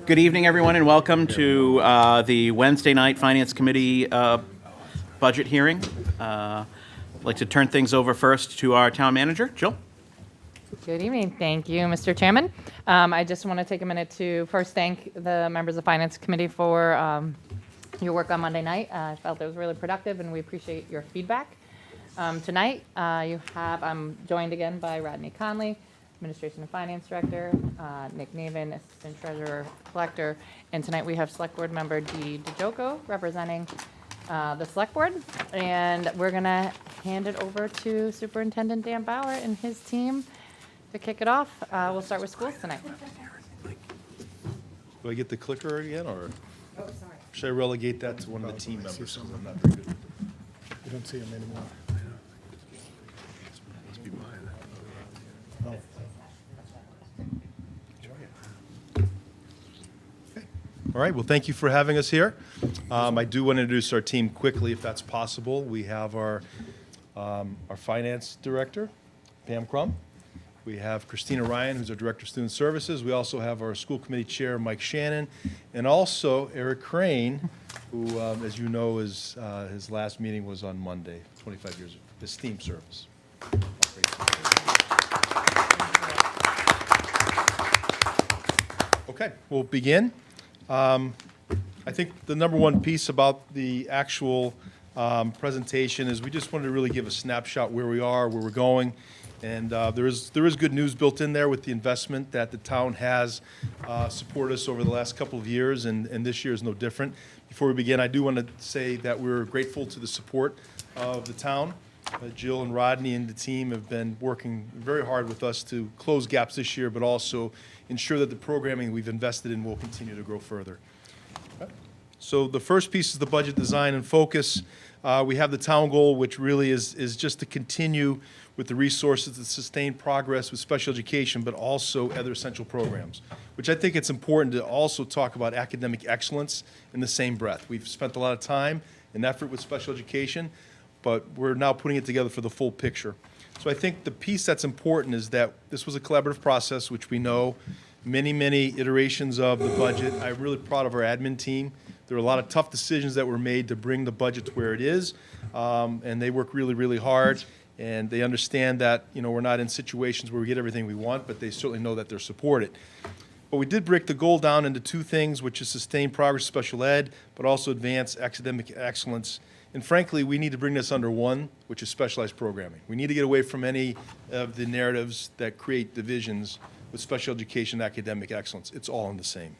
Good evening, everyone, and welcome to the Wednesday night Finance Committee budget hearing. I'd like to turn things over first to our town manager, Jill. Good evening. Thank you, Mr. Chairman. I just want to take a minute to first thank the members of Finance Committee for your work on Monday night. I felt it was really productive, and we appreciate your feedback. Tonight, I'm joined again by Rodney Conley, Administration and Finance Director, Nick Naven, Assistant Treasurer Collector, and tonight we have Select Board Member Dee DeJoco representing the Select Board, and we're going to hand it over to Superintendent Dan Bauer and his team to kick it off. We'll start with schools tonight. Do I get the clicker again, or Oh, sorry. should I relegate that to one of the team members? 'Cause I'm not very good with it. You don't see them anymore. Must be mine. Oh. All right, well, thank you for having us here. I do want to introduce our team quickly, if that's possible. We have our finance director, Pam Crum. We have Christina Ryan, who's our Director of Student Services. We also have our school committee chair, Mike Shannon, and also Eric Crane, who, as you know, his last meeting was on Monday, 25 years of esteemed service. Okay, we'll begin. I think the number one piece about the actual presentation is we just wanted to really give a snapshot where we are, where we're going. And there is good news built in there with the investment that the town has supported us over the last couple of years, and this year is no different. Before we begin, I do want to say that we're grateful to the support of the town. Jill and Rodney and the team have been working very hard with us to close gaps this year, but also ensure that the programming we've invested in will continue to grow further. So the first piece is the budget design and focus. We have the town goal, which really is just to continue with the resources to sustain progress with special education, but also other essential programs, which I think it's important to also talk about academic excellence in the same breath. We've spent a lot of time and effort with special education, but we're now putting it together for the full picture. So I think the piece that's important is that this was a collaborative process, which we know, many iterations of the budget. I'm really proud of our admin team. There were a lot of tough decisions that were made to bring the budget to where it is, and they work really hard, and they understand that, we're not in situations where we get everything we want, but they certainly know that they're supported. But we did break the goal down into two things, which is sustained progress in special ed, but also advance academic excellence. And frankly, we need to bring this under one, which is specialized programming. We need to get away from any of the narratives that create divisions with special education and academic excellence. It's all in the same.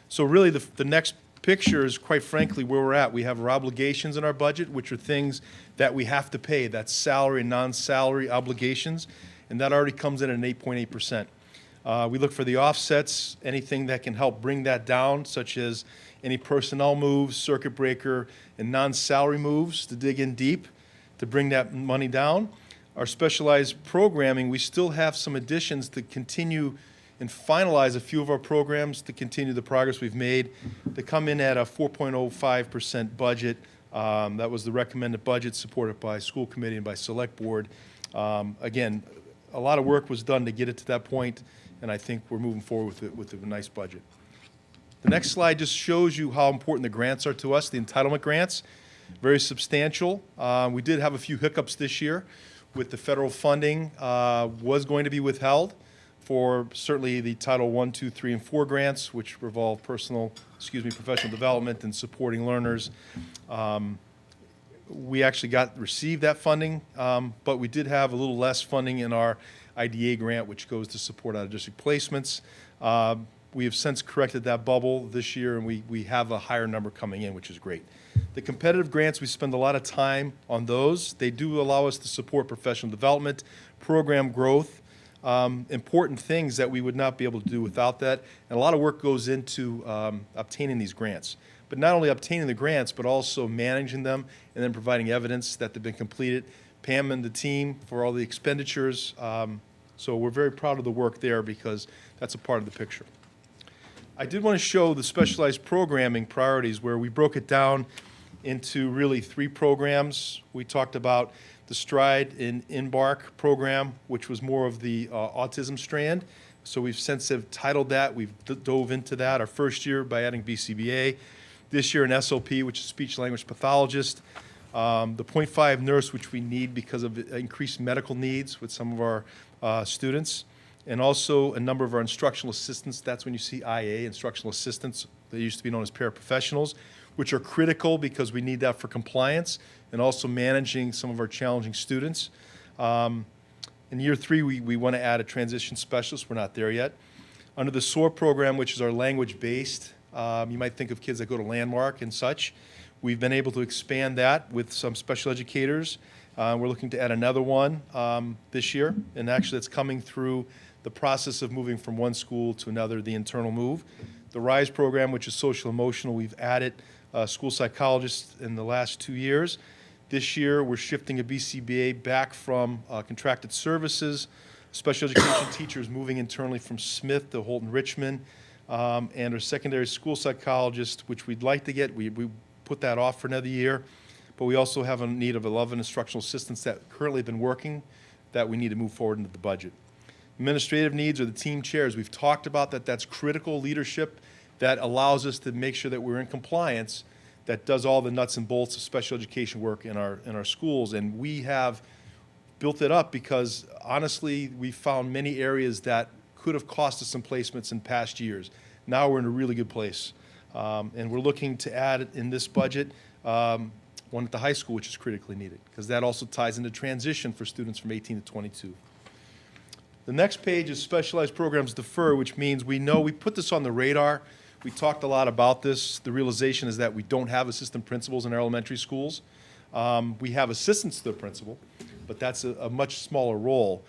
So really, the next picture is, quite frankly, where we're at. We have our obligations in our budget, which are things that we have to pay. That's salary and non-salary obligations, and that already comes in at an 8.8%. We look for the offsets, anything that can help bring that down, such as any personnel moves, circuit breaker, and non-salary moves to dig in deep to bring that money down. Our specialized programming, we still have some additions to continue and finalize a few of our programs to continue the progress we've made. To come in at a 4.05% budget. That was the recommended budget supported by school committee and by select board. Again, a lot of work was done to get it to that point, and I think we're moving forward with a nice budget. The next slide just shows you how important the grants are to us, the entitlement grants, very substantial. We did have a few hiccups this year with the federal funding was going to be withheld for certainly the Title I, II, III, and IV grants, which involve professional development and supporting learners. We actually received that funding, but we did have a little less funding in our IDA grant, which goes to support out-of-district placements. We have since corrected that bubble this year, and we have a higher number coming in, which is great. The competitive grants, we spend a lot of time on those. They do allow us to support professional development, program growth, important things that we would not be able to do without that. And a lot of work goes into obtaining these grants. But not only obtaining the grants, but also managing them and then providing evidence that they've been completed. Pam and the team for all the expenditures. So we're very proud of the work there because that's a part of the picture. I did want to show the specialized programming priorities where we broke it down into really three programs. We talked about the Stride and Embark program, which was more of the autism strand. So we've since have titled that. We've dove into that our first year by adding BCBA. This year an SOP, which is speech language pathologist. The .5 nurse, which we need because of increased medical needs with some of our students. And also a number of our instructional assistants. That's when you see IA, instructional assistants. They used to be known as paraprofessionals, which are critical because we need that for compliance and also managing some of our challenging students. In year 3, we want to add a transition specialist. We're not there yet. Under the SOAR program, which is our language-based, you might think of kids that go to Landmark and such. We've been able to expand that with some special educators. We're looking to add another one this year, and actually it's coming through the process of moving from one school to another, the internal move. The RISE program, which is social emotional, we've added school psychologists in the last 2 years. This year, we're shifting a BCBA back from contracted services, special education teachers moving internally from Smith to Holton Richmond, and our secondary school psychologist, which we'd like to get. We put that off for another year, but we also have a need of 11 instructional assistants that currently have been working that we need to move forward into the budget. Administrative needs are the team chairs. We've talked about that. That's critical leadership that allows us to make sure that we're in compliance, that does all the nuts and bolts of special education work in our schools. And we have built it up because, honestly, we found many areas that could have cost us some placements in past years. Now we're in a really good place. And we're looking to add in this budget one at the high school, which is critically needed, because that also ties into transition for students from 18 to 22. The next page is specialized programs defer, which means we know we put this on the radar. We talked a lot about this. The realization is that we don't have assistant principals in our elementary schools. We have assistants to the principal, but that's a much smaller role.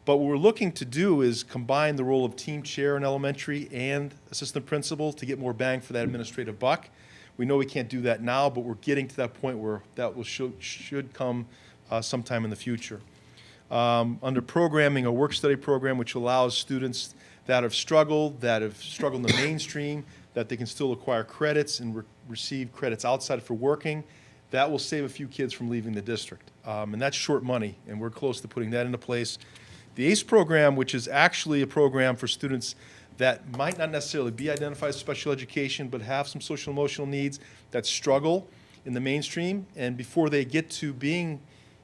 But what we're looking to do is combine the role of team chair in elementary and assistant principal to get more bang for that administrative buck. We know we can't do that now, but we're getting to that point where that should come sometime in the future. Under programming, a work-study program which allows students that have struggled in the mainstream, that they can still acquire credits and receive credits outside for working. That will save a few kids from leaving the district. And that's short money, and we're close to putting that into place. The ACE program, which is actually a program for students that might not necessarily be identified as special education, but have some social emotional needs that struggle in the mainstream, and before they get to being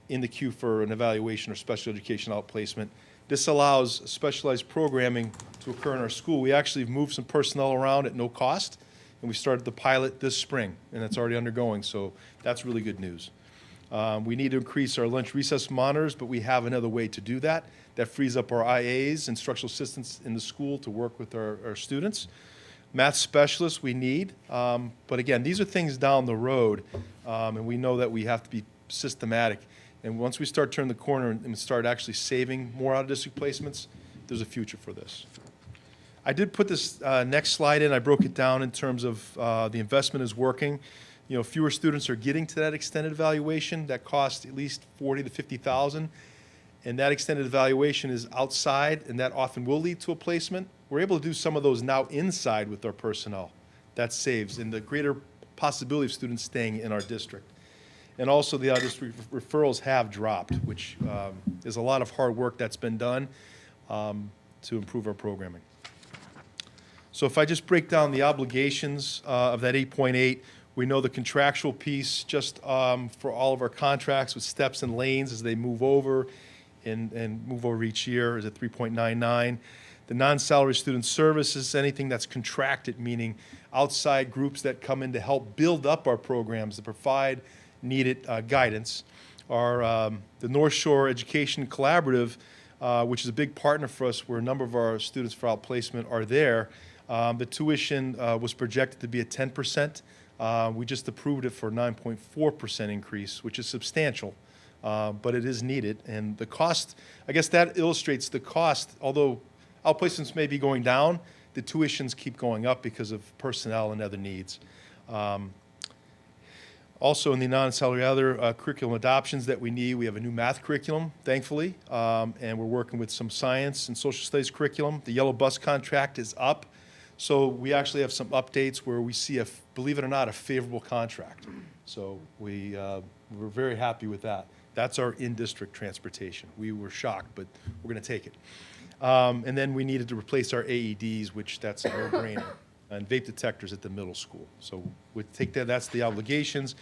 in the queue for an evaluation or special education outplacement, this allows specialized programming to occur in our school. We actually have moved some personnel around at no cost, and we started the pilot this spring, and it's already undergoing, so that's really good news. We need to increase our lunch recess monitors, but we have another way to do that. That frees up our IAs, instructional assistants in the school, to work with our students. Math specialists we need, but again, these are things down the road, and we know that we have to be systematic. And once we start turning the corner and start actually saving more out-of-district placements, there's a future for this. I did put this next slide in. I broke it down in terms of the investment is working. You know, fewer students are getting to that extended evaluation. That costs at least $40,000 to $50,000. And that extended evaluation is outside, and that often will lead to a placement. We're able to do some of those now inside with our personnel. That saves, and the greater possibility of students staying in our district. And also the out-of-district referrals have dropped, which is a lot of hard work that's been done to improve our programming. So if I just break down the obligations of that 8.8, we know the contractual piece just for all of our contracts with steps and lanes as they move over and move over each year is at 3.99. The non-salary student services, anything that's contracted, meaning outside groups that come in to help build up our programs, to provide needed guidance, are the North Shore Education Collaborative, which is a big partner for us where a number of our students for outplacement are there. The tuition was projected to be at 10%. We just approved it for a 9.4% increase, which is substantial, but it is needed. And the cost, I guess that illustrates the cost, although outplacements may be going down, the tuitions keep going up because of personnel and other needs. Also, in the non-salary other curriculum adoptions that we need, we have a new math curriculum, thankfully, and we're working with some science and social studies curriculum. The yellow bus contract is up, so we actually have some updates where we see, believe it or not, a favorable contract. So we're very happy with that. That's our in-district transportation. We were shocked, but we're going to take it. And then we needed to replace our AEDs, which that's a no-brainer, and vape detectors at the middle school. So we take that, that's the obligations.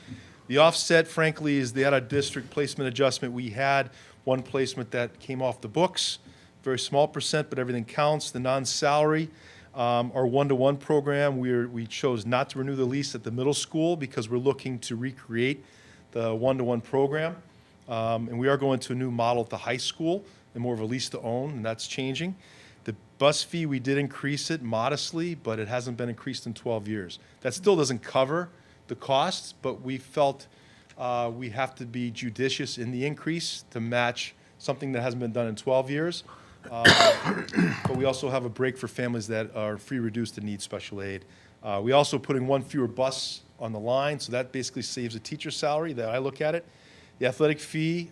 The offset, frankly, is the out-of-district placement adjustment. We had one placement that came off the books, very small percent, but everything counts. The non-salary, our one-to-one program, we chose not to renew the lease at the middle school because we're looking to recreate the one-to-one program. And we are going to a new model at the high school and more of a lease-to-own, and that's changing. The bus fee, we did increase it modestly, but it hasn't been increased in 12 years. That still doesn't cover the costs, but we felt we have to be judicious in the increase to match something that hasn't been done in 12 years. But we also have a break for families that are free reduced and need special aid. We also putting one fewer bus on the line, so that basically saves a teacher's salary, that I look at it. The athletic fee,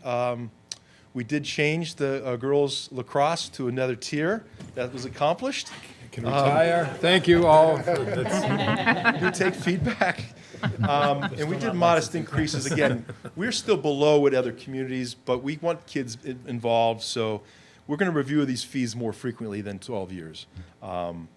we did change the girls lacrosse to another tier. That was accomplished. Can retire. Thank you all. We do take feedback. And we did modest increases. Again, we're still below what other communities, but we want kids involved, so we're going to review these fees more frequently than 12 years. And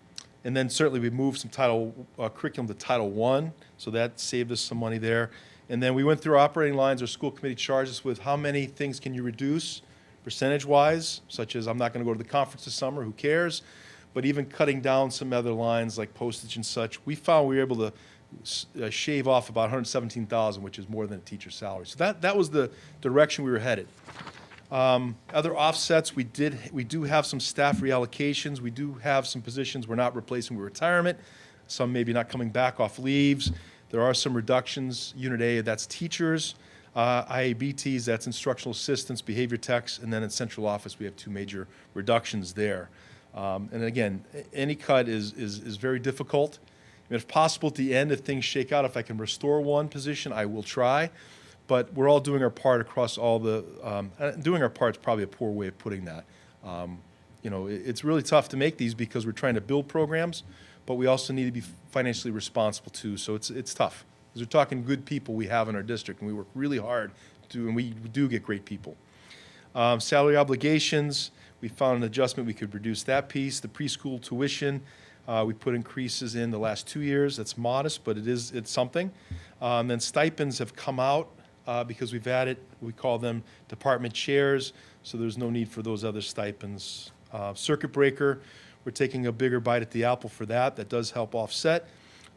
then certainly we moved some curriculum to Title I, so that saved us some money there. And then we went through our operating lines. Our school committee charged us with how many things can you reduce percentage-wise, such as I'm not going to go to the conference this summer, who cares? But even cutting down some other lines like postage and such, we found we were able to shave off about $117,000, which is more than a teacher's salary. So that was the direction we were headed. Other offsets, we do have some staff reallocations. We do have some positions we're not replacing with retirement. Some maybe not coming back off leaves. There are some reductions. Unit A, that's teachers. IABTs, that's instructional assistants, behavior techs, and then in central office, we have two major reductions there. And again, any cut is very difficult. And if possible, at the end, if things shake out, if I can restore one position, I will try. But we're all doing our part across all the, doing our part is probably a poor way of putting that. You know, it's really tough to make these because we're trying to build programs, but we also need to be financially responsible too. So it's tough. Because we're talking good people we have in our district, and we work really hard to, and we do get great people. Salary obligations, we found an adjustment. We could reduce that piece. The preschool tuition, we put increases in the last 2 years. That's modest, but it's something. Then stipends have come out because we've added, we call them department chairs, so there's no need for those other stipends. Circuit breaker, we're taking a bigger bite at the apple for that. That does help offset.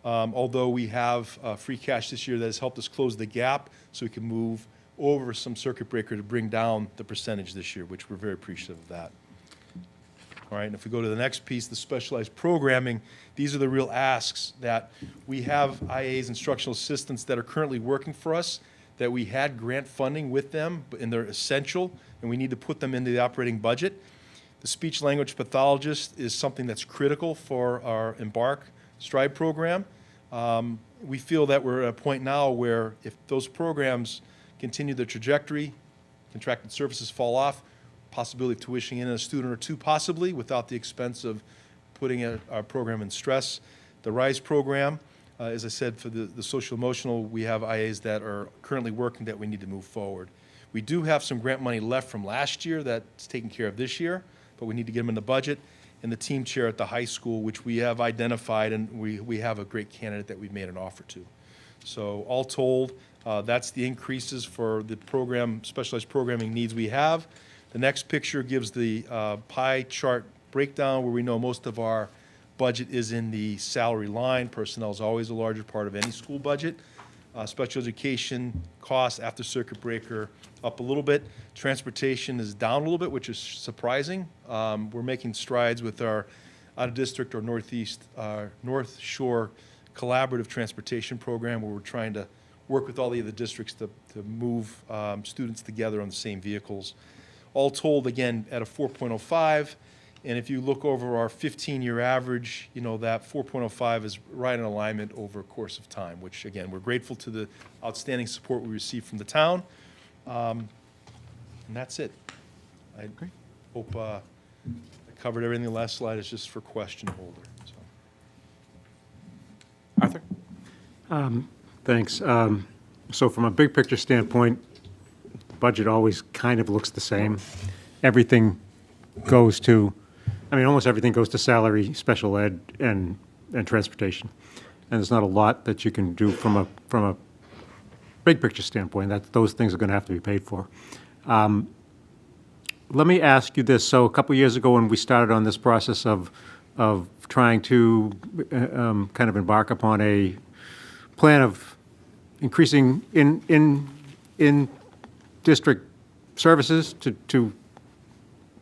Although we have free cash this year that has helped us close the gap so we can move over some circuit breaker to bring down the percentage this year, which we're very appreciative of that. All right, and if we go to the next piece, the specialized programming, these are the real asks that we have IAs, instructional assistants, that are currently working for us, that we had grant funding with them, and they're essential, and we need to put them into the operating budget. The speech language pathologist is something that's critical for our Embark Stride program. We feel that we're at a point now where if those programs continue their trajectory, contracted services fall off, possibility of tuitioning in a student or two possibly without the expense of putting our program in stress. The RISE program, as I said, for the social emotional, we have IAs that are currently working that we need to move forward. We do have some grant money left from last year that's taken care of this year, but we need to get them in the budget. And the team chair at the high school, which we have identified, and we have a great candidate that we've made an offer to. So all told, that's the increases for the program, specialized programming needs we have. The next picture gives the pie chart breakdown where we know most of our budget is in the salary line. Personnel is always a larger part of any school budget. Special education costs after circuit breaker up a little bit. Transportation is down a little bit, which is surprising. We're making strides with our out-of-district or North Shore collaborative transportation program where we're trying to work with all the other districts to move students together on the same vehicles. All told, again, at a 4.05. And if you look over our 15-year average, you know, that 4.05 is right in alignment over a course of time, which, again, we're grateful to the outstanding support we received from the town. And that's it. I hope I covered everything. The last slide is just for question holder. So. Arthur? Thanks. So from a big picture standpoint, the budget always kind of looks the same. Everything goes to I mean, almost everything goes to salary, special ed, and transportation. And there's not a lot that you can do from a big picture standpoint. That those things are going to have to be paid for. Let me ask you this. So a couple years ago, when we started on this process of trying to kind of embark upon a plan of increasing in district services to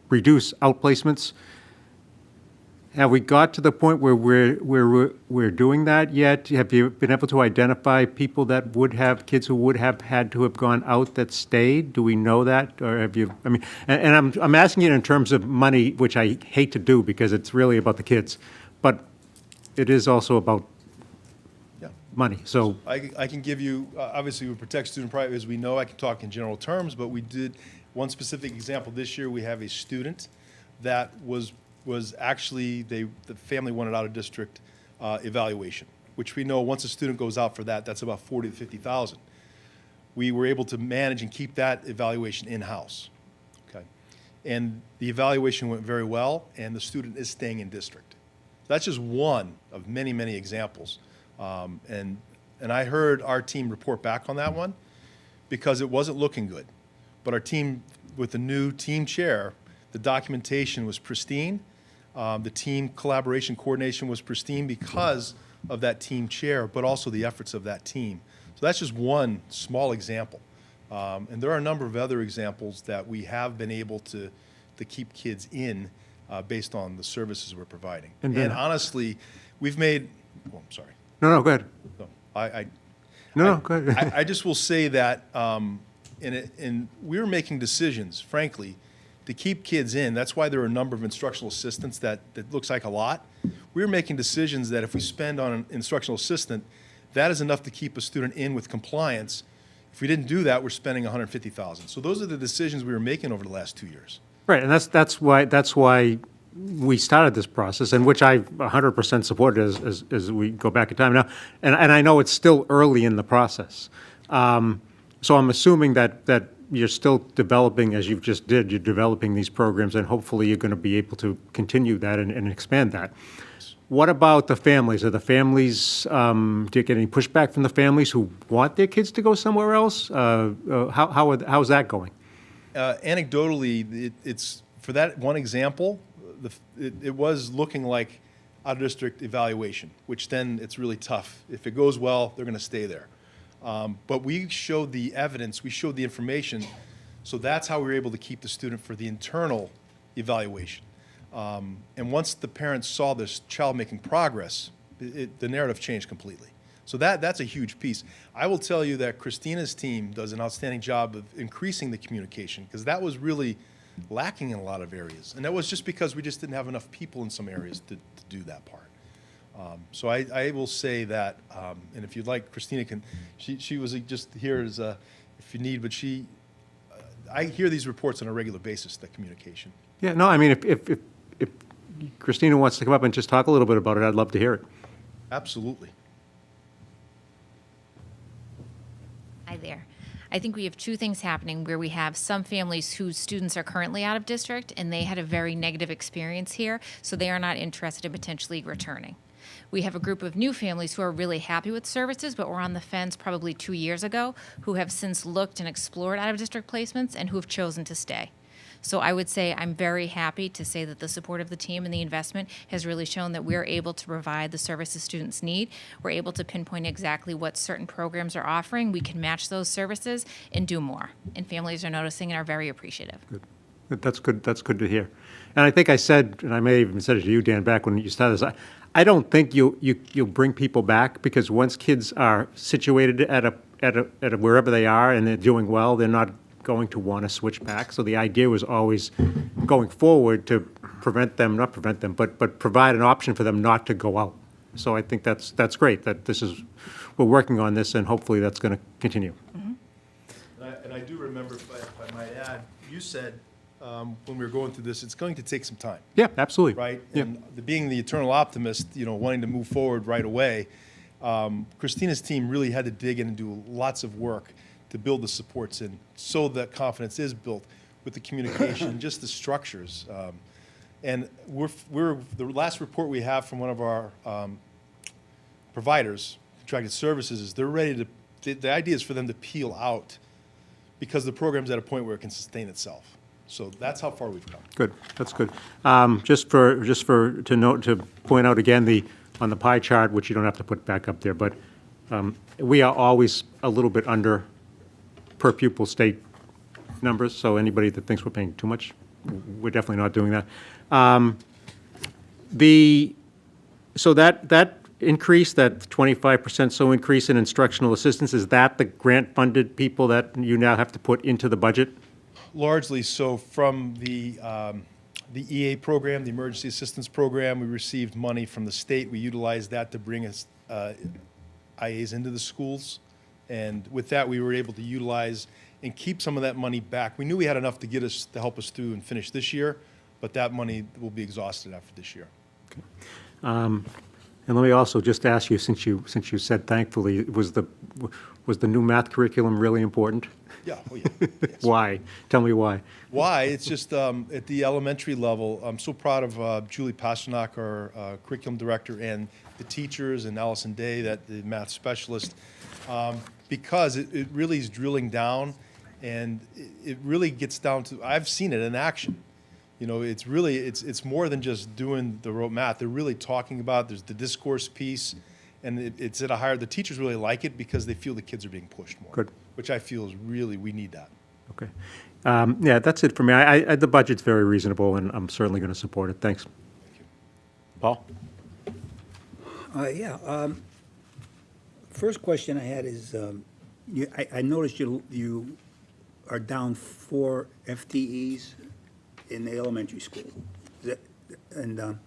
reduce outplacements, have we got to the point where we're doing that yet? Have you been able to identify people that would have, kids who would have had to have gone out that stayed? Do we know that? Or have you, I mean, and I'm asking it in terms of money, which I hate to do because it's really about the kids, but it is also about Yeah. money. So I can give you, obviously, we protect student privacy, as we know. I can talk in general terms, but we did, one specific example this year, we have a student that was actually, the family wanted out of district evaluation, which we know once a student goes out for that, that's about 40 to 50,000. We were able to manage and keep that evaluation in-house, okay? And the evaluation went very well, and the student is staying in district. That's just one of many, many examples. And I heard our team report back on that one because it wasn't looking good. But our team, with the new team chair, the documentation was pristine. The team collaboration coordination was pristine because of that team chair, but also the efforts of that team. So that's just one small example. And there are a number of other examples that we have been able to keep kids in based on the services we're providing. And And then- honestly, we've made, oh, I'm sorry. no, go ahead. No, Go ahead. I just will say that, and we're making decisions, frankly, to keep kids in. That's why there are a number of instructional assistants that looks like a lot. We're making decisions that if we spend on an instructional assistant, that is enough to keep a student in with compliance. If we didn't do that, we're spending $150,000. So those are the decisions we were making over the last 2 years. Right, and that's why we started this process, and which I 100% supported as we go back in time now. And I know it's still early in the process, so I'm assuming that you're still developing, as you've just did. You're developing these programs, and hopefully you're going to be able to continue that and expand that. What about the families? Are the families, do you get any pushback from the families who want their kids to go somewhere else? How's that going? Anecdotally, it's for that one example, it was looking like out-of-district evaluation, which then it's really tough. If it goes well, they're going to stay there. But we showed the evidence, we showed the information, so that's how we were able to keep the student for the internal evaluation. And once the parents saw this child making progress, the narrative changed completely. So that's a huge piece. I will tell you that Christina's team does an outstanding job of increasing the communication, because that was really lacking in a lot of areas. And that was just because we just didn't have enough people in some areas to do that part. So I will say that, and if you'd like, Christina can, she was just here as a, if you need, but I hear these reports on a regular basis, that communication. Yeah, no, I mean, if Christina wants to come up and just talk a little bit about it, I'd love to hear it. Absolutely. Hi there. I think we have two things happening where we have some families whose students are currently out of district and they had a very negative experience here, so they are not interested in potentially returning. We have a group of new families who are really happy with services, but were on the fence probably 2 years ago, who have since looked and explored out of district placements and who have chosen to stay. So I would say I'm very happy to say that the support of the team and the investment has really shown that we're able to provide the services students need. We're able to pinpoint exactly what certain programs are offering. We can match those services and do more. And families are noticing and are very appreciative. That's good. That's good to hear. And I think I said, and I may have even said it to you, Dan, back when you started this. I don't think you'll bring people back, because once kids are situated at a wherever they are and they're doing well, they're not going to want to switch back. So the idea was always going forward to not prevent them, but provide an option for them not to go out. So I think that's great that we're working on this, and hopefully that's going to continue. And I do remember, if I might add, you said when we were going through this, it's going to take some time, Yeah, absolutely. right? Yeah. And being the eternal optimist, wanting to move forward right away, Christina's team really had to dig in and do lots of work to build the supports in, so that confidence is built with the communication, just the structures. And the last report we have from one of our providers, contracted services, is they're ready to, the idea is for them to peel out because the program's at a point where it can sustain itself. So that's how far we've come. Good, that's good. To point out again, on the pie chart, which you don't have to put back up there, but we are always a little bit under per pupil state numbers, so anybody that thinks we're paying too much, we're definitely not doing that. So that increase, that 25% so increase in instructional assistance, is that the grant-funded people that you now have to put into the budget? Largely so. From the EA program, the Emergency Assistance Program, we received money from the state. We utilized that to bring us IAs into the schools. And with that, we were able to utilize and keep some of that money back. We knew we had enough to get us, to help us through and finish this year, but that money will be exhausted after this year. And let me also just ask you, since you said thankfully, was the new math curriculum really important? Yeah, oh yeah. Yes. Why? Tell me why. Why? It's just at the elementary level, I'm so proud of Julie Pasternak, our curriculum director, and the teachers, and Allison Day, the math specialist, because it really is drilling down, and it really gets down to, I've seen it in action. You know, it's really, it's more than just doing the rote math. They're really talking about, there's the discourse piece, and it's at a higher, the teachers really like it because they feel the kids are being pushed more. Good. Which I feel is really, we need that. Okay. Yeah, that's it for me. The budget's very reasonable, and I'm certainly going to support it. Thanks. Paul? First question I had is, I noticed you are down 4 FTEs in the elementary school. And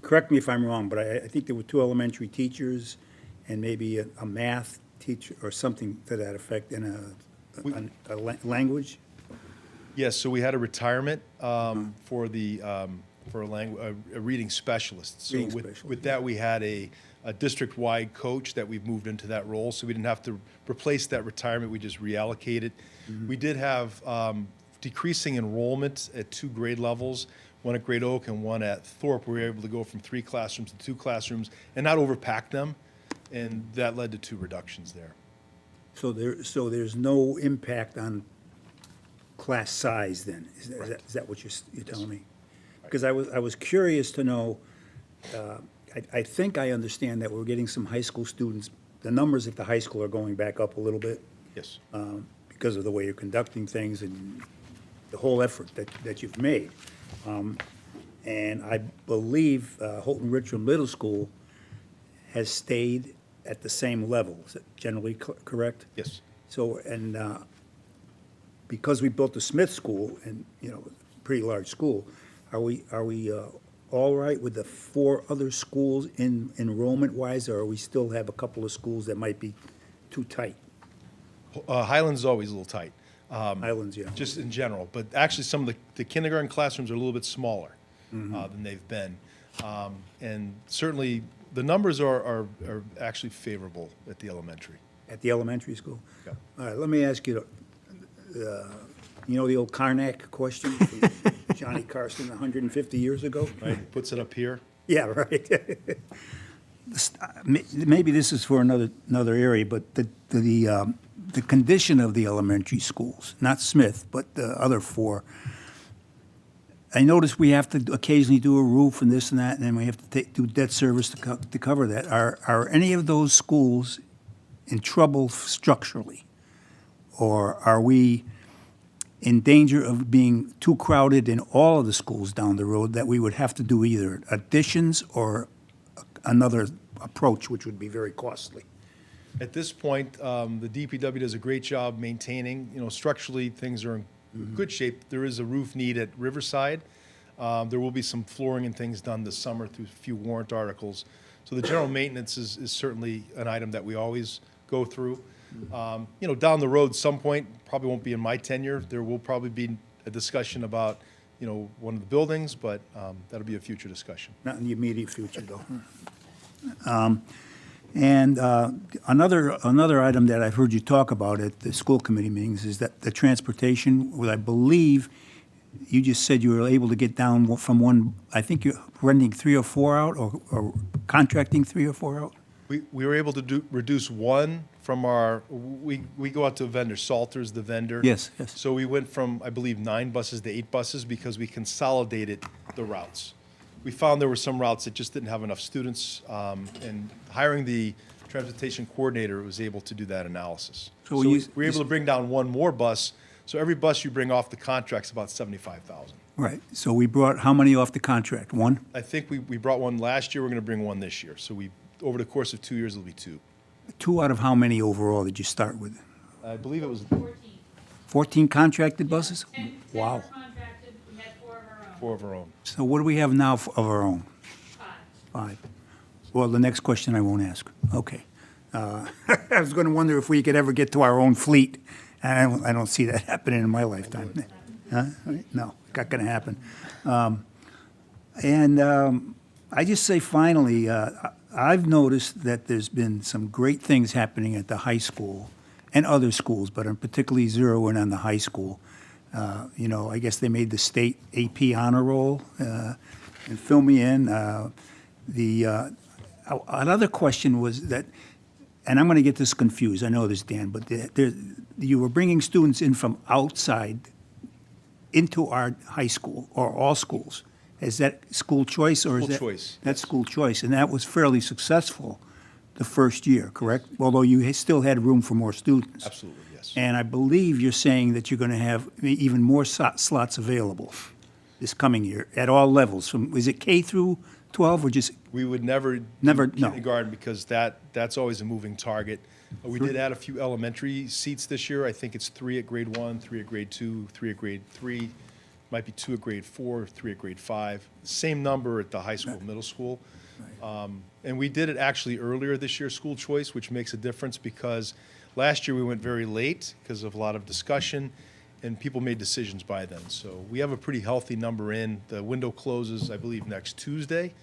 correct me if I'm wrong, but I think there were 2 elementary teachers and maybe a math teacher or something to that effect, and a language. Yes, so we had a retirement for a reading specialist. So Reading with specialist. that, we had a district-wide coach that we've moved into that role, so we didn't have to replace that retirement, we just reallocated. We did have decreasing enrollment at 2 grade levels, one at Great Oak and one at Thorpe. We were able to go from 3 classrooms to 2 classrooms and not overpack them, and that led to 2 reductions there. So there's no impact on class size then? Is that what you're telling me? Because I was curious to know, I think I understand that we're getting some high school students, the numbers at the high school are going back up a little bit Yes. because of the way you're conducting things and the whole effort that you've made. And I believe Houghton Richland Middle School has stayed at the same level. Is that generally correct? Yes. So, and because we built the Smith School, and, pretty large school, are we all right with the 4 other schools in enrollment-wise, or we still have a couple of schools that might be too tight? Highlands is always a little tight. Highlands, yeah. Just in general, but actually some of the kindergarten classrooms are a little bit smaller than they've been. And certainly, the numbers are actually favorable at the elementary. At the elementary school? Yeah. All right, let me ask you, the old Karnak question from Johnny Carson 150 years ago? Right, puts it up here. Yeah, right. Maybe this is for another area, but the condition of the elementary schools, not Smith, but the other 4. I notice we have to occasionally do a roof and this and that, and then we have to do debt service to cover that. Are any of those schools in trouble structurally? Or are we in danger of being too crowded in all of the schools down the road that we would have to do either additions or another approach, which would be very costly? At this point, the DPW does a great job maintaining, structurally, things are in good shape. There is a roof need at Riverside. There will be some flooring and things done this summer through a few warrant articles. So the general maintenance is certainly an item that we always go through. Down the road, some point, probably won't be in my tenure, there will probably be a discussion about, one of the buildings, but that'll be a future discussion. Not in the immediate future, though. And another item that I've heard you talk about at the school committee meetings is that the transportation, what I believe you just said you were able to get down from one, I think you're renting 3 or 4 out, or contracting 3 or 4 out? We were able to reduce one from our, we go out to a vendor, Salter's the vendor. Yes, yes. So we went from, I believe, 9 buses to 8 buses because we consolidated the routes. We found there were some routes that just didn't have enough students, and hiring the transportation coordinator was able to do that analysis. So So you- we were able to bring down one more bus, so every bus you bring off the contract's about 75,000. Right, so we brought how many off the contract? One? I think we brought one last year, we're gonna bring one this year. So over the course of 2 years, it'll be 2. 2 out of how many overall did you start with? I believe it was 14 contracted buses? Wow. contracted, we had 4 of our own. 4 of our own. So what do we have now of our own? 5. Well, the next question I won't ask. Okay. I was going to wonder if we could ever get to our own fleet. I don't see that happening in my lifetime. Huh? No, not going to happen. I just say finally, I've noticed that there's been some great things happening at the high school and other schools, but I'm particularly zeroing in on the high school. You know, I guess they made the state AP honor roll, and fill me in. Another question was that, and I'm going to get this confused, I know this, Dan, but you were bringing students in from outside into our high school, or all schools. Is that school choice, or is School that? choice, That's school choice, and that was fairly successful the first year, correct? Although you still had room for more students. Absolutely, yes. And I believe you're saying that you're going to have even more slots available this coming year at all levels. Is it K through 12 or just, We would never do Never- no. kindergarten because that's always a moving target. We did add a few elementary seats this year. I think it's 3 at grade 1, 3 at grade 2, 3 at grade 3, might be 2 at grade 4, 3 at grade 5. Same number at the high school, middle school. And we did it actually earlier this year, school choice, which makes a difference because last year we went very late because of a lot of discussion, and people made decisions by then. So we have a pretty healthy number in. The window closes, I believe, next Tuesday.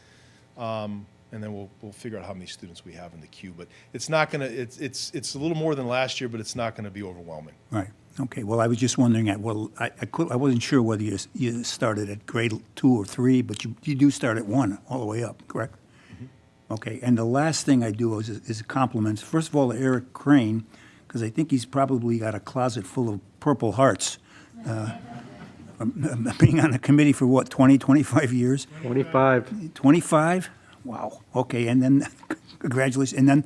And then we'll figure out how many students we have in the queue. But it's not gonna, it's a little more than last year, but it's not gonna be overwhelming. right, okay, well, I was just wondering, I wasn't sure whether you started at grade 2 or 3, but you do start at 1 all the way up, correct? Okay, and the last thing I do is compliments, first of all, to Eric Crane, because I think he's probably got a closet full of Purple Hearts. From being on the committee for what, 20, 25 years? 25. 25? Wow, okay, and then, congratulations. And then,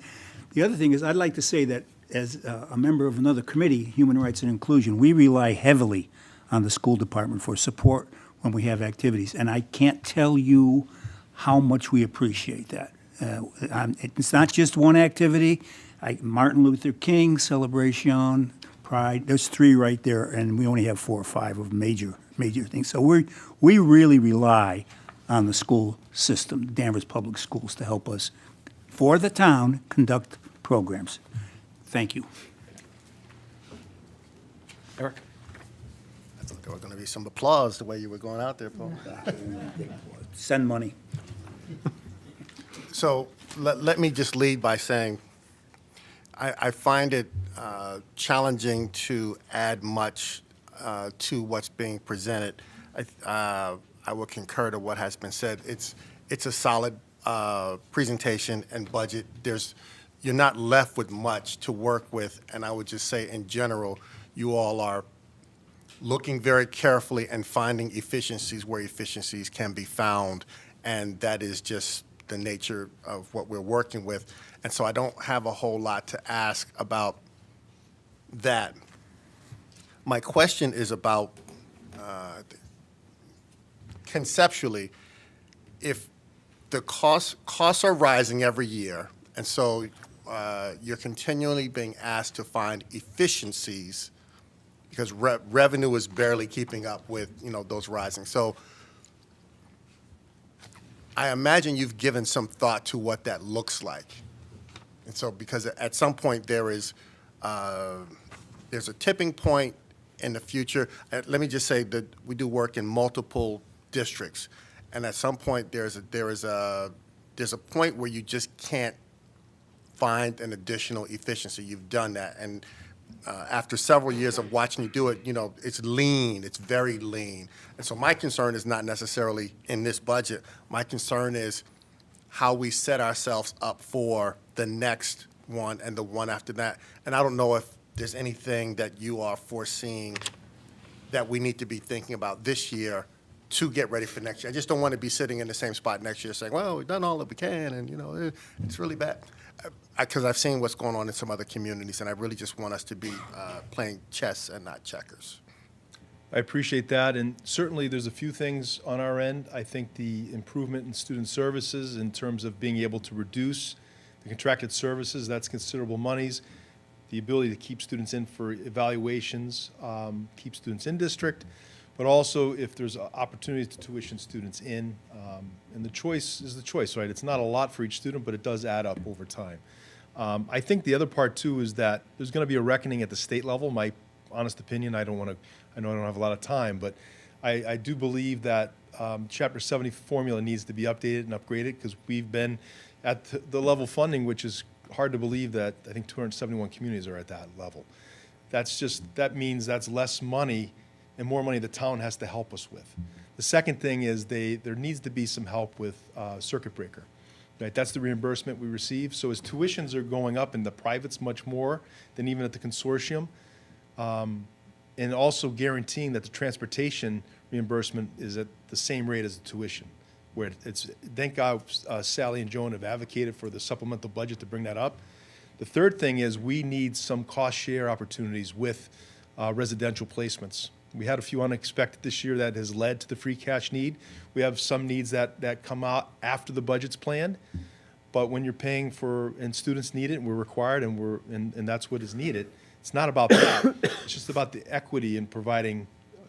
the other thing is, I'd like to say that as a member of another committee, Human Rights and Inclusion, we rely heavily on the school department for support when we have activities. And I can't tell you how much we appreciate that. It's not just one activity. Martin Luther King celebration, Pride, there's 3 right there, and we only have 4 or 5 of major things. So we really rely on the school system, Danvers Public Schools, to help us, for the town, conduct programs. Thank you. Eric? I thought there was going to be some applause the way you were going out there, Paul. Send money. So let me just lead by saying I find it challenging to add much to what's being presented. I will concur to what has been said. It's a solid presentation and budget. You're not left with much to work with, and I would just say in general, you all are looking very carefully and finding efficiencies where efficiencies can be found, and that is just the nature of what we're working with. And so I don't have a whole lot to ask about that. My question is about conceptually, if the costs are rising every year, and so you're continually being asked to find efficiencies because revenue is barely keeping up with those rising. So I imagine you've given some thought to what that looks like. And so because at some point there's a tipping point in the future. Let me just say that we do work in multiple districts, and at some point there's a point where you just can't find an additional efficiency. You've done that, and after several years of watching you do it, it's lean, it's very lean. And so my concern is not necessarily in this budget. My concern is how we set ourselves up for the next one and the one after that. And I don't know if there's anything that you are foreseeing that we need to be thinking about this year to get ready for next year. I just don't want to be sitting in the same spot next year saying, well, we've done all that we can, and, it's really bad. Because I've seen what's going on in some other communities, and I really just want us to be playing chess and not checkers. I appreciate that, and certainly there's a few things on our end. I think the improvement in student services in terms of being able to reduce the contracted services, that's considerable monies. The ability to keep students in for evaluations, keep students in district, but also if there's opportunities to tuition students in, and the choice is the choice, right? It's not a lot for each student, but it does add up over time. I think the other part too is that there's going to be a reckoning at the state level. My honest opinion, I know I don't have a lot of time, but I do believe that Chapter 70 formula needs to be updated and upgraded because we've been at the level funding, which is hard to believe that I think 271 communities are at that level. That means that's less money and more money the town has to help us with. The second thing is there needs to be some help with circuit breaker. Right, that's the reimbursement we receive. So as tuitions are going up in the privates much more than even at the consortium, and also guaranteeing that the transportation reimbursement is at the same rate as the tuition. Where thank God Sally and Joan have advocated for the supplemental budget to bring that up. The third thing is we need some cost share opportunities with residential placements. We had a few unexpected this year that has led to the free cash need. We have some needs that come out after the budget's planned. But when you're paying for, and students need it, and we're required, and that's what is needed, it's not about that. It's just about the equity in providing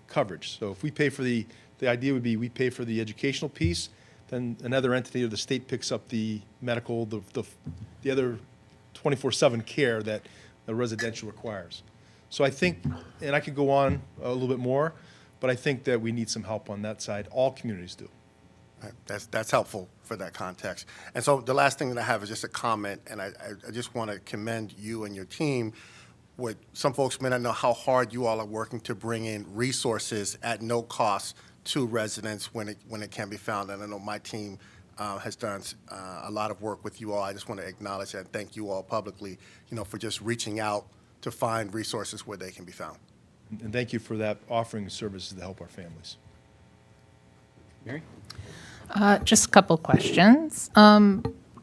coverage. So if we pay for the idea would be we pay for the educational piece, then another entity or the state picks up the medical, the other 24/7 care that the residential requires. So I think, and I could go on a little bit more, but I think that we need some help on that side. All communities do. Right, that's helpful for that context. And so the last thing that I have is just a comment, and I just want to commend you and your team. What some folks may not know how hard you all are working to bring in resources at no cost to residents when it can be found. And I know my team has done a lot of work with you all. I just want to acknowledge that and thank you all publicly, for just reaching out to find resources where they can be found. And thank you for that, offering services to help our families. Mary? Just a couple questions.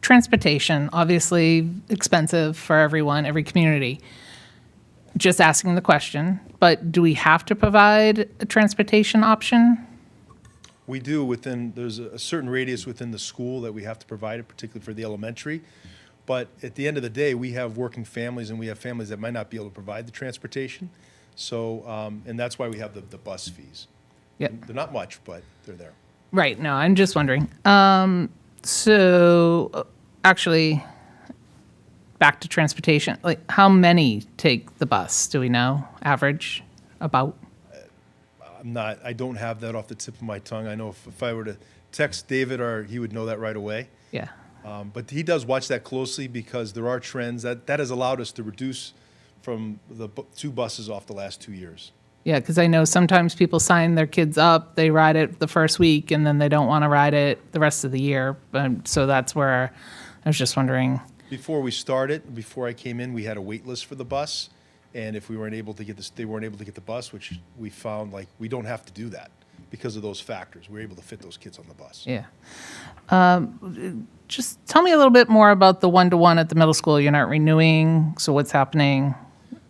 Transportation, obviously expensive for everyone, every community. Just asking the question, but do we have to provide a transportation option? We do there's a certain radius within the school that we have to provide it, particularly for the elementary. But at the end of the day, we have working families and we have families that might not be able to provide the transportation. So, and that's why we have the bus fees. Yep. They're not much, but they're there. Right, no, I'm just wondering. Actually, back to transportation, like how many take the bus? Do we know, average, about? I don't have that off the tip of my tongue. I know if I were to text David, he would know that right away. Yeah. But he does watch that closely because there are trends that has allowed us to reduce from the 2 buses off the last 2 years. Yeah, because I know sometimes people sign their kids up, they ride it the first week, and then they don't want to ride it the rest of the year. So that's where I was just wondering. Before I came in, we had a wait list for the bus, and if they weren't able to get the bus, which we found we don't have to do that because of those factors. We're able to fit those kids on the bus. Yeah. Just tell me a little bit more about the one-to-one at the middle school. You're not renewing, so what's happening?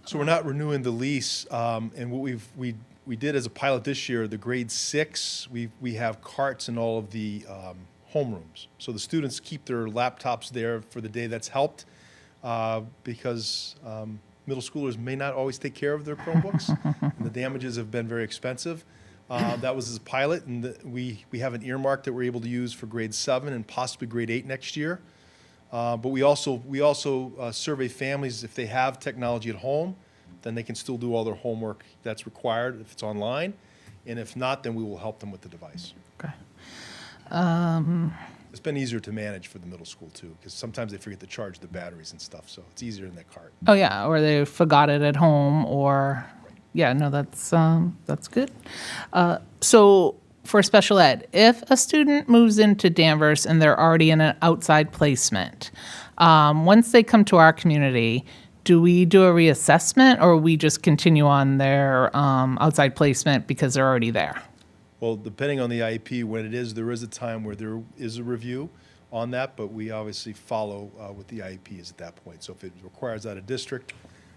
So we're not renewing the lease, and what we did as a pilot this year, the grade 6, we have carts in all of the homerooms. So the students keep their laptops there for the day. That's helped because middle schoolers may not always take care of their Chromebooks, and the damages have been very expensive. That was as a pilot, and we have an earmark that we're able to use for grade 7 and possibly grade 8 next year. But we also survey families if they have technology at home, then they can still do all their homework that's required if it's online, and if not, then we will help them with the device. Okay. It's been easier to manage for the middle school too, because sometimes they forget to charge the batteries and stuff, so it's easier in that cart. Oh, yeah, or they forgot it at home, or, yeah, no, that's good. So for special ed, if a student moves into Danvers and they're already in an outside placement, once they come to our community, do we do a reassessment, or we just continue on their outside placement because they're already there? Well, depending on the IEP, when it is, there is a time where there is a review on that, but we obviously follow what the IEP is at that point. So if it requires out of district,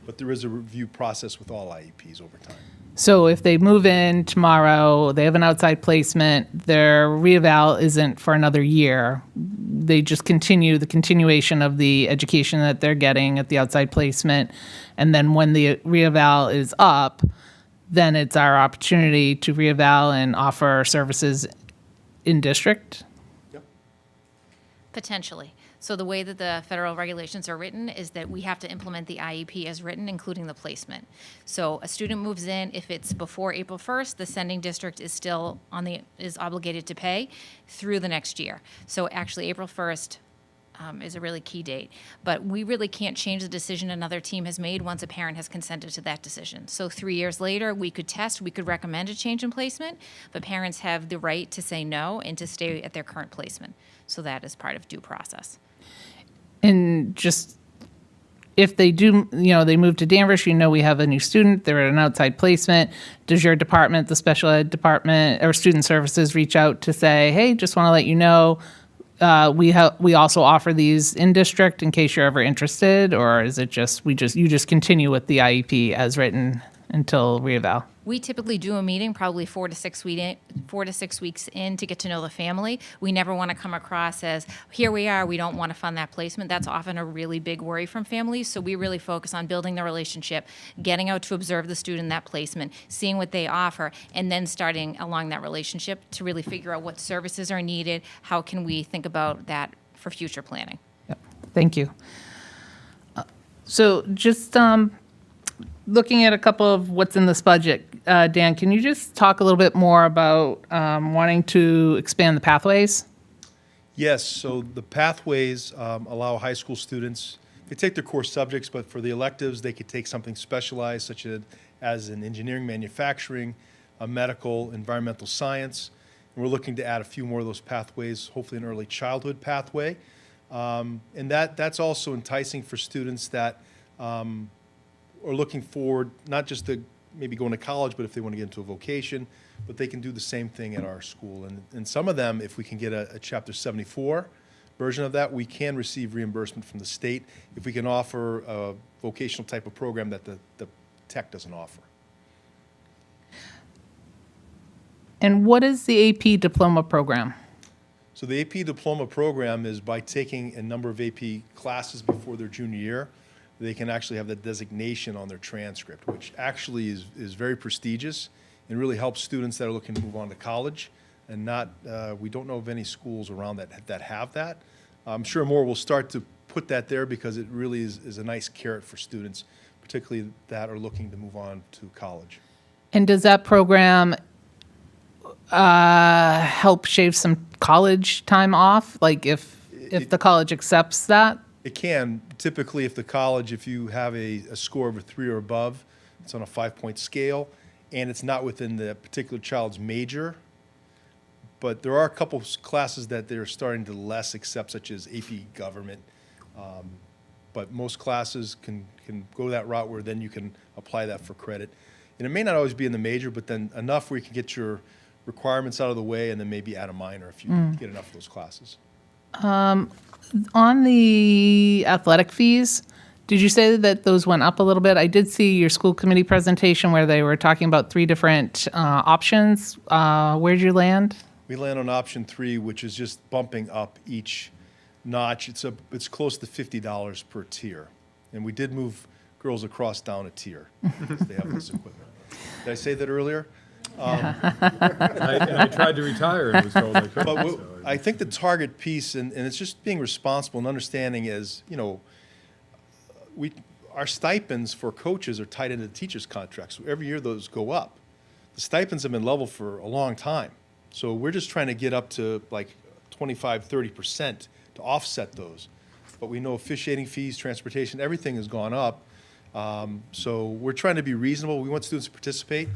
but there is a review process with all IEPs over time. So if they move in tomorrow, they have an outside placement, their reeval isn't for another year. They just continue the continuation of the education that they're getting at the outside placement. And then when the reeval is up, then it's our opportunity to reeval and offer services in district. Potentially. So the way that the federal regulations are written is that we have to implement the IEP as written, including the placement. So a student moves in, if it's before April 1st, the sending district is still is obligated to pay through the next year. So actually, April 1st is a really key date. But we really can't change the decision another team has made once a parent has consented to that decision. So 3 years later, we could recommend a change in placement, but parents have the right to say no and to stay at their current placement. So that is part of due process. And just, if they do, they move to Danvers, we have a new student, they're at an outside placement. Does your department, the special ed department or student services, reach out to say, hey, just want to let you know, we also offer these in district in case you're ever interested? Or is it just, you just continue with the IEP as written until reeval? We typically do a meeting probably 4 to 6 weeks in to get to know the family. We never want to come across as, here we are, we don't want to fund that placement. That's often a really big worry from families. So we really focus on building the relationship, getting out to observe the student in that placement, seeing what they offer, and then starting along that relationship to really figure out what services are needed, how can we think about that for future planning. Yep. Thank you. So just looking at a couple of what's in this budget, Dan, can you just talk a little bit more about wanting to expand the pathways? Yes, so the pathways allow high school students, they take their core subjects, but for the electives, they could take something specialized, such as in engineering, manufacturing, medical, environmental science. And we're looking to add a few more of those pathways, hopefully an early childhood pathway. And that's also enticing for students that are looking forward, not just to maybe going to college, but if they want to get into a vocation, but they can do the same thing at our school. And some of them, if we can get a Chapter 74 version of that, we can receive reimbursement from the state if we can offer a vocational type of program that the tech doesn't offer. And what is the AP diploma program? So the AP diploma program is by taking a number of AP classes before their junior year, they can actually have that designation on their transcript, which actually is very prestigious and really helps students that are looking to move on to college. And we don't know of any schools around that have that. I'm sure more will start to put that there because it really is a nice carrot for students, particularly that are looking to move on to college. And does that program help shave some college time off? Like if the college accepts that? It can. Typically, if you have a score of a 3 or above, it's on a 5-point scale, and it's not within the particular child's major. But there are a couple classes that they're starting to less accept, such as AP Government. But most classes can go that route where then you can apply that for credit. And it may not always be in the major, but then enough where you can get your requirements out of the way and then maybe add a minor if you get enough of those classes. On the athletic fees, did you say that those went up a little bit? I did see your school committee presentation where they were talking about 3 different options. Where'd you land? We land on option 3, which is just bumping up each notch. It's close to $50 per tier. And we did move girls across down a tier because they have this equipment. Did I say that earlier? I tried to retire and was told I couldn't. But I think the target piece, and it's just being responsible and understanding is, our stipends for coaches are tied into the teachers' contracts. So every year those go up. The stipends have been level for a long time. So we're just trying to get up to like 25, 30% to offset those. But we know officiating fees, transportation, everything has gone up. So we're trying to be reasonable. We want students to participate.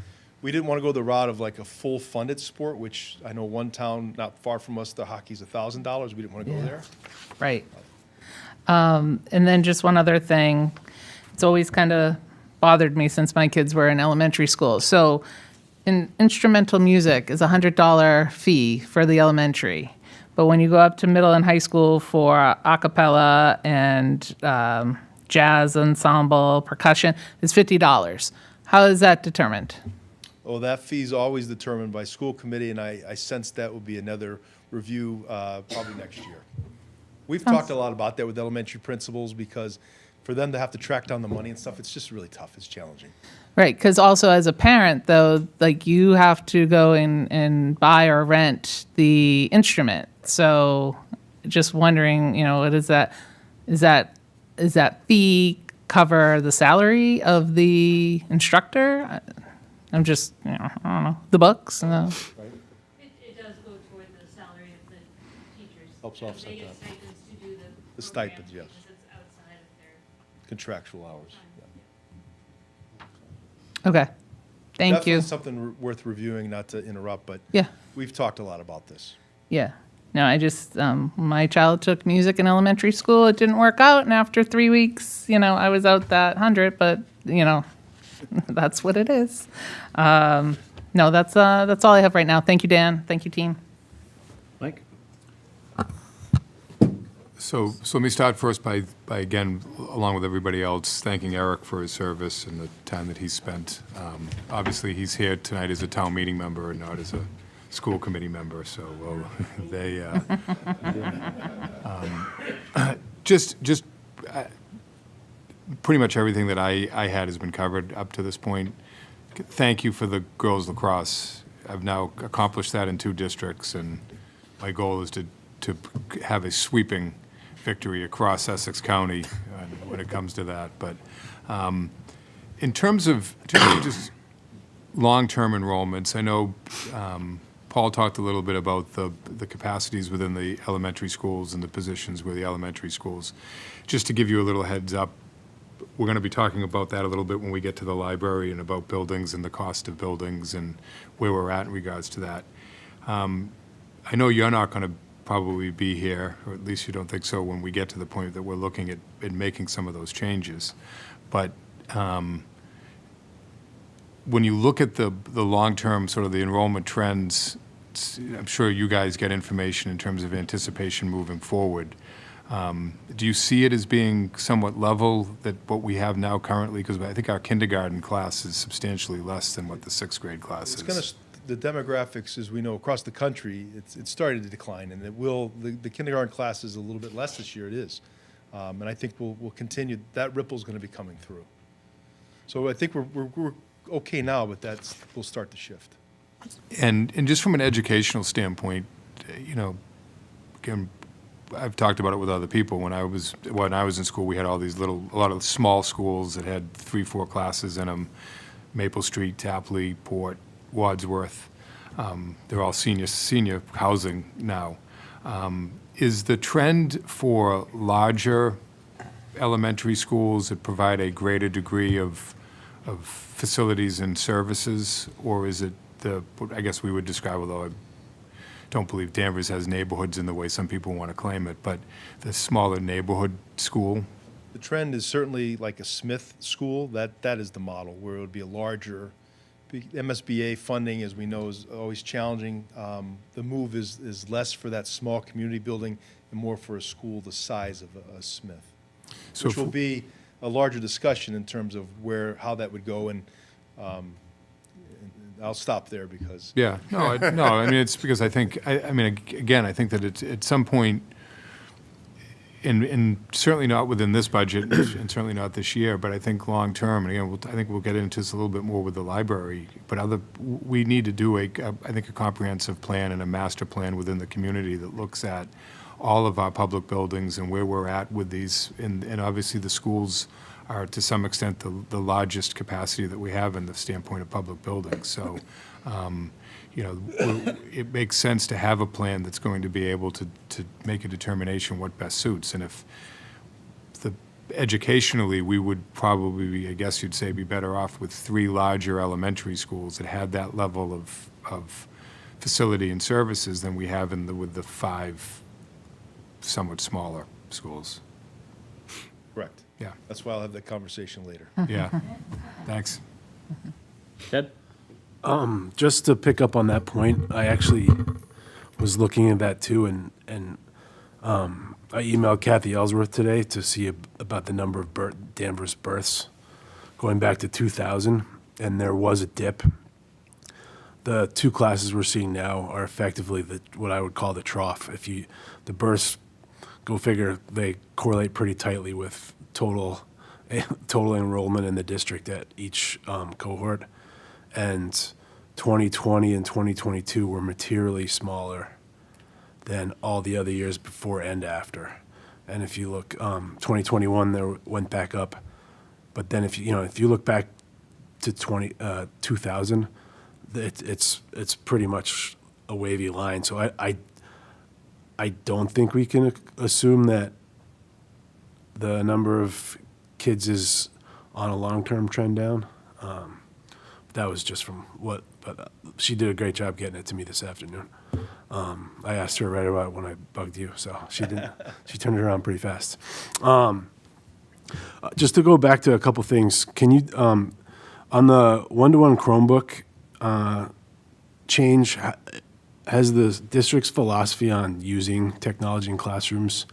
We didn't want to go the route of like a full funded sport, which I know one town not far from us, the hockey's $1,000. We didn't want to go there. Right. And then just one other thing, it's always kind of bothered me since my kids were in elementary school. So in instrumental music is a $100 fee for the elementary. But when you go up to middle and high school for a cappella and jazz ensemble, percussion, it's $50. How is that determined? Oh, that fee's always determined by school committee, and I sense that will be another review probably next year. We've talked a lot about that with elementary principals because for them to have to track down the money and stuff, it's just really tough. It's challenging. Right, because also as a parent, though, like you have to go and buy or rent the instrument. So just wondering, what is that? Is that fee cover the salary of the instructor? I'm just, I don't know, the books. It does go toward the salary of the teachers. Helps offset They get that. stipends to do The the stipends, programs yes. because it's outside of their. Contractual hours. Okay, thank Definitely you. something worth reviewing, not to interrupt, but Yeah, we've talked a lot about this. yeah. No, I just, my child took music in elementary school. It didn't work out. And after 3 weeks, I was out that 100, but, that's what it is. No, that's all I have right now. Thank you, Dan. Thank you, team. Mike? So let me start first by again, along with everybody else, thanking Eric for his service and the time that he spent. Obviously, he's here tonight as a town meeting member and not as a school committee member, so they, just pretty much everything that I had has been covered up to this point. Thank you for the girls lacrosse. I've now accomplished that in 2 districts, and my goal is to have a sweeping victory across Essex County when it comes to that. But in terms of just long-term enrollments, I know Paul talked a little bit about the capacities within the elementary schools and the positions with the elementary schools. Just to give you a little heads up, we're going to be talking about that a little bit when we get to the library and about buildings and the cost of buildings and where we're at in regards to that. I know you're not going to probably be here, or at least you don't think so, when we get to the point that we're looking at making some of those changes. But when you look at the long-term, sort of the enrollment trends, I'm sure you guys get information in terms of anticipation moving forward. Do you see it as being somewhat level, that what we have now currently? Because I think our kindergarten class is substantially less than what the 6th grade class is. It's going to, the demographics, as we know, across the country, it's started to decline, and it will, the kindergarten class is a little bit less this year, it is. And I think we'll continue, that ripple's going to be coming through. So I think we're okay now, but we'll start to shift. And just from an educational standpoint, again, I've talked about it with other people. When I was in school, we had a lot of small schools that had 3-4 classes in them. Maple Street, Tapley, Port, Wadsworth. They're all senior housing now. Is the trend for larger elementary schools that provide a greater degree of facilities and services, or is it what I guess we would describe, although I don't believe Danvers has neighborhoods in the way some people want to claim it, but the smaller neighborhood school? The trend is certainly like a Smith school. That is the model, where it would be a larger, MSBA funding, as we know, is always challenging. The move is less for that small community building and more for a school the size of a Smith, So which will be a larger discussion in terms of how that would go. And I'll stop there because. Yeah, no, I mean, it's because I think, I mean, again, I think that it's at some point, and certainly not within this budget, and certainly not this year, but I think long-term, and again, I think we'll get into this a little bit more with the library, but we need to do I think a comprehensive plan and a master plan within the community that looks at all of our public buildings and where we're at with these, and obviously the schools are to some extent the largest capacity that we have in the standpoint of public buildings. So, you know, it makes sense to have a plan that's going to be able to make a determination what best suits. And if educationally, we would probably, I guess you'd say, be better off with 3 larger elementary schools that had that level of facility and services than we have with the 5 somewhat smaller schools. Correct. Yeah. That's why I'll have that conversation later. Yeah. Thanks. Ted? Just to pick up on that point, I actually was looking at that too, and I emailed Kathy Ellsworth today to see about the number of Danvers births going back to 2000, and there was a dip. The 2 classes we're seeing now are effectively what I would call the trough. The births, go figure, they correlate pretty tightly with total enrollment in the district at each cohort. And 2020 and 2022 were materially smaller than all the other years before and after. And if you look, 2021 there went back up, but then if you look back to 2000, it's pretty much a wavy line. So I don't think we can assume that the number of kids is on a long-term trend down. That was just from but she did a great job getting it to me this afternoon. I asked her right about when I bugged you, so she didn't. She turned it around pretty fast. Just to go back to a couple things, can you, on the one-to-one Chromebook change, has the district's philosophy on using technology in classrooms,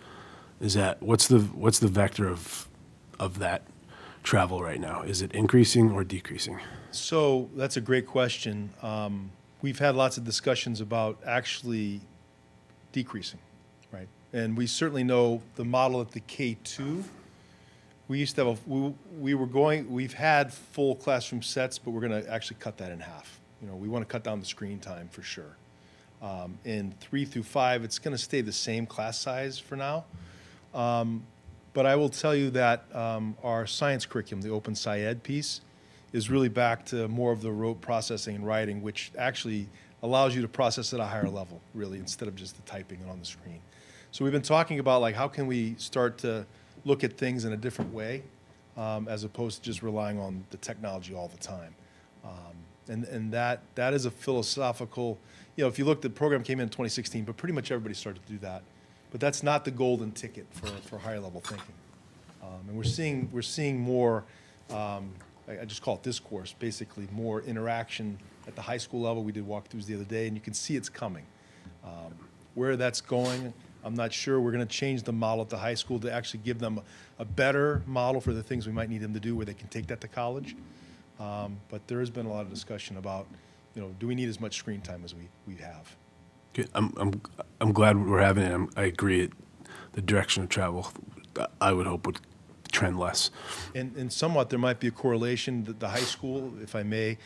what's the vector of that travel right now? Is it increasing or decreasing? So that's a great question. We've had lots of discussions about actually decreasing, right? And we certainly know the model at the K2. We used to have we've had full classroom sets, but we're going to actually cut that in half. You know, we want to cut down the screen time for sure. In 3 through 5, it's going to stay the same class size for now. But I will tell you that our science curriculum, the Open SciEd piece, is really back to more of the rote processing and writing, which actually allows you to process at a higher level, really, instead of just the typing on the screen. So we've been talking about, like, how can we start to look at things in a different way, as opposed to just relying on the technology all the time. And that is a philosophical, if you look, the program came in 2016, but pretty much everybody started to do that. But that's not the golden ticket for higher level thinking. And we're seeing more, I just call it discourse, basically more interaction at the high school level. We did walkthroughs the other day, and you can see it's coming. Where that's going, I'm not sure. We're going to change the model at the high school to actually give them a better model for the things we might need them to do where they can take that to college. But there has been a lot of discussion about, do we need as much screen time as we have? Good. I'm glad we're having it. I agree. The direction of travel, I would hope, would trend less. And somewhat there might be a correlation that the high school, if I may,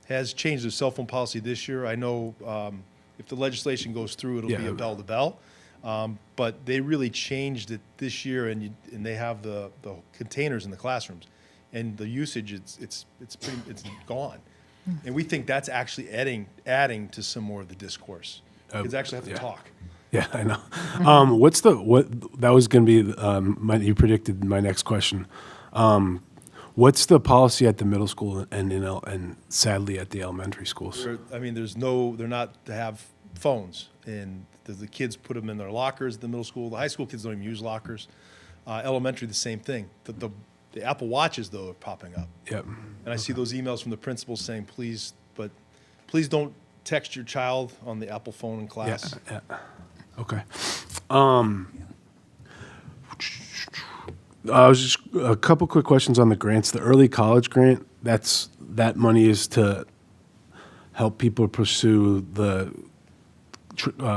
has changed their cell phone policy this year. I know if the legislation goes through, it'll be a bell to bell. But they really changed it this year, and they have the containers in the classrooms, and the usage it's gone. And we think that's actually adding to some more of the discourse. Kids actually have to talk. Yeah, I know. That was going to be you predicted my next question. What's the policy at the middle school and sadly at the elementary schools? They're not to have phones, and the kids put them in their lockers at the middle school. The high school kids don't even use lockers. Elementary, the same thing. The Apple Watches, though, are popping up. Yep. And I see those emails from the principals saying, please don't text your child on the Apple phone in class. Yeah. Okay. I was just a couple quick questions on the grants. The early college grant, that money is to help people pursue the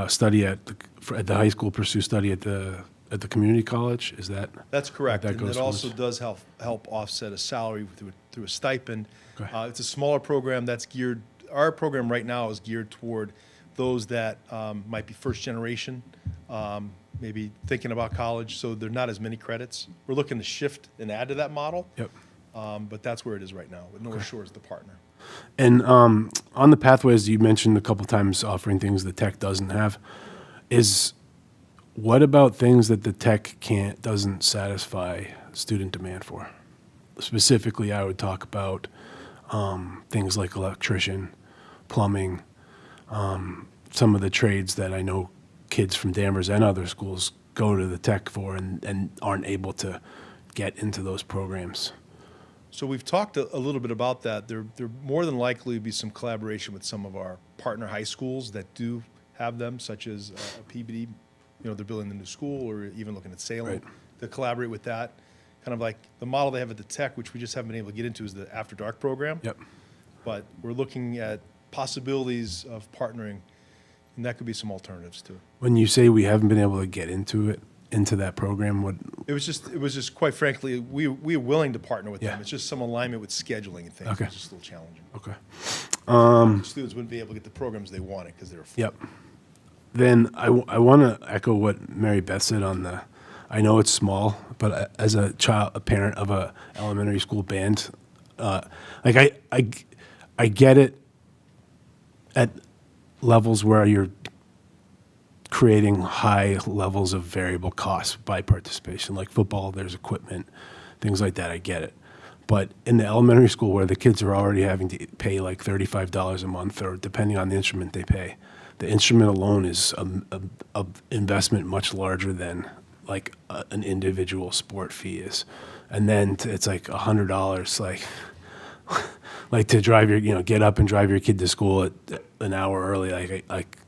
study at the high school, pursue study at the community college. Is that? That's correct. That And goes it also towards- does help offset a salary through a stipend. Okay. It's a smaller program that's geared. Our program right now is geared toward those that might be first generation, maybe thinking about college, so there are not as many credits. We're looking to shift and add to that model. Yep. But that's where it is right now, with North Shore as the partner. And on the pathways, you mentioned a couple times offering things the tech doesn't have. What about things that the tech doesn't satisfy student demand for? Specifically, I would talk about things like electrician, plumbing, some of the trades that I know kids from Danvers and other schools go to the tech for and aren't able to get into those programs. So we've talked a little bit about that. There more than likely will be some collaboration with some of our partner high schools that do have them, such as Peabody. They're building the new school, or even looking at Salem Right. to collaborate with that. Kind of like the model they have at the tech, which we just haven't been able to get into, is the After Dark program. Yep. But we're looking at possibilities of partnering, and that could be some alternatives too. When you say we haven't been able to get into that program, what? It was just quite frankly, we are willing to partner with them. Yeah. It's just some alignment with scheduling and things. Okay. It's just a little challenging. Okay. Students wouldn't be able to get the programs they wanted because they were full. Yep. Then I want to echo what Mary Beth said on the. I know it's small, but as a parent of a elementary school band, I get it at levels where you're creating high levels of variable costs by participation. Like football, there's equipment, things like that. I get it. But in the elementary school where the kids are already having to pay like $35 a month, or depending on the instrument they pay, the instrument alone is a investment much larger than like an individual sport fee is. And then it's like $100, like to drive get up and drive your kid to school at an hour early. Like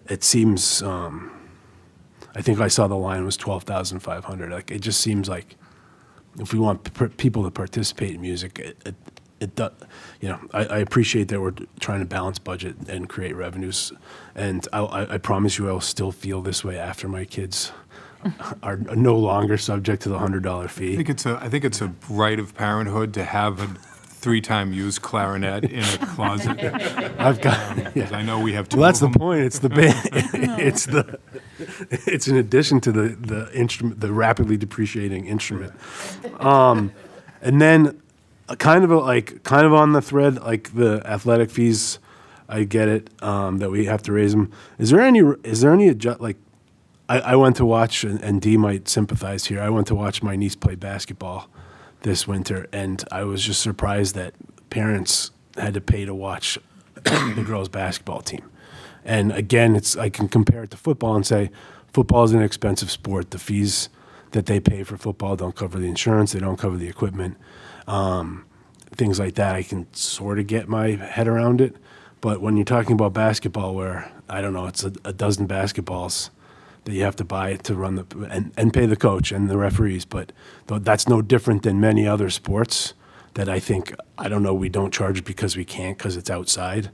it seems, I think I saw the line was 12,500. Like it just seems like if we want people to participate in music, it does. I appreciate that we're trying to balance budget and create revenues, and I promise you I will still feel this way after my kids are no longer subject to the $100 fee. I think it's a right of parenthood to have a 3-time used clarinet in a closet. I've got. 'Cause I know we have two. Well, that's of the them. point. It's the band. It's in addition to the instrument, the rapidly depreciating instrument, and then kind of on the thread, like the athletic fees. I get it that we have to raise them. Is there any like? I went to watch, and Dee might sympathize here. I went to watch my niece play basketball this winter, and I was just surprised that parents had to pay to watch the girls' basketball team. And again, I can compare it to football and say football is an expensive sport. The fees that they pay for football don't cover the insurance, they don't cover the equipment, things like that. I can sort of get my head around it. But when you're talking about basketball, where, I don't know, it's a dozen basketballs that you have to buy to run and pay the coach and the referees, but that's no different than many other sports that I don't know, we don't charge because we can't, because it's outside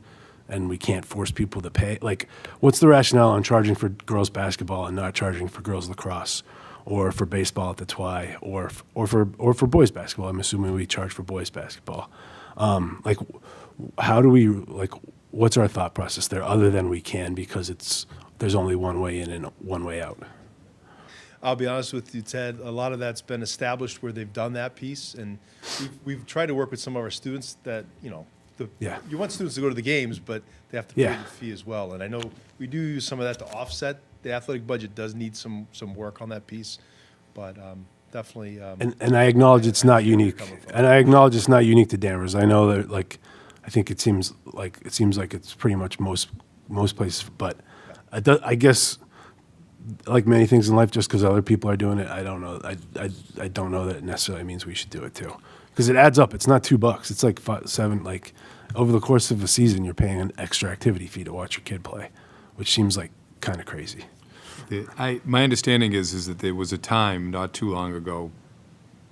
and we can't force people to pay. Like, what's the rationale on charging for girls basketball and not charging for girls lacrosse, or for baseball at the Twy, or for boys basketball? I'm assuming we charge for boys basketball. Like, how do we, like, what's our thought process there, other than we can because there's only one way in and one way out? I'll be honest with you, Ted, a lot of that's been established where they've done that piece, and we've tried to work with some of our students that, Yeah. you want students to go to the games, but they have to pay Yeah. the fee as well. And I know we do use some of that to offset. The athletic budget does need some work on that piece, but definitely. And I acknowledge it's not unique. coming from. And I acknowledge it's not unique to Danvers. I know that, like, I think it seems like it's pretty much most places. But I guess, like many things in life, just because other people are doing it, I don't know. I don't know that it necessarily means we should do it too, because it adds up. It's not $2. It's like $7. Like, over the course of a season, you're paying an extra activity fee to watch your kid play, which seems like kind of crazy. My understanding is that there was a time not too long ago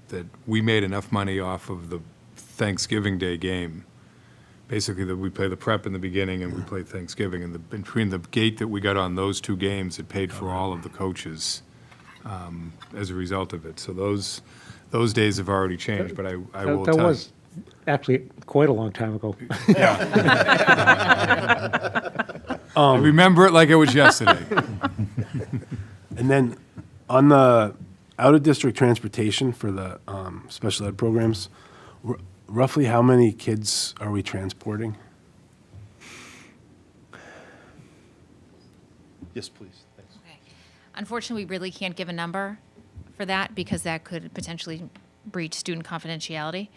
that we made enough money off of the Thanksgiving Day game. Basically, that we play the prep in the beginning and we play Thanksgiving, and between the gate that we got on those two games, it paid for all of the coaches as a result of it. So those days have already changed. But I will That tell was actually quite a long time ago. I remember it like it was yesterday. And then on the out-of-district transportation for the special ed programs, roughly how many kids are we transporting? Yes, please. Thanks. Okay. Unfortunately, we really can't give a number for that because that could potentially breach student confidentiality.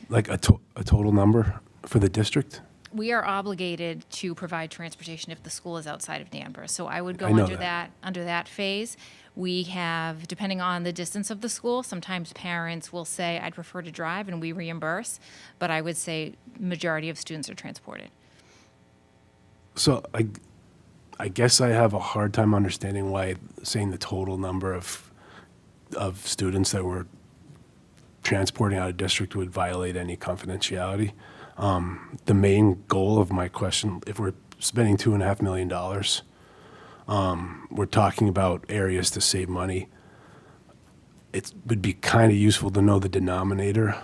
Like a total number for the district? We are obligated to provide transportation if the school is outside of Danvers. So I would go I know under that. under that phase. We have, depending on the distance of the school, sometimes parents will say, I'd prefer to drive, and we reimburse. But I would say majority of students are transported. So I guess I have a hard time understanding why saying the total number of students that we're transporting out of district would violate any confidentiality. The main goal of my question, if we're spending $2.5 million, we're talking about areas to save money. It would be kind of useful to know the denominator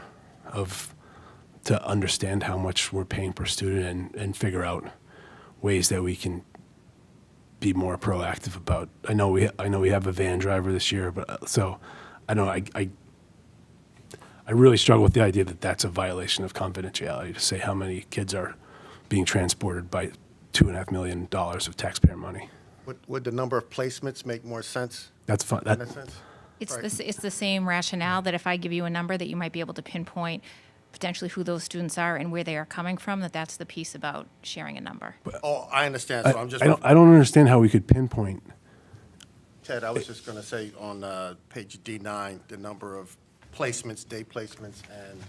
to understand how much we're paying per student and figure out ways that we can be more proactive about. I know we have a van driver this year, but so I know I really struggle with the idea that that's a violation of confidentiality to say how many kids are being transported by $2.5 million of taxpayer money. Would the number of placements make more sense That's fine. in that sense? It's Right. it's the same rationale that if I give you a number that you might be able to pinpoint potentially who those students are and where they are coming from, that's the piece about sharing a number. Oh, I understand, so I'm just, I don't understand how we could pinpoint. Ted, I was just going to say on page D9, the number of placements, day placements, and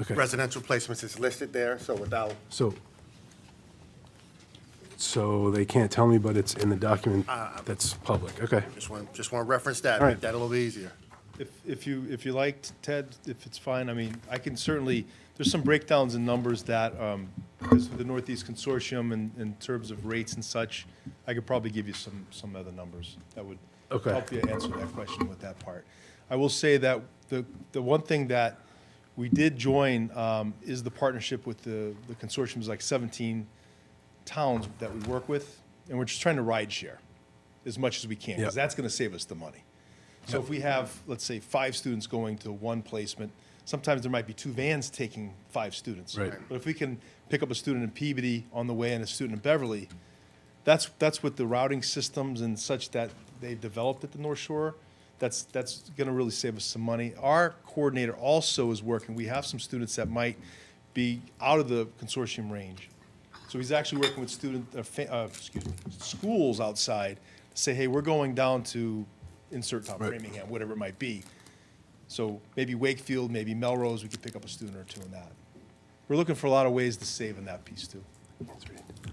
Okay. residential placements is listed there, so without, So they can't tell me, but it's in the document that's public. Okay. just want to reference that, All make right. that a little easier. If you liked, Ted, if it's fine, I mean, I can certainly, there's some breakdowns in numbers that, because of the Northeast Consortium and in terms of rates and such, I could probably give you some other numbers that would Okay. help you answer that question with that part. I will say that the one thing that we did join is the partnership with the consortium. Is like 17 towns that we work with, and we're just trying to ride share as much as we can, because Yep. that's going to save us the money. So if we have, let's say, 5 students going to one placement, sometimes there might be 2 vans taking 5 students. Right. But if we can pick up a student in Peabody on the way and a student in Beverly, that's with the routing systems and such that they've developed at the North Shore. That's going to really save us some money. Our coordinator also is working. We have some students that might be out of the consortium range. So he's actually working with schools outside to say, hey, we're going down to insert town, Right. Framingham, whatever it might be. So maybe Wakefield, maybe Melrose, we could pick up a student or 2 in that. We're looking for a lot of ways to save in that piece too.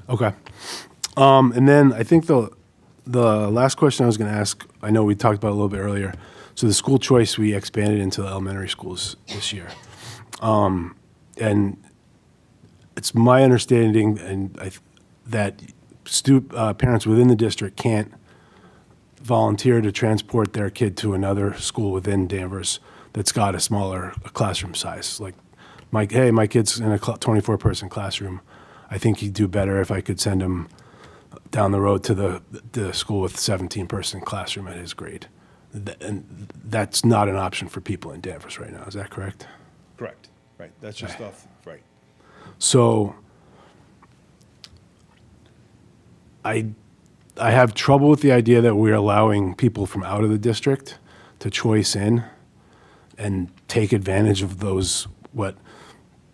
Okay. And then I think the last question I was going to ask, I know we talked about it a little bit earlier. So the school choice, we expanded into the elementary schools this year. And it's my understanding that parents within the district can't volunteer to transport their kid to another school within Danvers that's got a smaller classroom size. Like, my kid's in a 24-person classroom. I think he'd do better if I could send him down the road to the school with 17-person classroom at his grade. And that's not an option for people in Danvers right now. Is that correct? Correct, right. That's just stuff, right. So I have trouble with the idea that we're allowing people from out of the district to choice in and take advantage of those,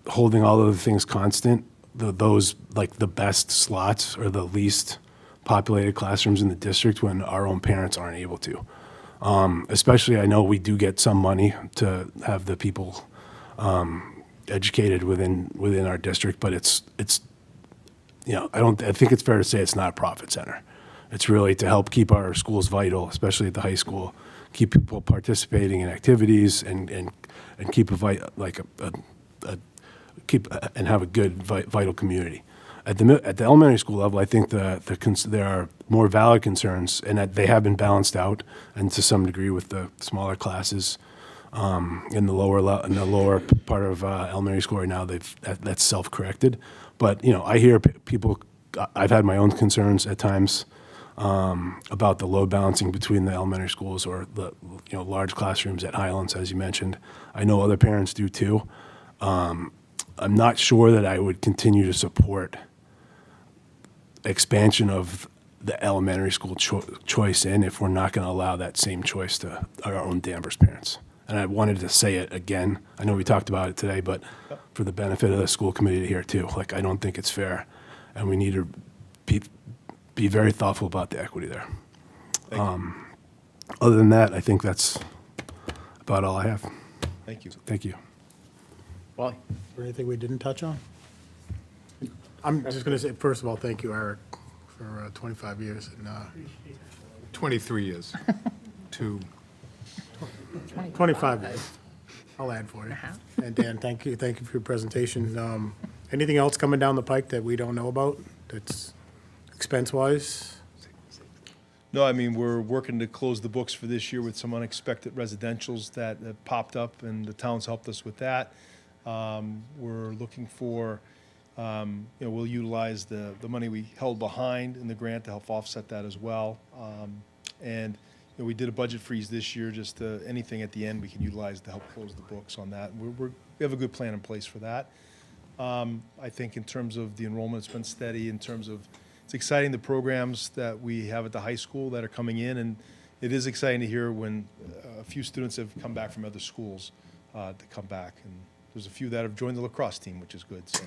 holding all other things constant, those like the best slots or the least populated classrooms in the district when our own parents aren't able to. Especially, I know we do get some money to have the people educated within our district, but it's I think it's fair to say it's not a profit center. It's really to help keep our schools vital, especially at the high school, keep people participating in activities and keep and have a good vital community. At the elementary school level, I think there are more valid concerns, and that they have been balanced out, and to some degree with the smaller classes in the lower part of elementary school right now, that's self-corrected. But I hear people I've had my own concerns at times about the load balancing between the elementary schools or the large classrooms at Highlands, as you mentioned. I know other parents do too. I'm not sure that I would continue to support expansion of the elementary school choice in if we're not going to allow that same choice to our own Danvers parents. And I wanted to say it again. I know we talked about it today, but for the benefit of the school committee to hear it too. Like, I don't think it's fair, and we need to be very thoughtful about the equity there. Other than that, I think that's about all I have. Thank you. Thank you. Wally? Is there anything we didn't touch on? I'm just going to say, first of all, thank you, Eric, for 25 years. And 23 years. 25 years. I'll add for you. And Dan, thank you for your presentation. Anything else coming down the pike that we don't know about that's expense-wise? No, I mean, we're working to close the books for this year with some unexpected residentials that have popped up, and the town's helped us with that. We're looking for, we'll utilize the money we held behind in the grant to help offset that as well. And we did a budget freeze this year, just anything at the end we can utilize to help close the books on that. We have a good plan in place for that. I think in terms of the enrollment, it's been steady in terms of, it's exciting the programs that we have at the high school that are coming in, and it is exciting to hear when a few students have come back from other schools to come back. And there's a few that have joined the lacrosse team, which is good. So.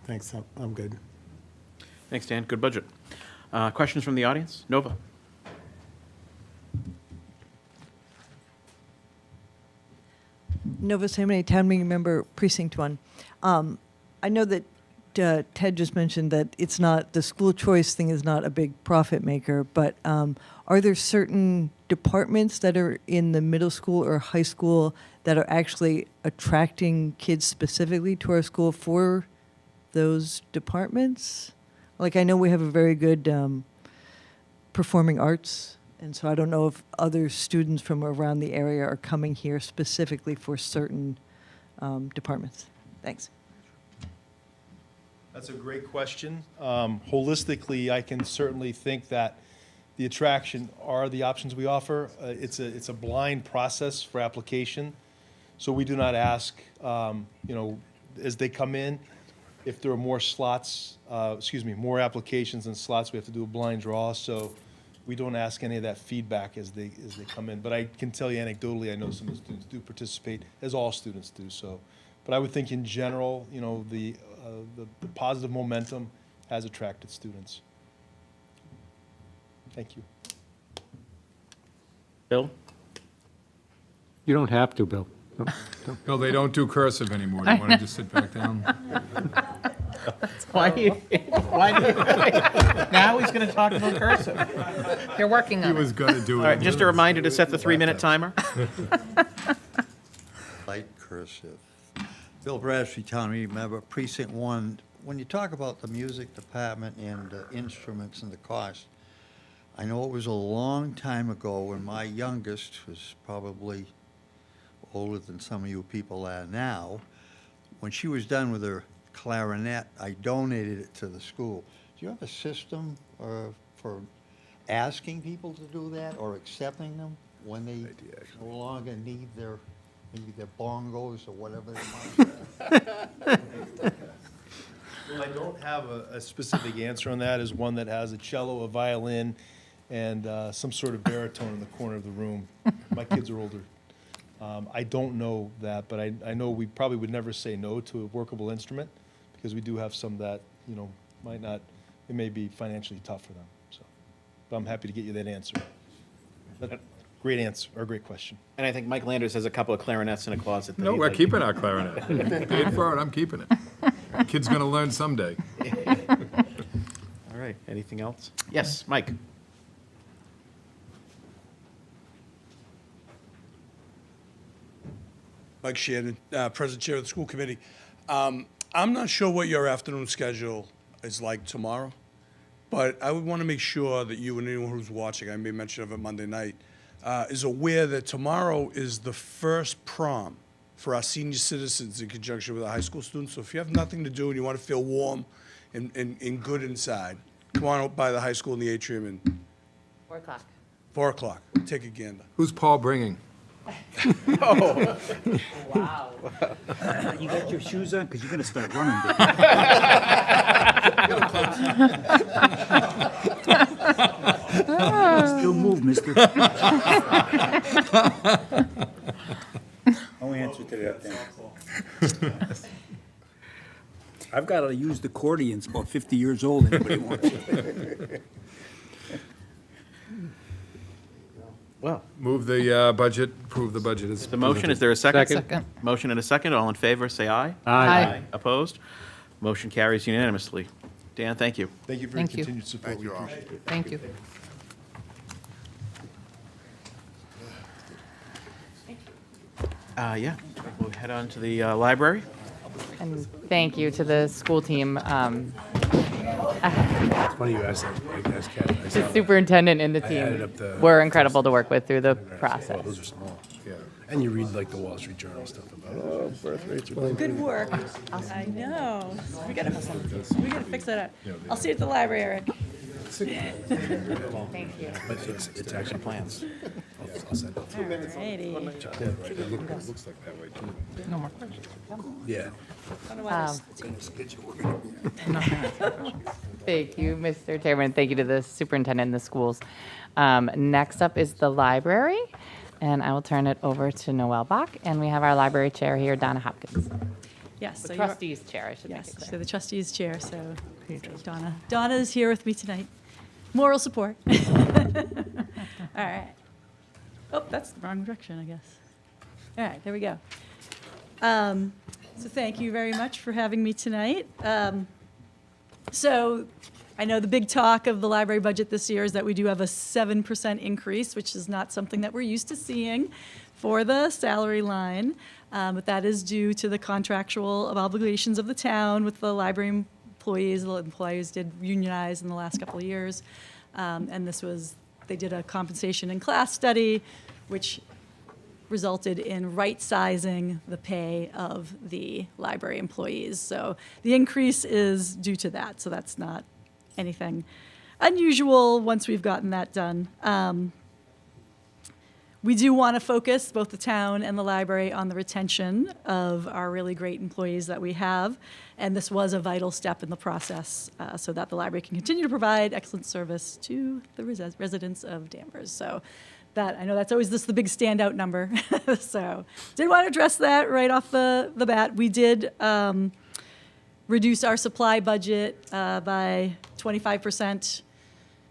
Thanks, I'm good. Thanks, Dan. Good budget. Questions from the audience? Nova? Nova Salmon, town meeting member, precinct 1. I know that Ted just mentioned that it's not, the school choice thing is not a big profit maker, but are there certain departments that are in the middle school or high school that are actually attracting kids specifically to our school for those departments? Like, I know we have a very good performing arts, and so I don't know if other students from around the area are coming here specifically for certain departments. Thanks. That's a great question. Holistically, I can certainly think that the attraction are the options we offer. It's a blind process for application, so we do not ask, as they come in, if there are more slots, more applications than slots, we have to do a blind draw. So we don't ask any of that feedback as they come in. But I can tell you anecdotally, I know some of the students do participate, as all students do. So, but I would think in general, the positive momentum has attracted students. Thank you. Bill? You don't have to, Bill. No, they don't do cursive anymore. You want to just sit back down? Why do you, now he's going to talk about cursive. You're working He on was it. going to do it. All right, just a reminder to set the 3-minute timer. Light cursive. Bill Bradstreet, town meeting member, precinct 1. When you talk about the music department and instruments and the cost, I know it was a long time ago when my youngest was probably older than some of you people are now. When she was done with her clarinet, I donated it to the school. Do you have a system for asking people to do that or accepting them when they no longer need their bongos or whatever they might? Well, I don't have a specific answer on that. As one that has a cello, a violin, and some sort of baritone in the corner of the room. My kids are older. I don't know that, but I know we probably would never say no to a workable instrument, because we do have some that, might not, it may be financially tough for them. So, but I'm happy to get you that answer. But great answer, or great question. And I think Mike Landers has a couple of clarinets in a closet. No, we're keeping our clarinet. Paid for it, I'm keeping it. Kid's going to learn someday. All right, anything else? Yes, Mike? Mike Shannon, President Chair of the School Committee. I'm not sure what your afternoon schedule is like tomorrow, but I would want to make sure that you and anyone who's watching, I made mention of it Monday night, is aware that tomorrow is the first prom for our senior citizens in conjunction with our high school students. So if you have nothing to do and you want to feel warm and good inside. Come on out by the high school in the atrium and 4 o'clock. 4 o'clock. Take a gander. Who's Paul bringing? Wow. You got your shoes on? Because you're going to start running. Still move, mister. No answer to that then. I've got a used accordion. It's about 50 years old. Anybody wants it? Well, Move the budget, approve the budget as the motion, is there a second? Second. Motion and a second, all in favor, say aye. Aye. Opposed? Motion carries unanimously. Dan, thank you. Thank you for your Thank you. continued support. Thank you We all. appreciate it. Thank you. Yeah, we'll head on to the library. And thank you to the school team. It's funny you asked that. Like, asked Kathy. I The saw- superintendent and the I added team up the- were incredible to work with through the Well, process. those are small. Yeah. And you read like the Wall Street Journal stuff about birth rates. Good work. I know. We gotta fix that up. I'll see you at the library, Eric. Thank you. But it's actually plans. I'll send it to you. Alrighty. Yeah, right. It looks like that way too. No more questions. Yeah. I don't know why this- Thank you, Mr. Chairman. Thank you to the superintendent and the schools. Next up is the library, and I will turn it over to Noel Bach, and we have our library chair here, Donna Hopkins. Yes. The so you're- trustees chair, I should make Yes, it so clear. the trustees chair, so Donna. Donna is here with me tonight. Moral support. All right. Oh, that's the wrong direction, I guess. All right, there we go. So thank you very much for having me tonight. So I know the big talk of the library budget this year is that we do have a 7% increase, which is not something that we're used to seeing for the salary line. But that is due to the contractual obligations of the town with the library employees. The employees did unionize in the last couple of years. And they did a compensation and class study, which resulted in right-sizing the pay of the library employees. So the increase is due to that, so that's not anything unusual once we've gotten that done. We do want to focus, both the town and the library, on the retention of our really great employees that we have, and this was a vital step in the process so that the library can continue to provide excellent service to the residents of Danvers. So that, I know that's always the big standout number. So did want to address that right off the bat. We did reduce our supply budget by 25%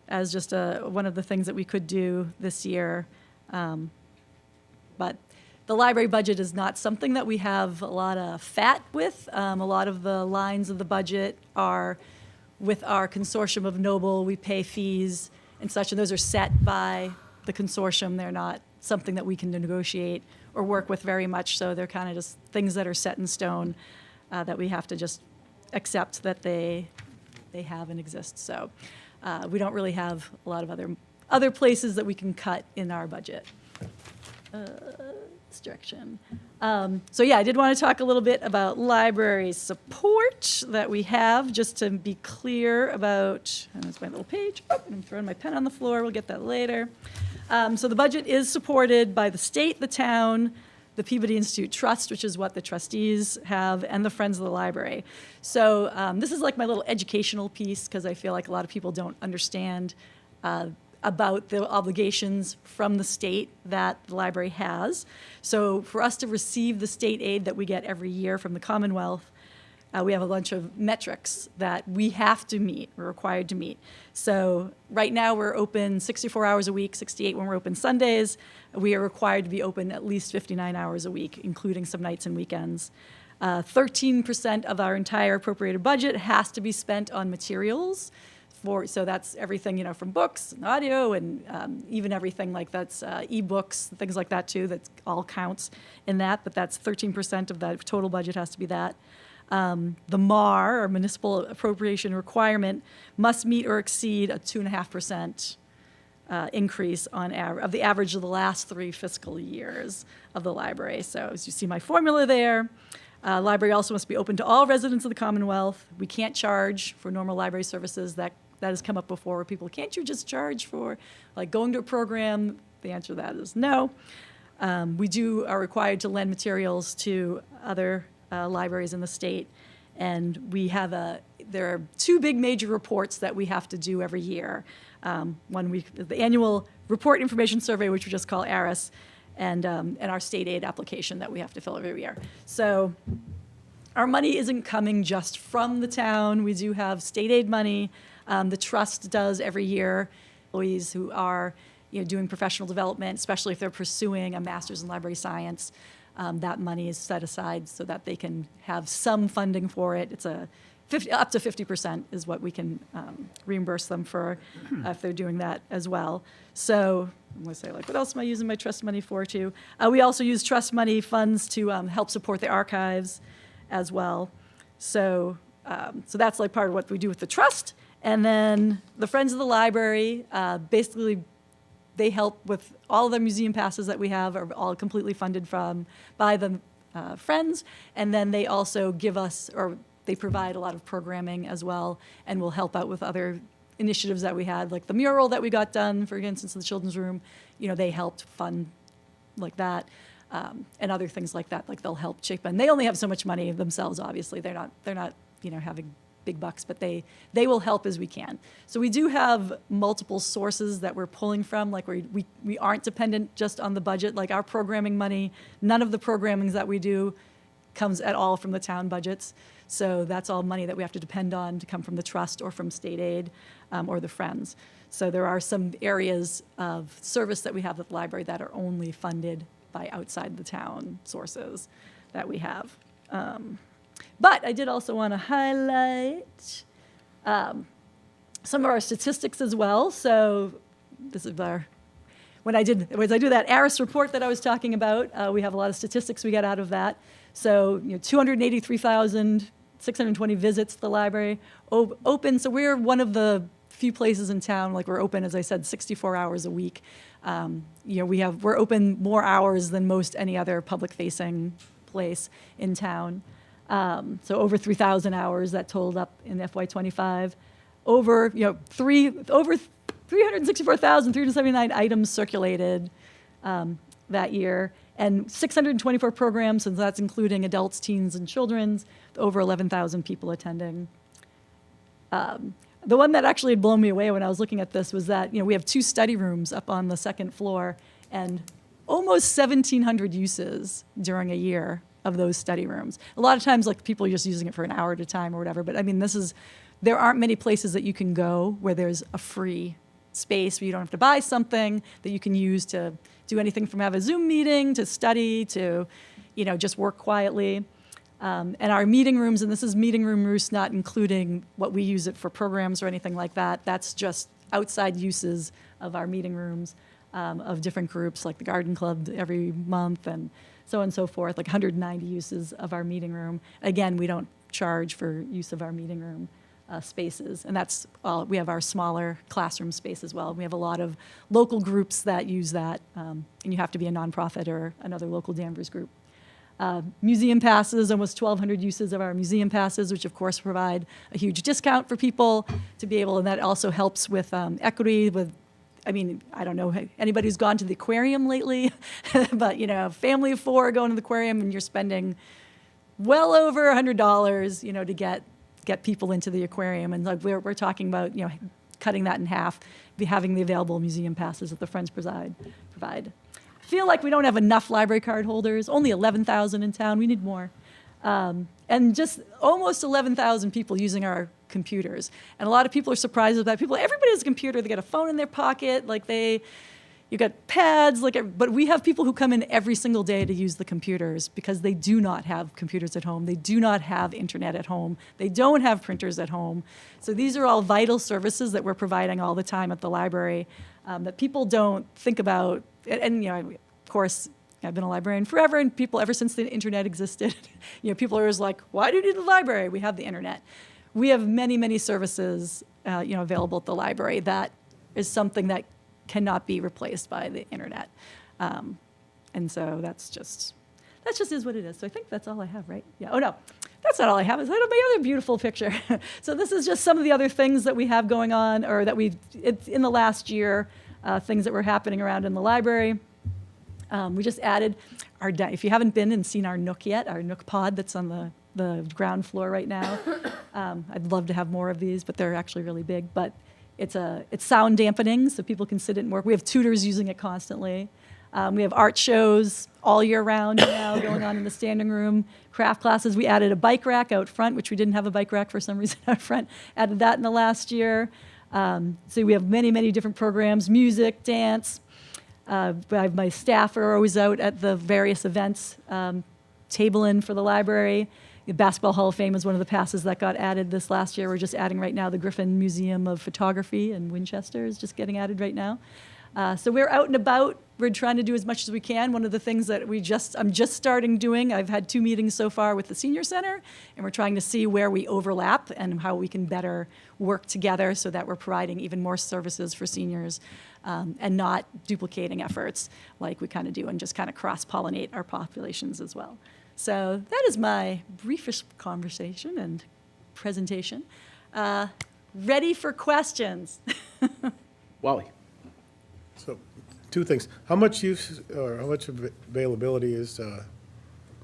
as just one of the things that we could do this year. But the library budget is not something that we have a lot of fat with. A lot of the lines of the budget are with our consortium of Noble. We pay fees and such, and those are set by the consortium. They're not something that we can negotiate or work with very much, so they're kind of just things that are set in stone that we have to just accept that they have and exist. So we don't really have a lot of other places that we can cut in our budget. This direction. So yeah, I did want to talk a little bit about library support that we have, just to be clear about, and that's my little page. Oh, I'm throwing my pen on the floor. We'll get that later. So the budget is supported by the state, the town, the Peabody Institute Trust, which is what the trustees have, and the Friends of the Library. So this is like my little educational piece, because I feel like a lot of people don't understand about the obligations from the state that the library has. So for us to receive the state aid that we get every year from the Commonwealth, we have a bunch of metrics that we have to meet, we're required to meet. So right now we're open 64 hours a week, 68 when we're open Sundays. We are required to be open at least 59 hours a week, including some nights and weekends. 13% of our entire appropriated budget has to be spent on materials. So that's everything, from books and audio and even everything like that's e-books, things like that too, that all counts in that, but that's 13% of the total budget has to be that. The MAR, or municipal appropriation requirement, must meet or exceed a 2.5% increase of the average of the last 3 fiscal years of the library. So as you see my formula there, Library also must be open to all residents of the Commonwealth. We can't charge for normal library services. That has come up before, where people, can't you just charge for like going to a program? The answer to that is no. We are required to lend materials to other libraries in the state, and there are two big major reports that we have to do every year. The annual report information survey, which we just call ARIS, and our state aid application that we have to fill every year. So our money isn't coming just from the town. We do have state aid money. The trust does every year. Employees who are doing professional development, especially if they're pursuing a master's in library science, that money is set aside so that they can have some funding for it. It's up to 50% is what we can reimburse them for if they're doing that as well. So I'm going to say, what else am I using my trust money for too? We also use trust money funds to help support the archives as well. So that's part of what we do with the trust. And then the Friends of the Library, basically, they help with all of the museum passes that we have are all completely funded by the Friends. And then they also give us, or they provide a lot of programming as well, and will help out with other initiatives that we had, like the mural that we got done, for instance, in the children's room. They helped fund like that, and other things like that. Like they'll help chip in. They only have so much money themselves, obviously. They're not having big bucks, but they will help as we can. So we do have multiple sources that we're pulling from. Like we aren't dependent just on the budget. Like our programming money, none of the programming that we do comes at all from the town budgets. So that's all money that we have to depend on to come from the trust or from state aid or the Friends. So there are some areas of service that we have at the library that are only funded by outside the town sources that we have. But I did also want to highlight some of our statistics as well. So this is when I do that ARIS report that I was talking about, we have a lot of statistics we get out of that. So 283,620 visits to the library open. So we're one of the few places in town, we're open, as I said, 64 hours a week. We're open more hours than most any other public-facing place in town. So over 3,000 hours that totaled up in FY25. Over 364,379 items circulated that year, and 624 programs, and that's including adults, teens, and children's. Over 11,000 people attending. The one that actually had blown me away when I was looking at this was that we have 2 study rooms up on the second floor, and almost 1,700 uses during a year of those study rooms. A lot of times, people are just using it for an hour at a time or whatever. But I mean, there aren't many places that you can go where there's a free space where you don't have to buy something that you can use to do anything from have a Zoom meeting to study to, just work quietly. And our meeting rooms, and this is meeting room use, not including what we use it for programs or anything like that. That's just outside uses of our meeting rooms of different groups, like the Garden Club every month and so on and so forth, 190 uses of our meeting room. Again, we don't charge for use of our meeting room spaces, and that's all. We have our smaller classroom space as well. We have a lot of local groups that use that, and you have to be a nonprofit or another local Danvers group. Museum passes, almost 1,200 uses of our museum passes, which of course provide a huge discount for people to be able, and that also helps with equity with, I don't know anybody who's gone to the aquarium lately, but family of 4 going to the aquarium and you're spending well over $100, to get people into the aquarium. And we're talking about, cutting that in half, having the available museum passes that the Friends provide. I feel like we don't have enough library card holders, only 11,000 in town. We need more. And just almost 11,000 people using our computers. And a lot of people are surprised with that. Everybody has a computer. They got a phone in their pocket. You got pads. But we have people who come in every single day to use the computers because they do not have computers at home. They do not have internet at home. They don't have printers at home. So these are all vital services that we're providing all the time at the library that people don't think about. And of course, I've been a librarian forever, and people, ever since the internet existed, people are always like, why do you need the library? We have the internet. We have many, many services, available at the library. That is something that cannot be replaced by the internet. And so that's that just is what it is. So I think that's all I have, right? Yeah. Oh, no. That's not all I have. Is that my other beautiful picture? So this is just some of the other things that we have going on, or that it's in the last year, things that were happening around in the library. We just added if you haven't been and seen our Nook yet, our Nook pod that's on the ground floor right now. I'd love to have more of these, but they're actually really big. But it's sound dampening, so people can sit and work. We have tutors using it constantly. We have art shows all year round now going on in the standing room. Craft classes. We added a bike rack out front, which we didn't have a bike rack for some reason out front. Added that in the last year. So we have many, many different programs: music, dance. My staff are always out at the various events, tabling for the library. The Basketball Hall of Fame is one of the passes that got added this last year. We're just adding right now the Griffin Museum of Photography in Winchester is just getting added right now. So we're out and about. We're trying to do as much as we can. One of the things that I'm just starting doing, I've had 2 meetings so far with the Senior Center, and we're trying to see where we overlap and how we can better work together so that we're providing even more services for seniors and not duplicating efforts like we kind of do, and just kind of cross-pollinate our populations as well. So that is my briefest conversation and presentation. Ready for questions? Wally. So, 2 things. How much use or how much availability is the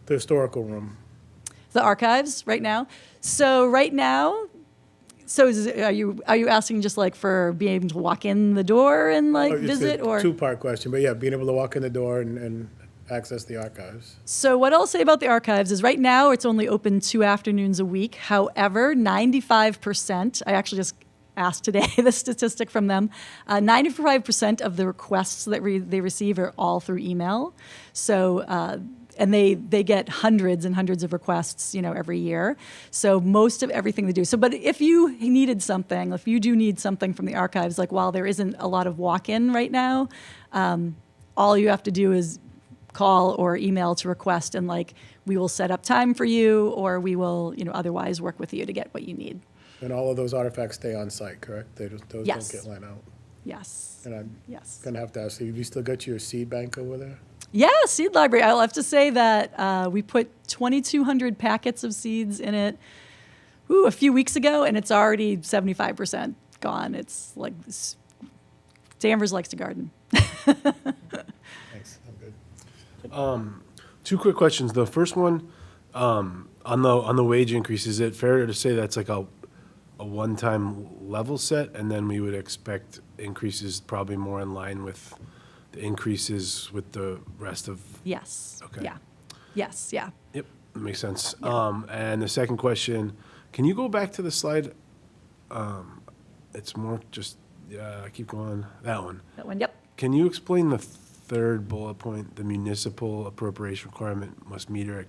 historical room? The archives right now. So right now, are you asking just like for being able to walk in the door and like It's visit, a or? 2-part question, but yeah, being able to walk in the door and access the archives. So what I'll say about the archives is right now it's only open 2 afternoons a week. However, 95%, I actually just asked today the statistic from them, 95% of the requests that they receive are all through email. So, and they get hundreds and hundreds of requests, every year. So most of everything they do. So, but if you needed something, if you do need something from the archives, like while there isn't a lot of walk-in right now, all you have to do is call or email to request, and like we will set up time for you, or we will, otherwise work with you to get what you need. And all of those artifacts stay on site, correct? Those Yes. don't get lent out. Yes. And I'm Yes. gonna have to ask you, have you still got your seed bank over there? Yeah, seed library. I'll have to say that we put 2,200 packets of seeds in it a few weeks ago, and it's already 75% gone. It's like Danvers likes to garden. Thanks, I'm good. 2 quick questions. The first one, on the wage increase, is it fair to say that's like a one-time level set, and then we would expect increases probably more in line with the increases with the rest of? Yes. Okay. Yeah. Yes. Yeah. Yep, that makes sense. Yeah. And the second question, can you go back to the slide? It's more just, keep going, that one. That one. Yep. Can you explain the 3rd bullet point, the municipal appropriation requirement must meet or,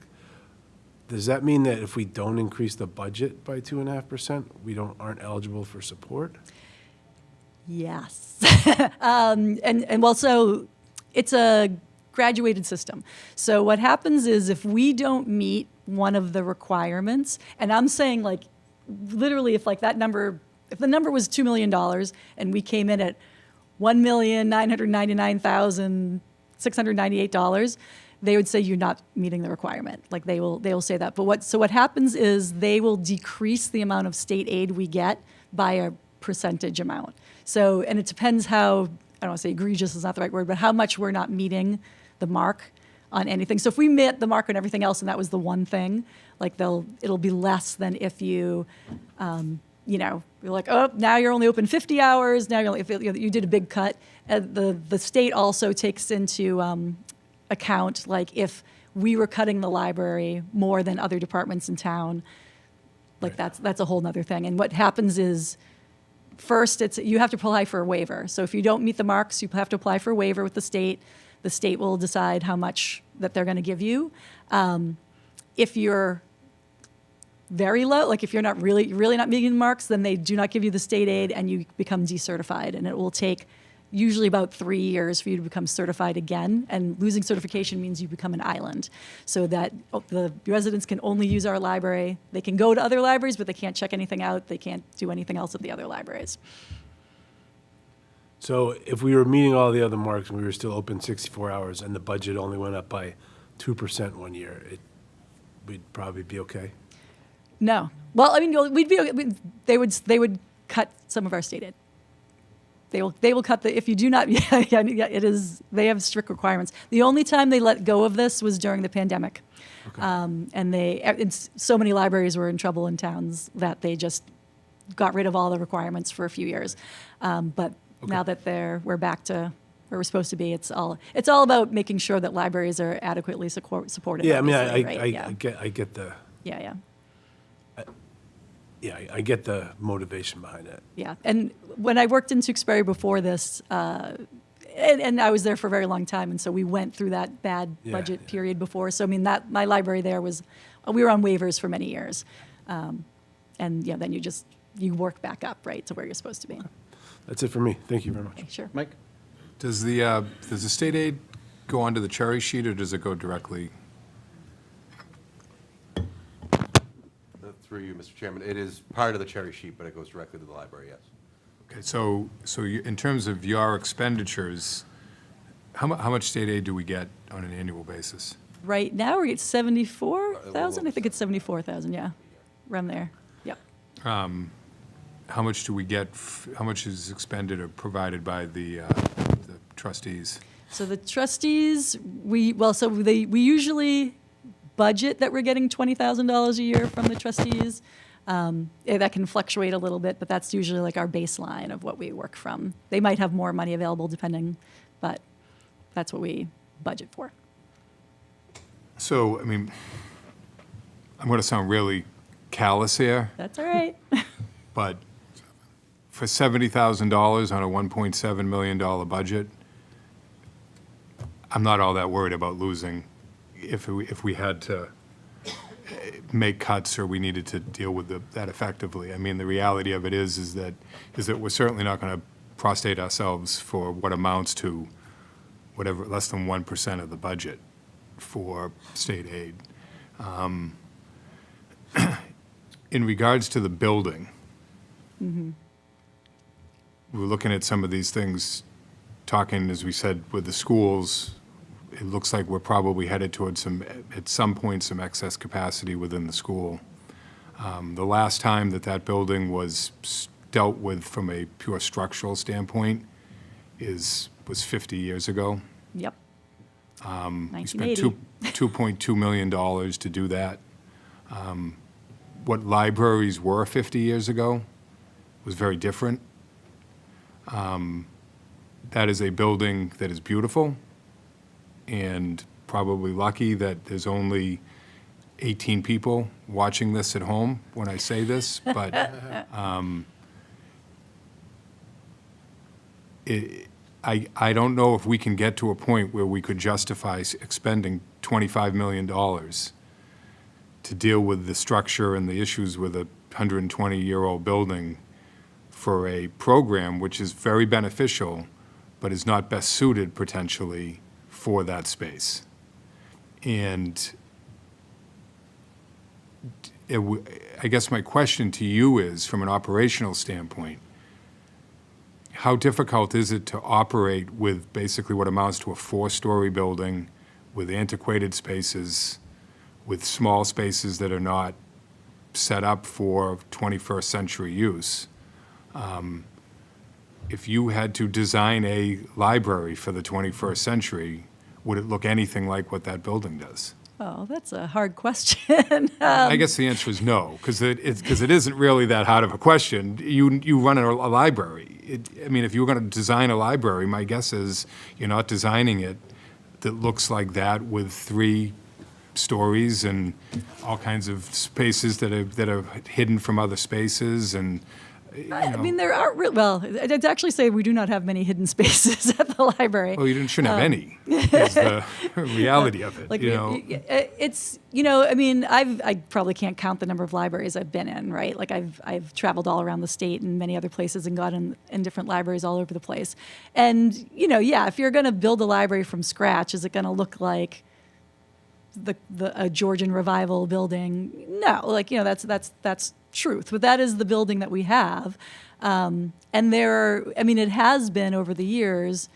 does that mean that if we don't increase the budget by 2.5%, we aren't eligible for support? Yes. and well, so it's a graduated system. So what happens is if we don't meet one of the requirements, and I'm saying like literally if the number was $2 million and we came in at $1,999,698, they would say you're not meeting the requirement. Like they will say that. But what happens is they will decrease the amount of state aid we get by a percentage amount. So, and it depends how, I don't want to say egregious is not the right word, but how much we're not meeting the mark on anything. So if we met the mark on everything else and that was the one thing, like it'll be less than if you, you're like, oh, now you're only open 50 hours. Now if you did a big cut. The state also takes into account, like if we were cutting the library more than other departments in town, like that's a whole nother thing. And what happens is, first, you have to apply for a waiver. So if you don't meet the marks, you have to apply for a waiver with the state. The state will decide how much that they're going to give you. If you're very low, like if you're not really not meeting the marks, then they do not give you the state aid and you become decertified. And it will take usually about 3 years for you to become certified again. And losing certification means you become an island, so that the residents can only use our library. They can go to other libraries, but they can't check anything out. They can't do anything else at the other libraries. So if we were meeting all the other marks and we were still open 64 hours and the budget only went up by 2% one year, we'd probably be okay. No. Well, I mean, they would cut some of our state aid. They will cut if you do not, yeah, it is, they have strict requirements. The only time they let go of this was during the pandemic. And so many libraries were in trouble in towns that they just got rid of all the requirements for a few years. But now that we're back to where we're supposed to be, it's all about making sure that libraries are adequately supported. Yeah, I mean, obviously, right? I get the, Yeah. I get the motivation behind it. Yeah, and when I worked in Tewksbury before this, and I was there for a very long time, and so we went through that bad budget period before. So I mean, my library there was, we were on waivers for many years, and then you work back up right to where you're supposed to be. That's it for me. Thank you very much. Okay, sure. Mike? Does the state aid go onto the cherry sheet, or does it go directly? Through you, Mr. Chairman, it is part of the cherry sheet, but it goes directly to the library, yes. Okay, so in terms of your expenditures, how much state aid do we get on an annual basis? Right now we're at 74,000. I think it's 74,000. Yeah, around there. Yep. How much do we get, how much is expended or provided by the trustees? So the trustees, we usually budget that we're getting $20,000 a year from the trustees. That can fluctuate a little bit, but that's usually like our baseline of what we work from. They might have more money available depending, but that's what we budget for. So, I mean, I'm going to sound really callous here, That's all right. but for $70,000 on a $1.7 million budget, I'm not all that worried about losing if we had to make cuts or we needed to deal with that effectively. I mean, the reality of it is that we're certainly not going to prostrate ourselves for what amounts to whatever, less than 1% of the budget for state aid. In regards to the building, we're looking at some of these things, talking, as we said, with the schools. It looks like we're probably headed towards at some point, some excess capacity within the school. The last time that building was dealt with from a pure structural standpoint was 50 years ago. Yep. We spent 1980. $2.2 million to do that. What libraries were 50 years ago was very different. That is a building that is beautiful, and probably lucky that there's only 18 people watching this at home when I say this, but I don't know if we can get to a point where we could justify expending $25 million to deal with the structure and the issues with a 120-year-old building for a program which is very beneficial, but is not best suited potentially for that space. And I guess my question to you is, from an operational standpoint, how difficult is it to operate with basically what amounts to a 4-story building with antiquated spaces, with small spaces that are not set up for 21st century use? If you had to design a library for the 21st century, would it look anything like what that building does? Oh, that's a hard question. I guess the answer is no, because it isn't really that hard of a question. You run a library. I mean, if you were going to design a library, my guess is you're not designing it that looks like that with 3 stories and all kinds of spaces that are hidden from other spaces, and I mean, there are well, I'd actually say we do not have many hidden spaces at the library. well, you shouldn't have any. Is the reality of it. Like, it's I mean, I probably can't count the number of libraries I've been in, right? Like I've traveled all around the state and many other places and gotten in different libraries all over the place. And if you're going to build a library from scratch, is it going to look like a Georgian revival building? No, that's truth. But that is the building that we have, and it has been over the years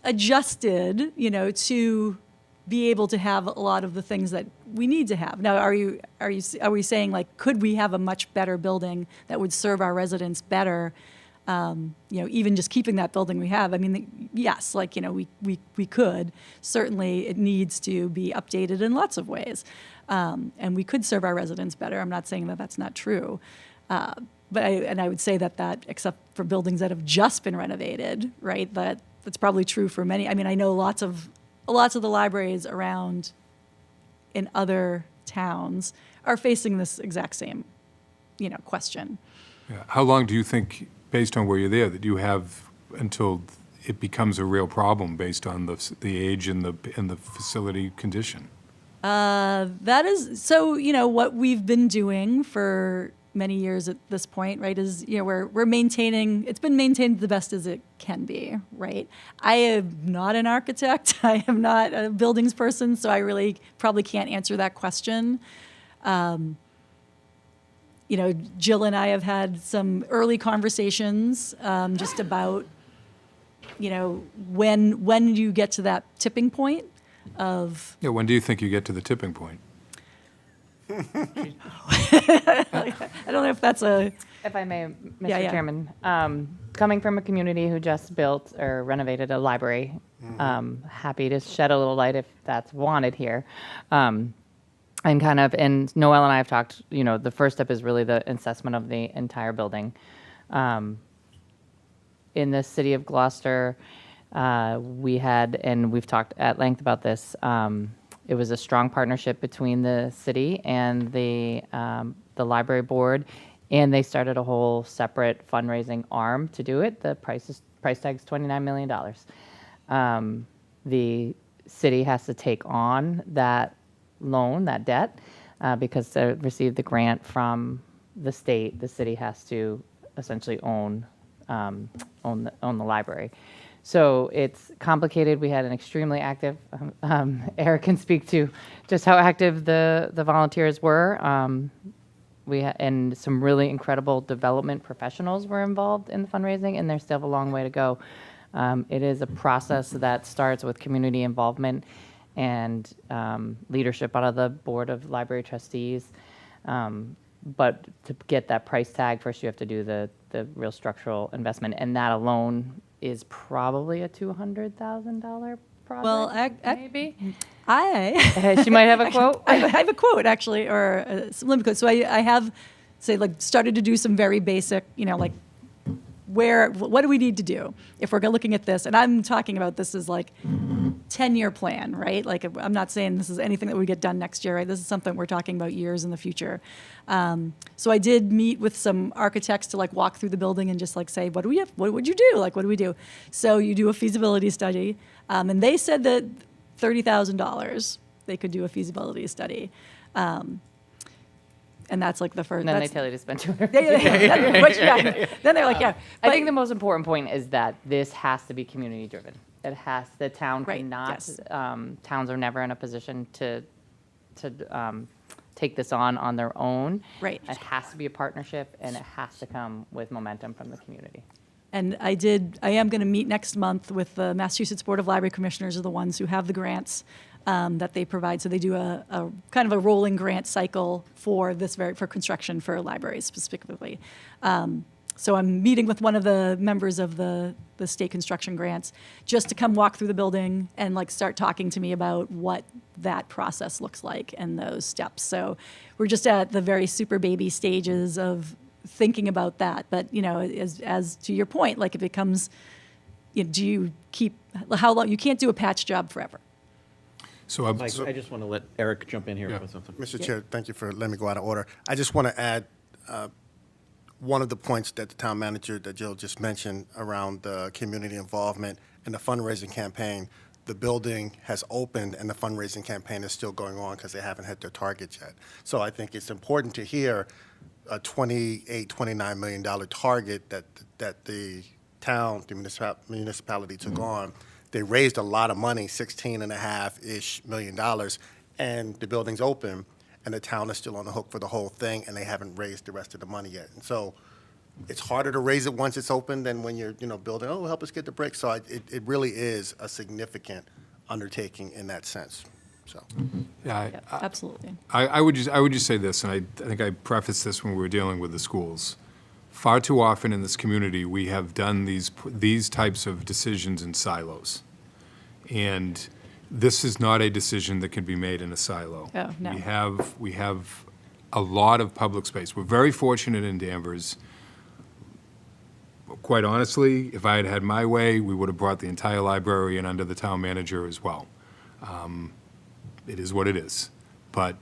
adjusted, to be able to have a lot of the things that we need to have. Now, are we saying, like, could we have a much better building that would serve our residents better? Even just keeping that building we have. I mean, yes, like, we could. Certainly, it needs to be updated in lots of ways. And we could serve our residents better. I'm not saying that that's not true. But I would say that, except for buildings that have just been renovated, right, that's probably true for many. I mean, I know lots of the libraries around in other towns are facing this exact same, question. Yeah. How long do you think, based on where you're there, that you have until it becomes a real problem based on the age and the facility condition? That is, so, what we've been doing for many years at this point, right, is, we're maintaining, it's been maintained the best as it can be, right? I am not an architect. I am not a buildings person, so I really probably can't answer that question. Jill and I have had some early conversations just about, when you get to that tipping point of... Yeah, when do you think you get to the tipping point? I don't know if that's a... If I may, Mr. Yeah. Chairman, coming from a community who just built or renovated a library, happy to shed a little light if that's wanted here. And Noel and I have talked, the first step is really the assessment of the entire building. In the city of Gloucester, we've talked at length about this, it was a strong partnership between the city and the library board, and they started a whole separate fundraising arm to do it. The price tag's $29 million. The city has to take on that loan, that debt, because to receive the grant from the state, the city has to essentially own the library. So it's complicated. We had an extremely active, Eric can speak to just how active the volunteers were. And some really incredible development professionals were involved in the fundraising, and there's still a long way to go. It is a process that starts with community involvement and leadership out of the Board of Library Trustees. But to get that price tag, first you have to do the real structural investment, and that alone is probably a $200,000 project. Well, maybe. She might have a quote. I have a quote, actually, or some limit quote. So I have, started to do some very basic, like, what do we need to do if we're looking at this? And I'm talking about this as like 10-year plan, right? Like, I'm not saying this is anything that would get done next year, right? This is something we're talking about years in the future. So I did meet with some architects to walk through the building and just say, what do we have? What would you do? What do we do? So you do a feasibility study, and they said that $30,000 they could do a feasibility study. And that's the first. And then they tell you to spend $200,000. Then they're like, yeah. I think the most important point is that this has to be community driven. The town cannot. Yes. Towns are never in a position to take this on their own. Right. It has to be a partnership, and it has to come with momentum from the community. And I am going to meet next month with the Massachusetts Board of Library Commissioners, are the ones who have the grants that they provide. So they do a kind of a rolling grant cycle for for construction for libraries specifically. So I'm meeting with one of the members of the state construction grants just to come walk through the building and start talking to me about what that process looks like and those steps. So we're just at the very super baby stages of thinking about that. But as to your point, if it comes, do you keep how long? You can't do a patch job forever. So Mike, I just want to let Eric jump in here for something. Mr. Chair, thank you for letting me go out of order. I just want to add one of the points that the town manager, that Jill just mentioned, around the community involvement and the fundraising campaign. The building has opened and the fundraising campaign is still going on because they haven't hit their targets yet. So I think it's important to hear a $29 million target that the town, the municipality took on. They raised a lot of money, $16.5-ish million, and the building's open, and the town is still on the hook for the whole thing, and they haven't raised the rest of the money yet. And so it's harder to raise it once it's open than when you're, building, oh, help us get the bricks. So it really is a significant undertaking in that sense, so. Yeah, Yeah, absolutely. I would just say this, and I think I prefaced this when we were dealing with the schools. Far too often in this community, we have done these types of decisions in silos. And this is not a decision that can be made in a silo. Oh, no. We have a lot of public space. We're very fortunate in Danvers. Quite honestly, if I had had my way, we would have brought the entire library in under the town manager as well. It is what it is. But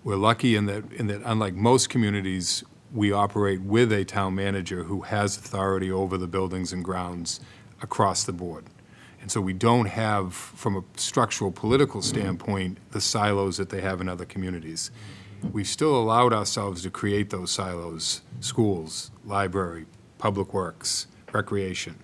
we're lucky in that unlike most communities, we operate with a town manager who has authority over the buildings and grounds across the board. And so we don't have, from a structural political standpoint, the silos that they have in other communities. We've still allowed ourselves to create those silos: schools, library, public works, recreation.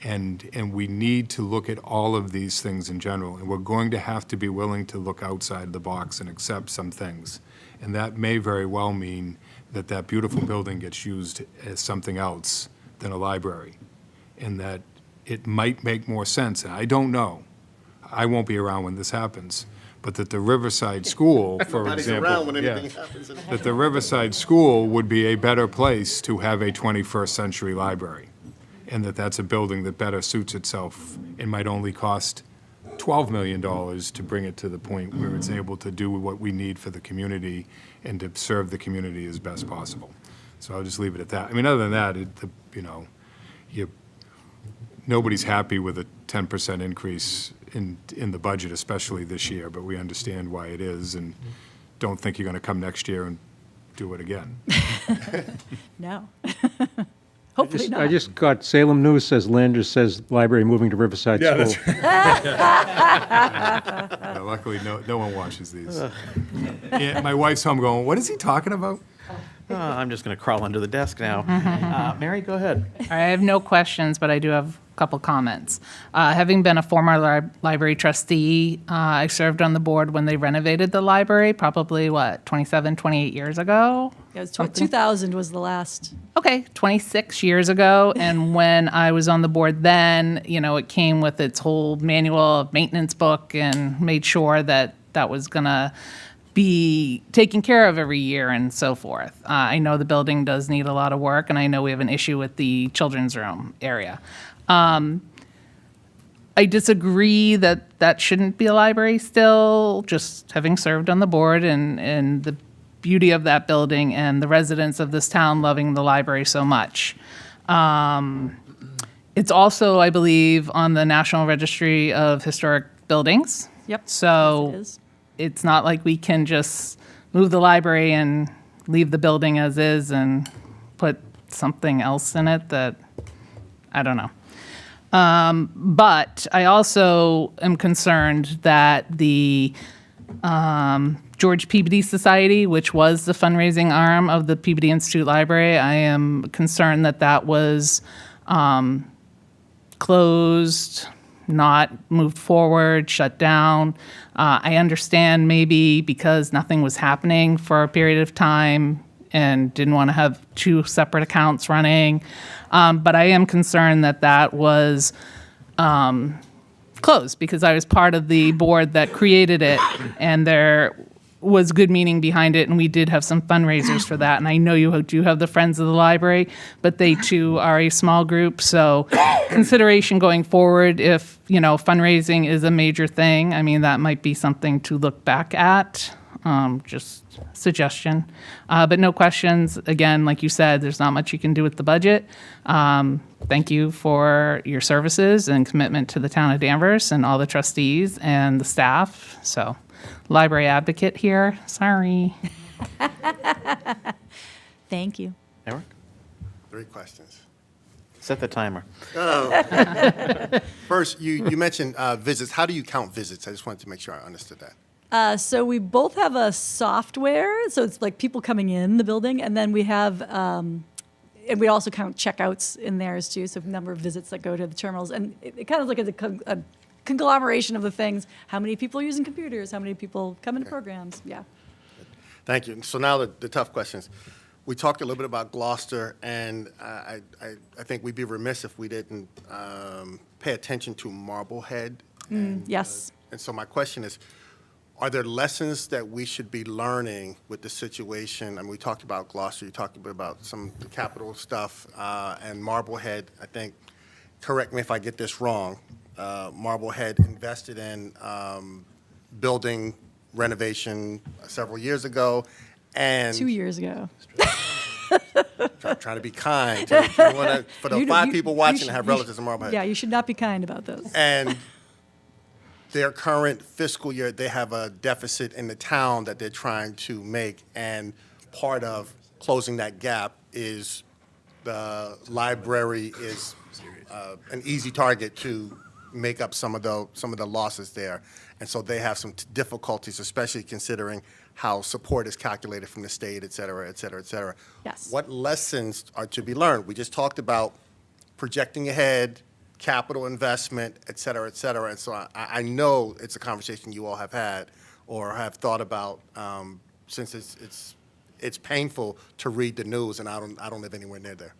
And we need to look at all of these things in general, and we're going to have to be willing to look outside the box and accept some things. And that may very well mean that beautiful building gets used as something else than a library, and that it might make more sense, and I don't know, I won't be around when this happens, but that the Riverside School, for Nobody's example. around when yeah, anything happens. that the Riverside School would be a better place to have a 21st century library, and that's a building that better suits itself and might only cost $12 million to bring it to the point where it's able to do what we need for the community and to serve the community as best possible. So I'll just leave it at that. I mean, other than that, nobody's happy with a 10% increase in the budget, especially this year, but we understand why it is, and don't think you're going to come next year and do it again. No. Hopefully not. I just got Salem News says Landers says library moving to Riverside Yeah, School. Luckily, no one watches these. Yeah, my wife's home going, what is he talking about? I'm just going to crawl under the desk now. Mary, go ahead. I have no questions, but I do have a couple comments. Having been a former library trustee, I served on the board when they renovated the library, probably, 27, 28 years ago? Yeah, it was Something. 2000 was the last. Okay, 26 years ago. And when I was on the board then, it came with its whole manual of maintenance book and made sure that that was going to be taken care of every year and so forth. I know the building does need a lot of work, and I know we have an issue with the children's room area. I disagree that shouldn't be a library still, just having served on the board and the beauty of that building and the residents of this town loving the library so much. It's also, I believe, on the National Registry of Historic Buildings. Yep. So yes, it is. it's not like we can just move the library and leave the building as is and put something else in it that, I don't know. But I also am concerned that the George Peabody Society, which was the fundraising arm of the Peabody Institute Library, I am concerned that was closed, not moved forward, shut down. I understand maybe because nothing was happening for a period of time and didn't want to have two separate accounts running. But I am concerned that was closed because I was part of the board that created it, and there was good meaning behind it, and we did have some fundraisers for that. And I know you do have the Friends of the Library, but they too are a small group. So consideration going forward, if fundraising is a major thing, I mean, that might be something to look back at. Just suggestion. But no questions. Again, like you said, there's not much you can do with the budget. Thank you for your services and commitment to the town of Danvers and all the trustees and the staff. So, library advocate here. Sorry. Thank you. Eric? 3 questions. Set the timer. First, you mentioned visits. How do you count visits? I just wanted to make sure I understood that. So we both have a software, so it's like people coming in the building, and then we have, and we also count checkouts in theirs too, so the number of visits that go to the terminals, and it kind of like a conglomeration of the things. How many people are using computers? How many people come into programs? Yeah. Thank you. So now the tough questions. we talked a little bit about Gloucester, and I think we'd be remiss if we didn't pay attention to Marblehead. Yes. And so my question is, are there lessons that we should be learning with the situation? I mean, we talked about Gloucester, you talked a bit about some of the capital stuff, and Marblehead, I think, correct me if I get this wrong, Marblehead invested in building renovation several years ago, and 2 years ago. trying to be kind. If you wanna, for the five people watching that have you relatives in Marblehead. Yeah, you should not be kind about this. And their current fiscal year, they have a deficit in the town that they're trying to make, and part of closing that gap is the library is an easy target to make up some of the losses there. And so they have some difficulties, especially considering how support is calculated from the state, et cetera, et cetera, et cetera. Yes. What lessons are to be learned? We just talked about projecting ahead, capital investment, et cetera, et cetera. And so I know it's a conversation you all have had or have thought about since it's painful to read the news, and I don't live anywhere near there.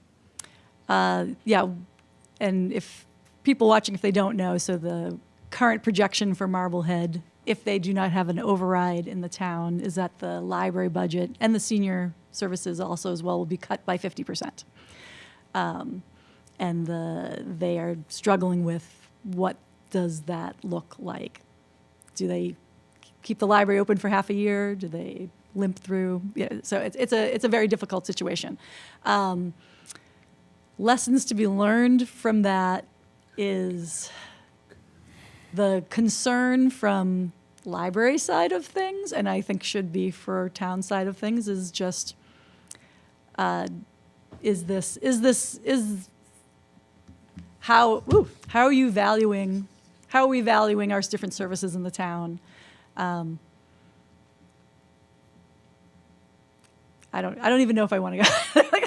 Yeah, and if people watching, if they don't know, so the current projection for Marblehead, if they do not have an override in the town, is that the library budget and the senior services also as well will be cut by 50%. And they are struggling with what does that look like? Do they keep the library open for half a year? Do they limp through? Yeah, so it's a very difficult situation. Lessons to be learned from that is the concern from library side of things, and I think should be for town side of things, is just how are we valuing our different services in the town? I don't even know if I want to go.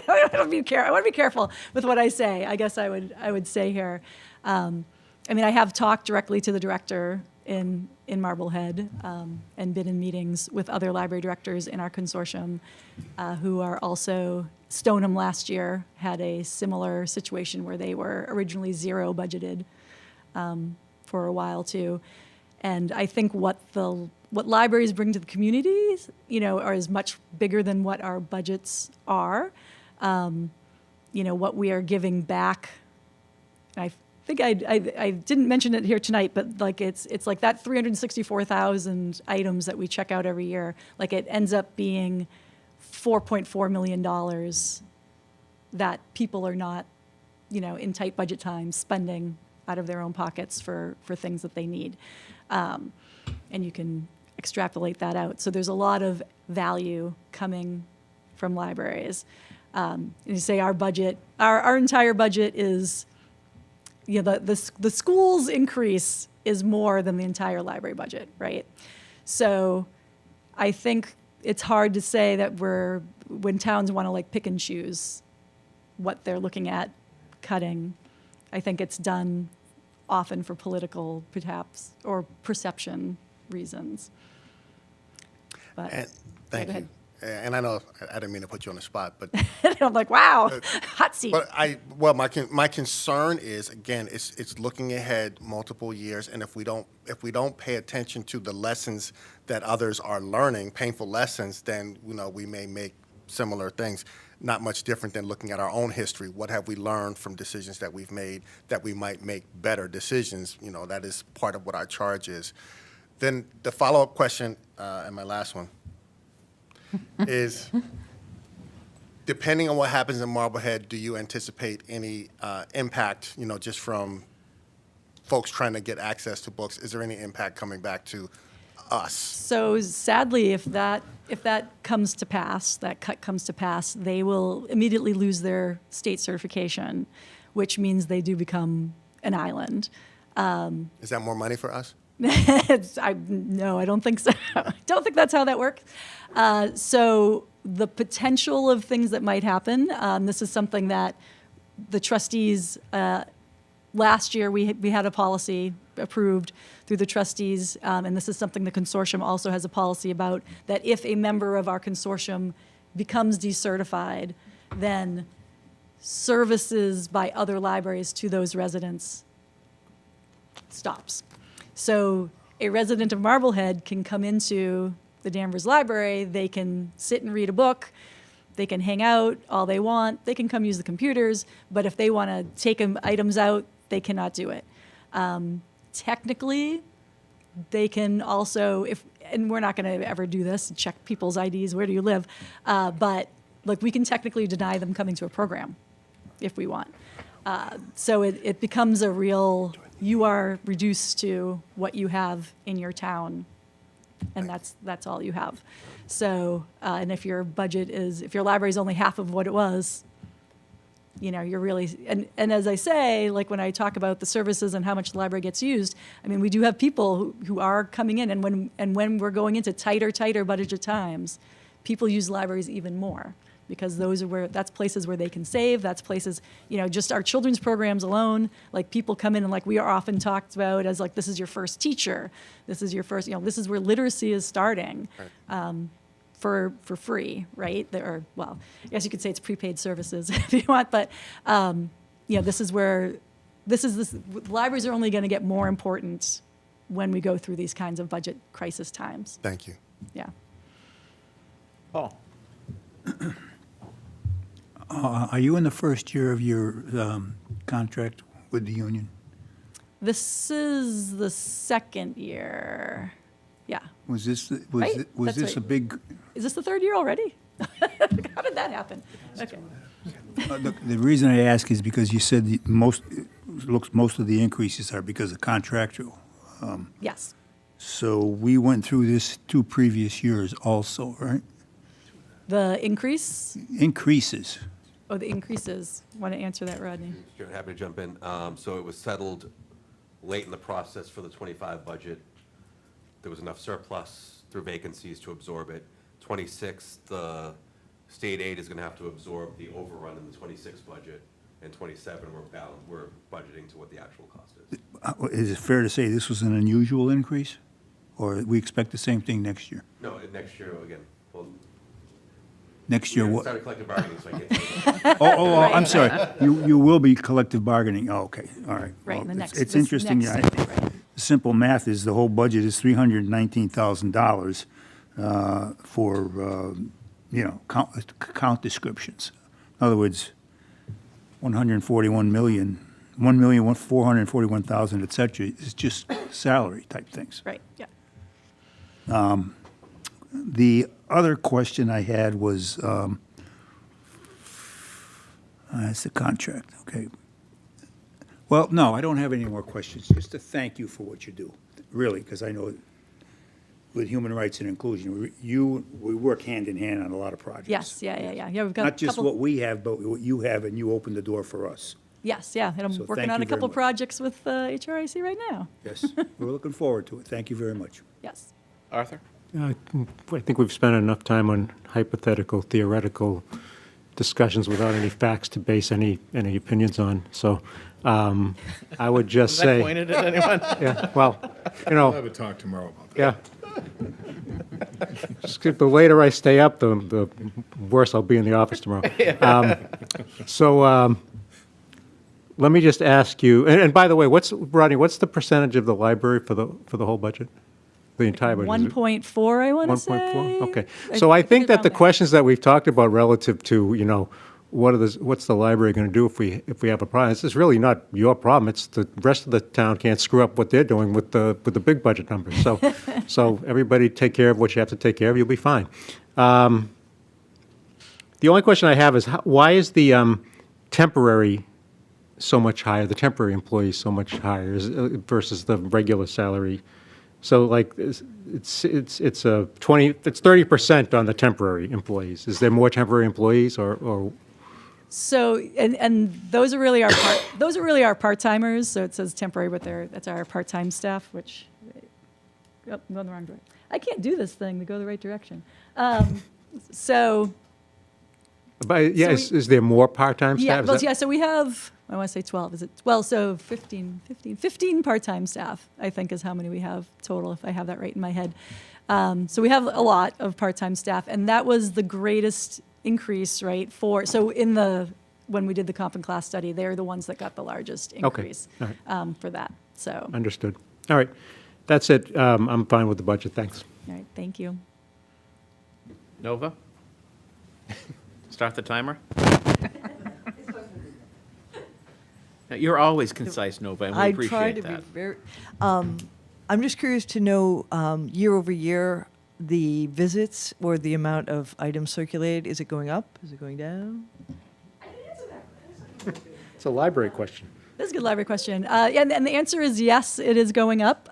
I want to be careful with what I say. I guess I would say here. I mean, I have talked directly to the director in Marblehead and been in meetings with other library directors in our consortium who are also, Stoneham last year had a similar situation where they were originally zero budgeted for a while too. And I think what libraries bring to the communities, is much bigger than what our budgets are. What we are giving back. I think I didn't mention it here tonight, but it's like that 364,000 items that we check out every year. Like it ends up being $4.4 million that people are not, in tight budget times spending out of their own pockets for things that they need. And you can extrapolate that out. So there's a lot of value coming from libraries. And you say our budget, our entire budget is, the school's increase is more than the entire library budget, right? So I think it's hard to say that when towns want to pick and choose what they're looking at cutting, I think it's done often for political, perhaps, or perception reasons. But And thank go you. ahead. And I know I didn't mean to put you on the spot, but I'm like, wow, hot seat. but my concern is, again, it's looking ahead multiple years, and if we don't pay attention to the lessons that others are learning, painful lessons, then we may make similar things. Not much different than looking at our own history. What have we learned from decisions that we've made that we might make better decisions? That is part of what our charge is. Then the follow-up question, and my last one, is depending on what happens in Marblehead, do you anticipate any impact, just from folks trying to get access to books? Is there any impact coming back to us? So sadly, if that comes to pass, that cut comes to pass, they will immediately lose their state certification, which means they do become an island. Is that more money for us? No, I don't think so. I don't think that's how that works. So the potential of things that might happen, this is something that the trustees, last year we had a policy approved through the trustees, and this is something the consortium also has a policy about, that if a member of our consortium becomes decertified, then services by other libraries to those residents stops. So a resident of Marblehead can come into the Danvers Library, they can sit and read a book, they can hang out all they want, they can come use the computers, but if they want to take items out, they cannot do it. Technically, they can also, and we're not going to ever do this, check people's IDs, where do you live, but look, we can technically deny them coming to a program if we want. So it becomes a real, you are reduced to what you have in your town, and that's all you have. So, and if your budget is, if your library is only half of what it was, you know, you're really, and as I say, like when I talk about the services and how much the library gets used, I mean, we do have people who are coming in, and when we're going into tighter budgeted times, people use libraries even more, because that's places where they can save, that's places, you know, just our children's programs alone, like people come in and like we are often talked about as like, this is your first teacher, this is your first, you know, this is where literacy is starting. Right. For free, right? Well, I guess you could say it's prepaid services if you want, but you know, this is libraries are only going to get more important when we go through these kinds of budget crisis times. Thank you. Yeah. Paul. Are you in the first year of your contract with the union? This is the second year. Yeah. Was this Right? was That's this a right. big? Is this the third year already? How did that happen? Okay. The reason I ask is because you said most of the increases are because of contractual. Yes. So we went through this 2 previous years also, right? The increase? Increases. Oh, the increases. Want to answer that, Rodney? Sure, happy to jump in. So it was settled late in the process for the '25 budget. There was enough surplus through vacancies to absorb it. '26, the state aid is going to have to absorb the overrun in the '26 budget. And '27, we're budgeting to what the actual cost is. Is it fair to say this was an unusual increase? Or we expect the same thing next year? No, next year, again, well. Next year we what? started collective bargaining, so I can't tell you. I'm sorry. You will be collective bargaining. Oh, okay, all right. Right, Well, in the next- It's this interesting. next- Simple math is the whole budget is $319,000 for, you know, count descriptions. In other words, 1,441,000, et cetera, is just salary type things. Right, yeah. The other question I had was, that's the contract, okay. Well, no, I don't have any more questions. Just to thank you for what you do, really, because I know with human rights and inclusion, we work hand in hand on a lot of projects. Yes, yeah. Yeah, we've got Not a just couple. what we have, but what you have, and you open the door for us. Yes, yeah, and I'm So working thank on you a very couple much. projects with HRIC right now. Yes, we're looking forward to it. Thank you very much. Yes. Arthur? I think we've spent enough time on hypothetical, theoretical discussions without any facts to base any opinions on. So I would just Was that say. pointed at anyone? Yeah, well, you We'll know, have a talk tomorrow about that. yeah. Just the later I stay up, the worse I'll be in the office tomorrow. So let me just ask you, and by the way, Rodney, what's the percentage of the library for the whole budget? The entire budget? Is it 1.4, I want to say. 1.4? Okay. So I think that the questions that we've talked about relative to, you know, what's the library going to do if we have a problem? This is really not your problem. It's the rest of the town can't screw up what they're doing with the big budget numbers. So everybody take care of what you have to take care of. You'll be fine. The only question I have is why is the temporary so much higher? The temporary employees so much higher versus the regular salary. So like it's 30% on the temporary employees. Is there more temporary employees or? So, and those are really our part-timers. So it says temporary, but that's our part-time staff, which, oh, I'm going the wrong direction. I can't do this thing to go the right direction. So. But yeah, is there more part-time Yeah, staff? well, yeah, so we have, I want to say 12. Is it, well, so 15 part-time staff, I think is how many we have total, if I have that right in my head. So we have a lot of part-time staff, and that was the greatest increase, right, when we did the comp and class study, they're the ones that got the largest increase All right. for that, so. Understood. All right. That's it. I'm fine with the budget. Thanks. All right, thank you. Nova? Start the timer. Now, you're always concise, Nova, and we I try appreciate to be that. very, I'm just curious to know, year over year, the visits or the amount of items circulated, is it going up? Is it going down? It's a library question. That's a good library question. And the answer is yes, it is going up.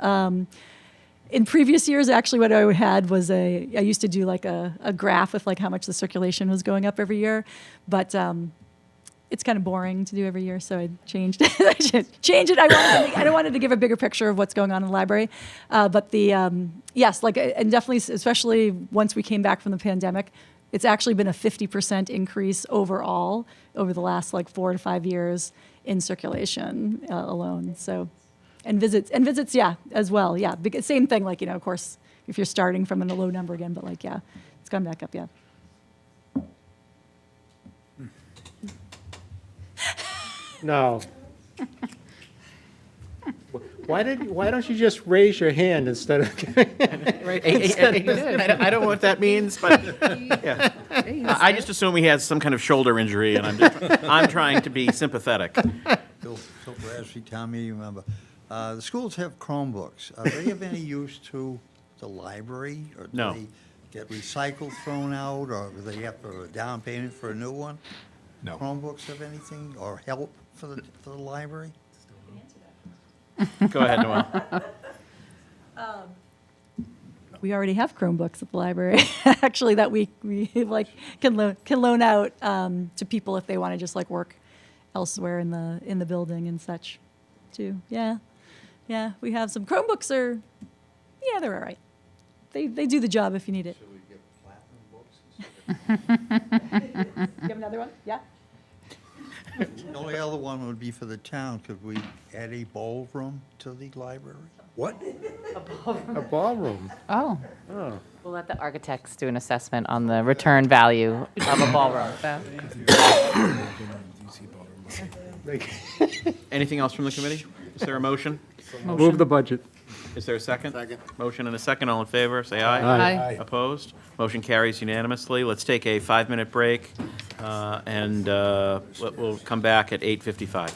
In previous years, actually, what I had was I used to do like a graph with like how much the circulation was going up every year, but it's kind of boring to do every year, so I changed it. Change it. I wanted to give a bigger picture of what's going on in the library, but yes, like and definitely, especially once we came back from the pandemic, it's actually been a 50% increase overall over the last like 4 to 5 years in circulation alone. So, and visits, yeah, as well, yeah. Same thing, like, of course, if you're starting from a low number again, but like, yeah, it's gone back up, yeah. No. Why don't you just raise your hand instead of? Right. I don't know what that means, but yeah. I just assume he has some kind of shoulder injury, and I'm trying to be sympathetic. Bill Bradstreet, town meeting member. The schools have Chromebooks. Are they of any use to the library? Or do No. they get recycled, thrown out, or do they have a down payment for a new one? No. Chromebooks have anything, or help for the library? Go ahead, Noel. We already have Chromebooks at the library, actually, that we like can loan out to people if they want to just like work elsewhere in the building and such, too. Yeah, we have some Chromebooks. They're all right. They do the job if you need it. Should we get platinum books? You have another one? Yeah. The only other one would be for the town. Could we add a ballroom to the library? What? A ballroom. Oh. Oh. We'll let the architects do an assessment on the return value of a ballroom. So. Anything else from the committee? Is there a motion? Move the budget. Is there a second? Second. Motion and a second. All in favor, say aye. Aye. Opposed? Motion carries unanimously. Let's take a 5-minute break, and we'll come back at 8:55.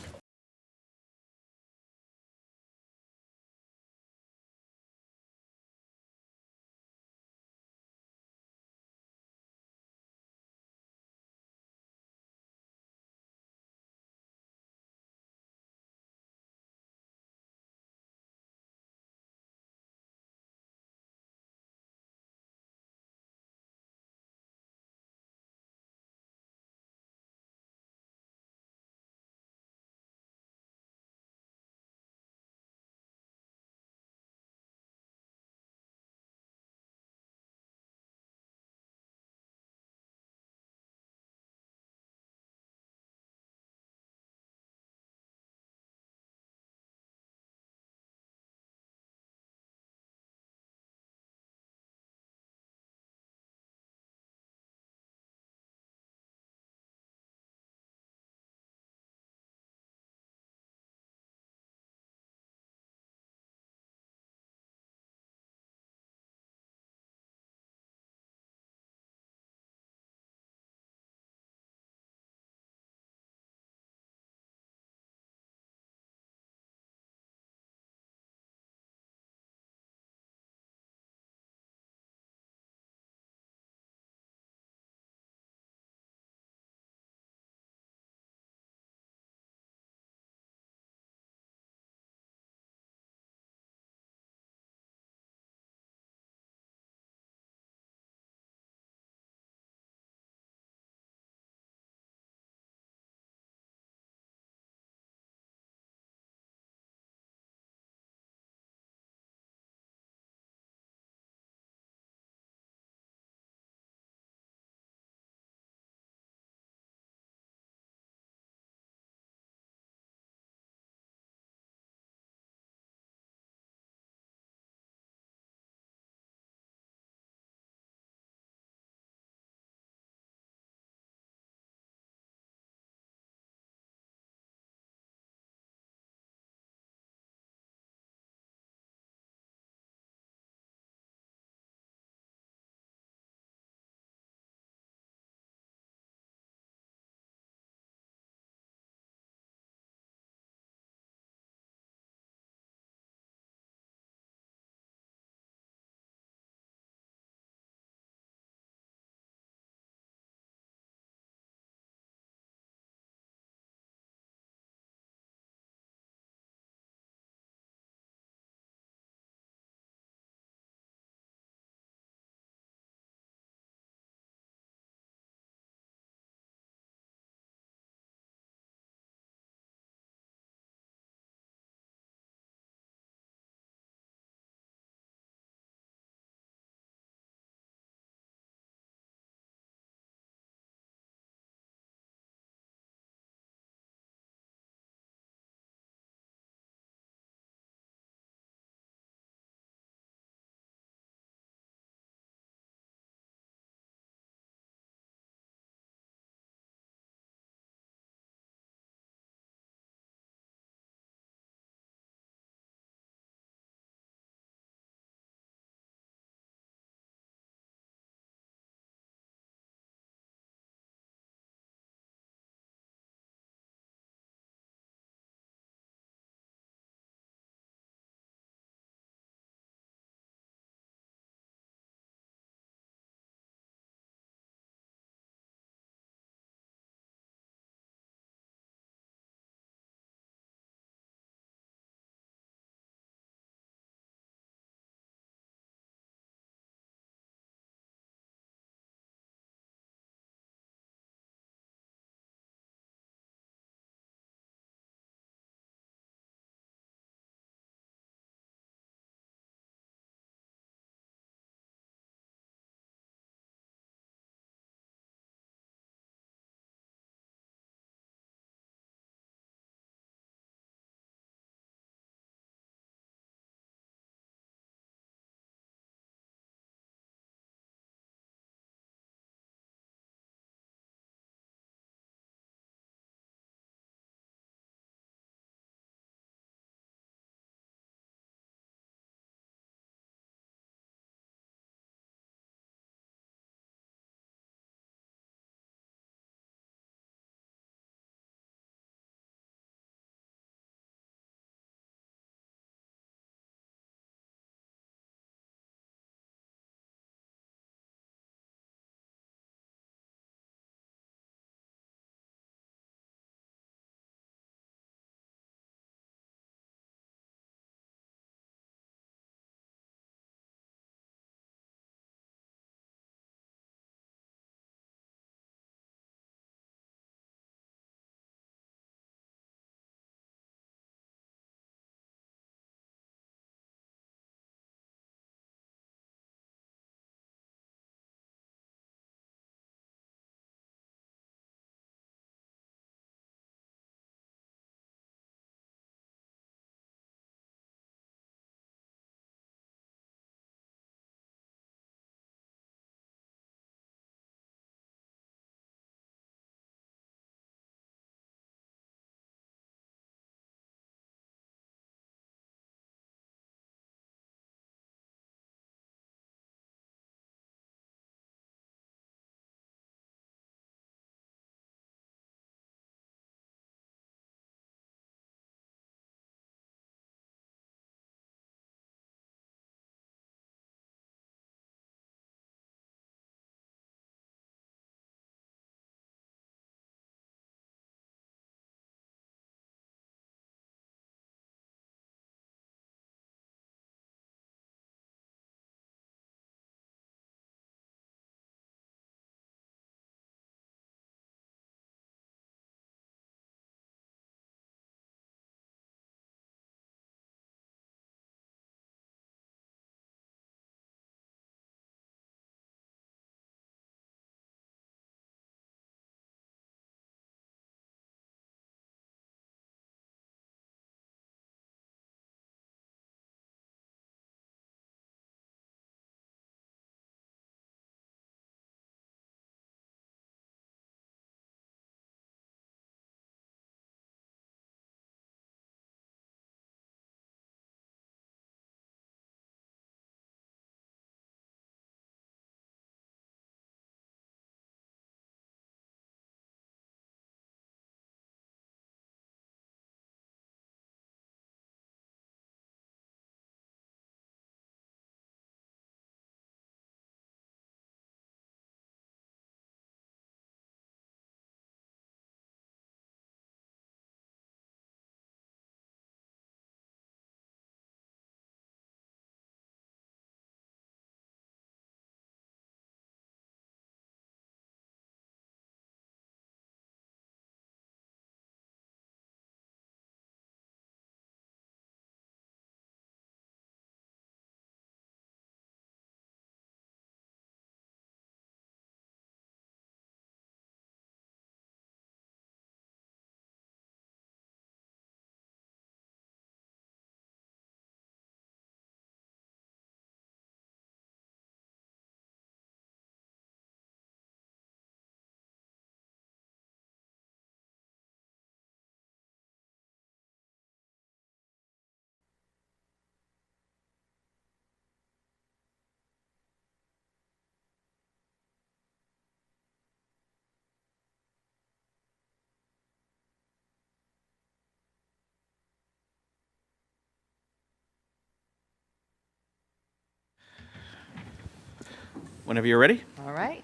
Whenever you're ready. All right.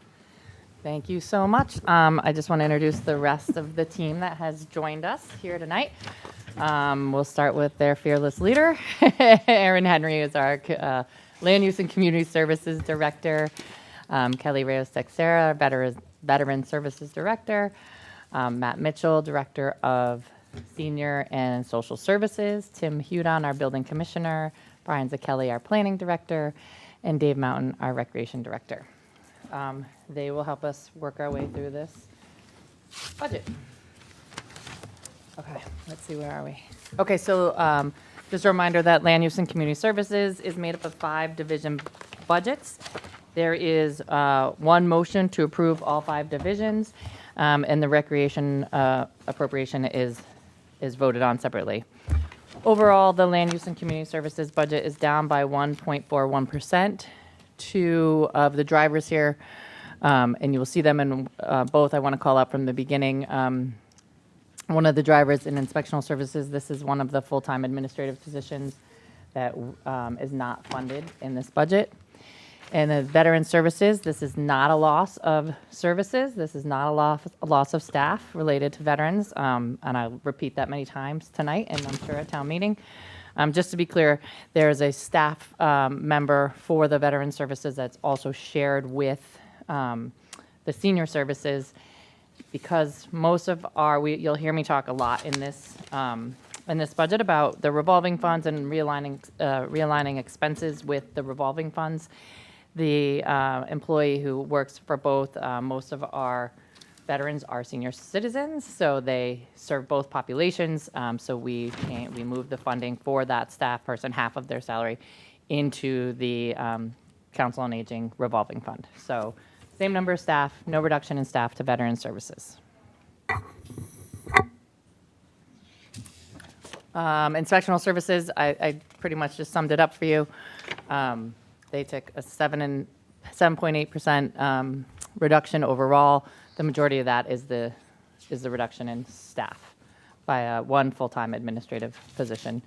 Thank you so much. I just want to introduce the rest of the team that has joined us here tonight. We'll start with their fearless leader. Erin Henry is our Land Use and Community Services Director. Kelly Reyes-Texera, our Veteran Services Director. Matt Mitchell, Director of Senior and Social Services. Tim Hudon, our Building Commissioner. Brian Zakelli, our Planning Director. And Dave Mountain, our Recreation Director. They will help us work our way through this budget. Okay, let's see, where are we? Okay, so just a reminder that Land Use and Community Services is made up of 5 division budgets. There is one motion to approve all 5 divisions, and the recreation appropriation is voted on separately. Overall, the Land Use and Community Services budget is down by 1.41%. 2 of the drivers here, and you will see them in both. I want to call out from the beginning. One of the drivers in inspectional services, this is one of the full-time administrative positions that is not funded in this budget. And the veteran services, this is not a loss of services. This is not a loss of staff related to veterans. And I'll repeat that many times tonight, and I'm sure at town meeting. Just to be clear, there is a staff member for the veteran services that's also shared with the senior services, because most of you'll hear me talk a lot in this budget about the revolving funds and realigning expenses with the revolving funds. The employee who works for both, most of our veterans are senior citizens, so they serve both populations. So we move the funding for that staff person, half of their salary, into the Council on Aging revolving fund. So same number of staff, no reduction in staff to veteran services. Inspectional services, I pretty much just summed it up for you. They took a 7.8% reduction overall. The majority of that is the reduction in staff by one full-time administrative position.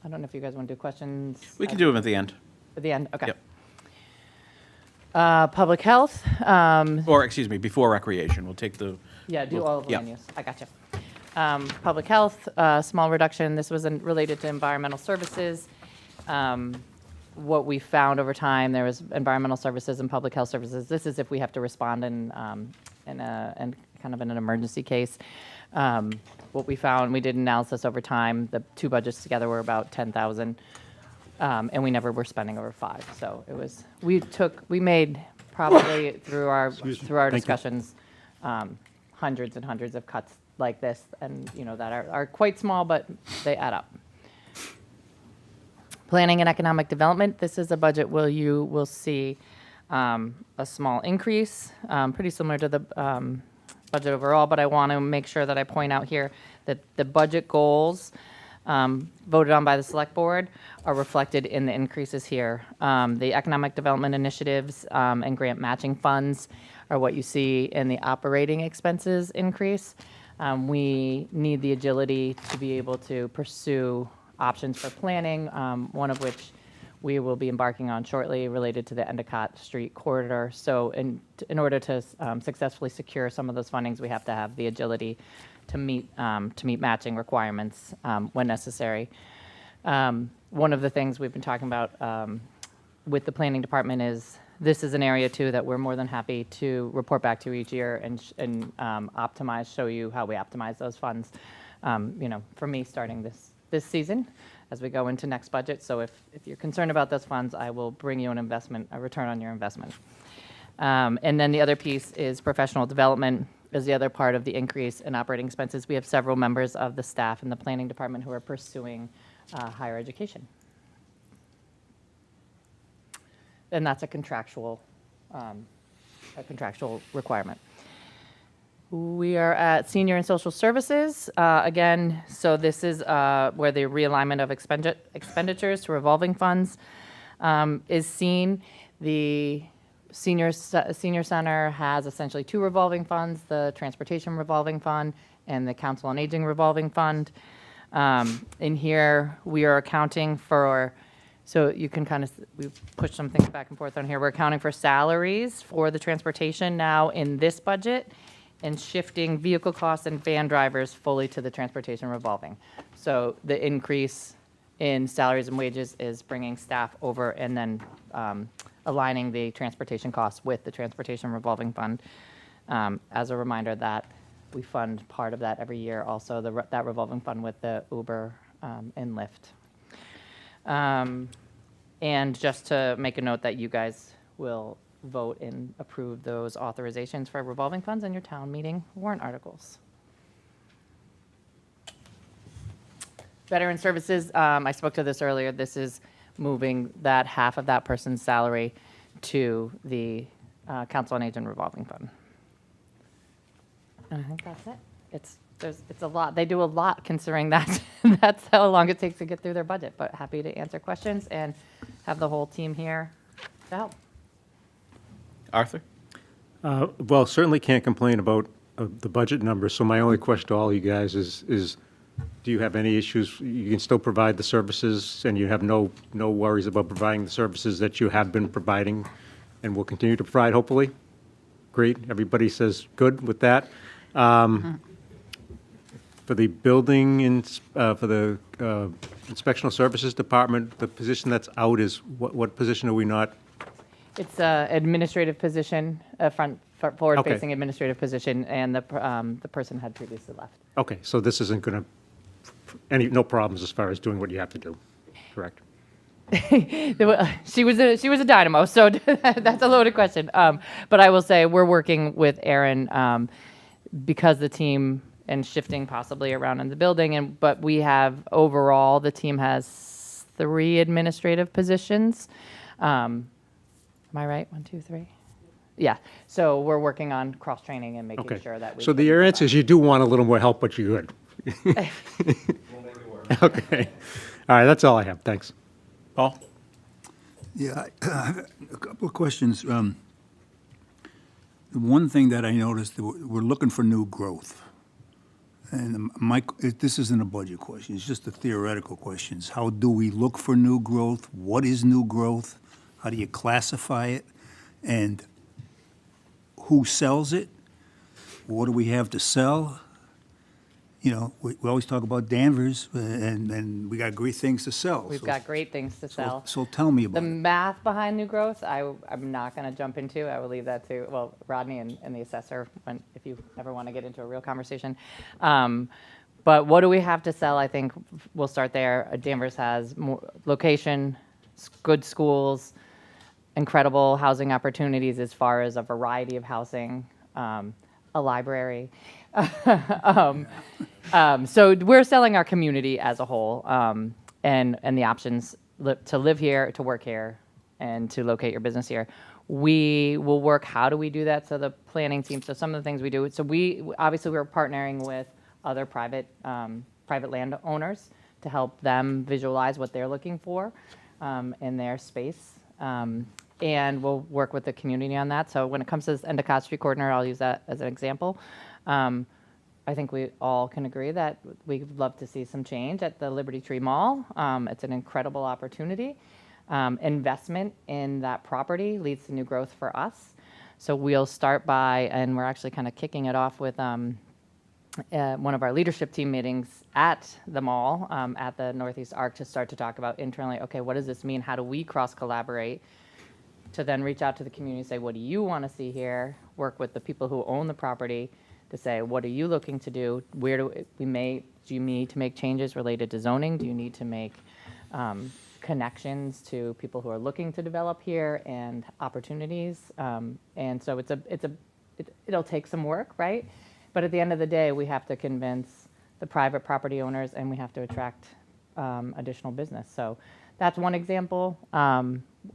I don't know if you guys want to do questions. We can do them at the end. At the end, okay. Yep. Public health. Or, excuse me, before recreation. We'll take the... Yeah, do all of the yeah. land use. I got you. Public health, small reduction. This was related to environmental services. What we found over time, there was environmental services and public health services. This is if we have to respond in kind of in an emergency case. What we found, we did analysis over time. The 2 budgets together were about 10,000, and we never were spending over 5. So it was we made probably through our discussions hundreds and hundreds of cuts like this, and that are quite small, but they add up. Planning and economic development, this is a budget where you will see a small increase, pretty similar to the budget overall, but I want to make sure that I point out here that the budget goals voted on by the select board are reflected in the increases here. The economic development initiatives and grant matching funds are what you see in the operating expenses increase. We need the agility to be able to pursue options for planning, one of which we will be embarking on shortly related to the Endicott Street corridor. So in order to successfully secure some of those fundings, we have to have the agility to meet matching requirements when necessary. One of the things we've been talking about with the planning department is this is an area too that we're more than happy to report back to each year and show you how we optimize those funds. For me, starting this season as we go into next budget. So if you're concerned about those funds, I will bring you a return on your investment. And then the other piece is professional development is the other part of the increase in operating expenses. We have several members of the staff in the planning department who are pursuing higher education. And that's a contractual requirement. We are at senior and social services. Again, so this is where the realignment of expenditures to revolving funds is seen. The senior center has essentially 2 revolving funds, the transportation revolving fund and the Council on Aging revolving fund. In here, we are accounting for So you can kind of, we've pushed some things back and forth on here. We're accounting for salaries for the transportation now in this budget and shifting vehicle costs and van drivers fully to the transportation revolving. So the increase in salaries and wages is bringing staff over and then aligning the transportation costs with the transportation revolving fund. As a reminder that we fund part of that every year, also that revolving fund with the Uber and Lyft. And just to make a note that you guys will vote and approve those authorizations for revolving funds in your town meeting warrant articles. Veteran Services, I spoke to this earlier. This is moving that half of that person's salary to the Council on Aging revolving fund. And I think that's it. It's a lot. They do a lot considering that that's how long it takes to get through their budget. But happy to answer questions and have the whole team here to help. Arthur? Well, certainly can't complain about the budget numbers, so my only question to all you guys is do you have any issues? You can still provide the services, and you have no worries about providing the services that you have been providing and will continue to provide, hopefully? Great. Everybody says good with that. For the building, for the inspectional services department, the position that's out is, what position are we not? It's an administrative position, a forward-facing administrative position, and the person had previously left. Okay, so this isn't going to, no problems as far as doing what you have to do, correct? She was a dynamo, so that's a loaded question. But I will say we're working with Erin because the team and shifting possibly around in the building, but we have overall the team has 3 administrative positions. Am I right? 1, 2, 3. Yeah. So we're working on cross training and making sure that we. So your answer is you do want a little more help, but you're good. Okay. All right. That's all I have. Thanks. Paul? Yeah, a couple of questions. The one thing that I noticed, we're looking for new growth. And this isn't a budget question, it's just a theoretical question. How do we look for new growth? What is new growth? How do you classify it? And who sells it? What do we have to sell? You know, we always talk about Danvers, and we got great things to sell. We've got great things to sell. So tell me The about it. math behind new growth, I'm not going to jump into. I will leave that to, well, Rodney and the assessor, if you ever want to get into a real conversation. But what do we have to sell? I think we'll start there. Danvers has more location, good schools, incredible housing opportunities as far as a variety of housing, a library. So we're selling our community as a whole, and the options to live here, to work here, and to locate your business here. We will work, how do we do that? So the planning team, so some of the things we do, so obviously we're partnering with other private landowners to help them visualize what they're looking for in their space. And we'll work with the community on that. So when it comes to this Endicott Street corner, I'll use that as an example. I think we all can agree that we'd love to see some change at the Liberty Tree Mall. It's an incredible opportunity. Investment in that property leads to new growth for us. So we'll start by, and we're actually kind of kicking it off with one of our leadership team meetings at the mall, at the Northeast Arc, to start to talk about internally, okay, what does this mean? How do we cross-collaborate? To then reach out to the community and say, what do you want to see here? Work with the people who own the property to say, what are you looking to do? Where do you need to make changes related to zoning? Do you need to make connections to people who are looking to develop here and opportunities? And so it'll take some work, right? But at the end of the day, we have to convince the private property owners, and we have to attract additional business. So that's one example.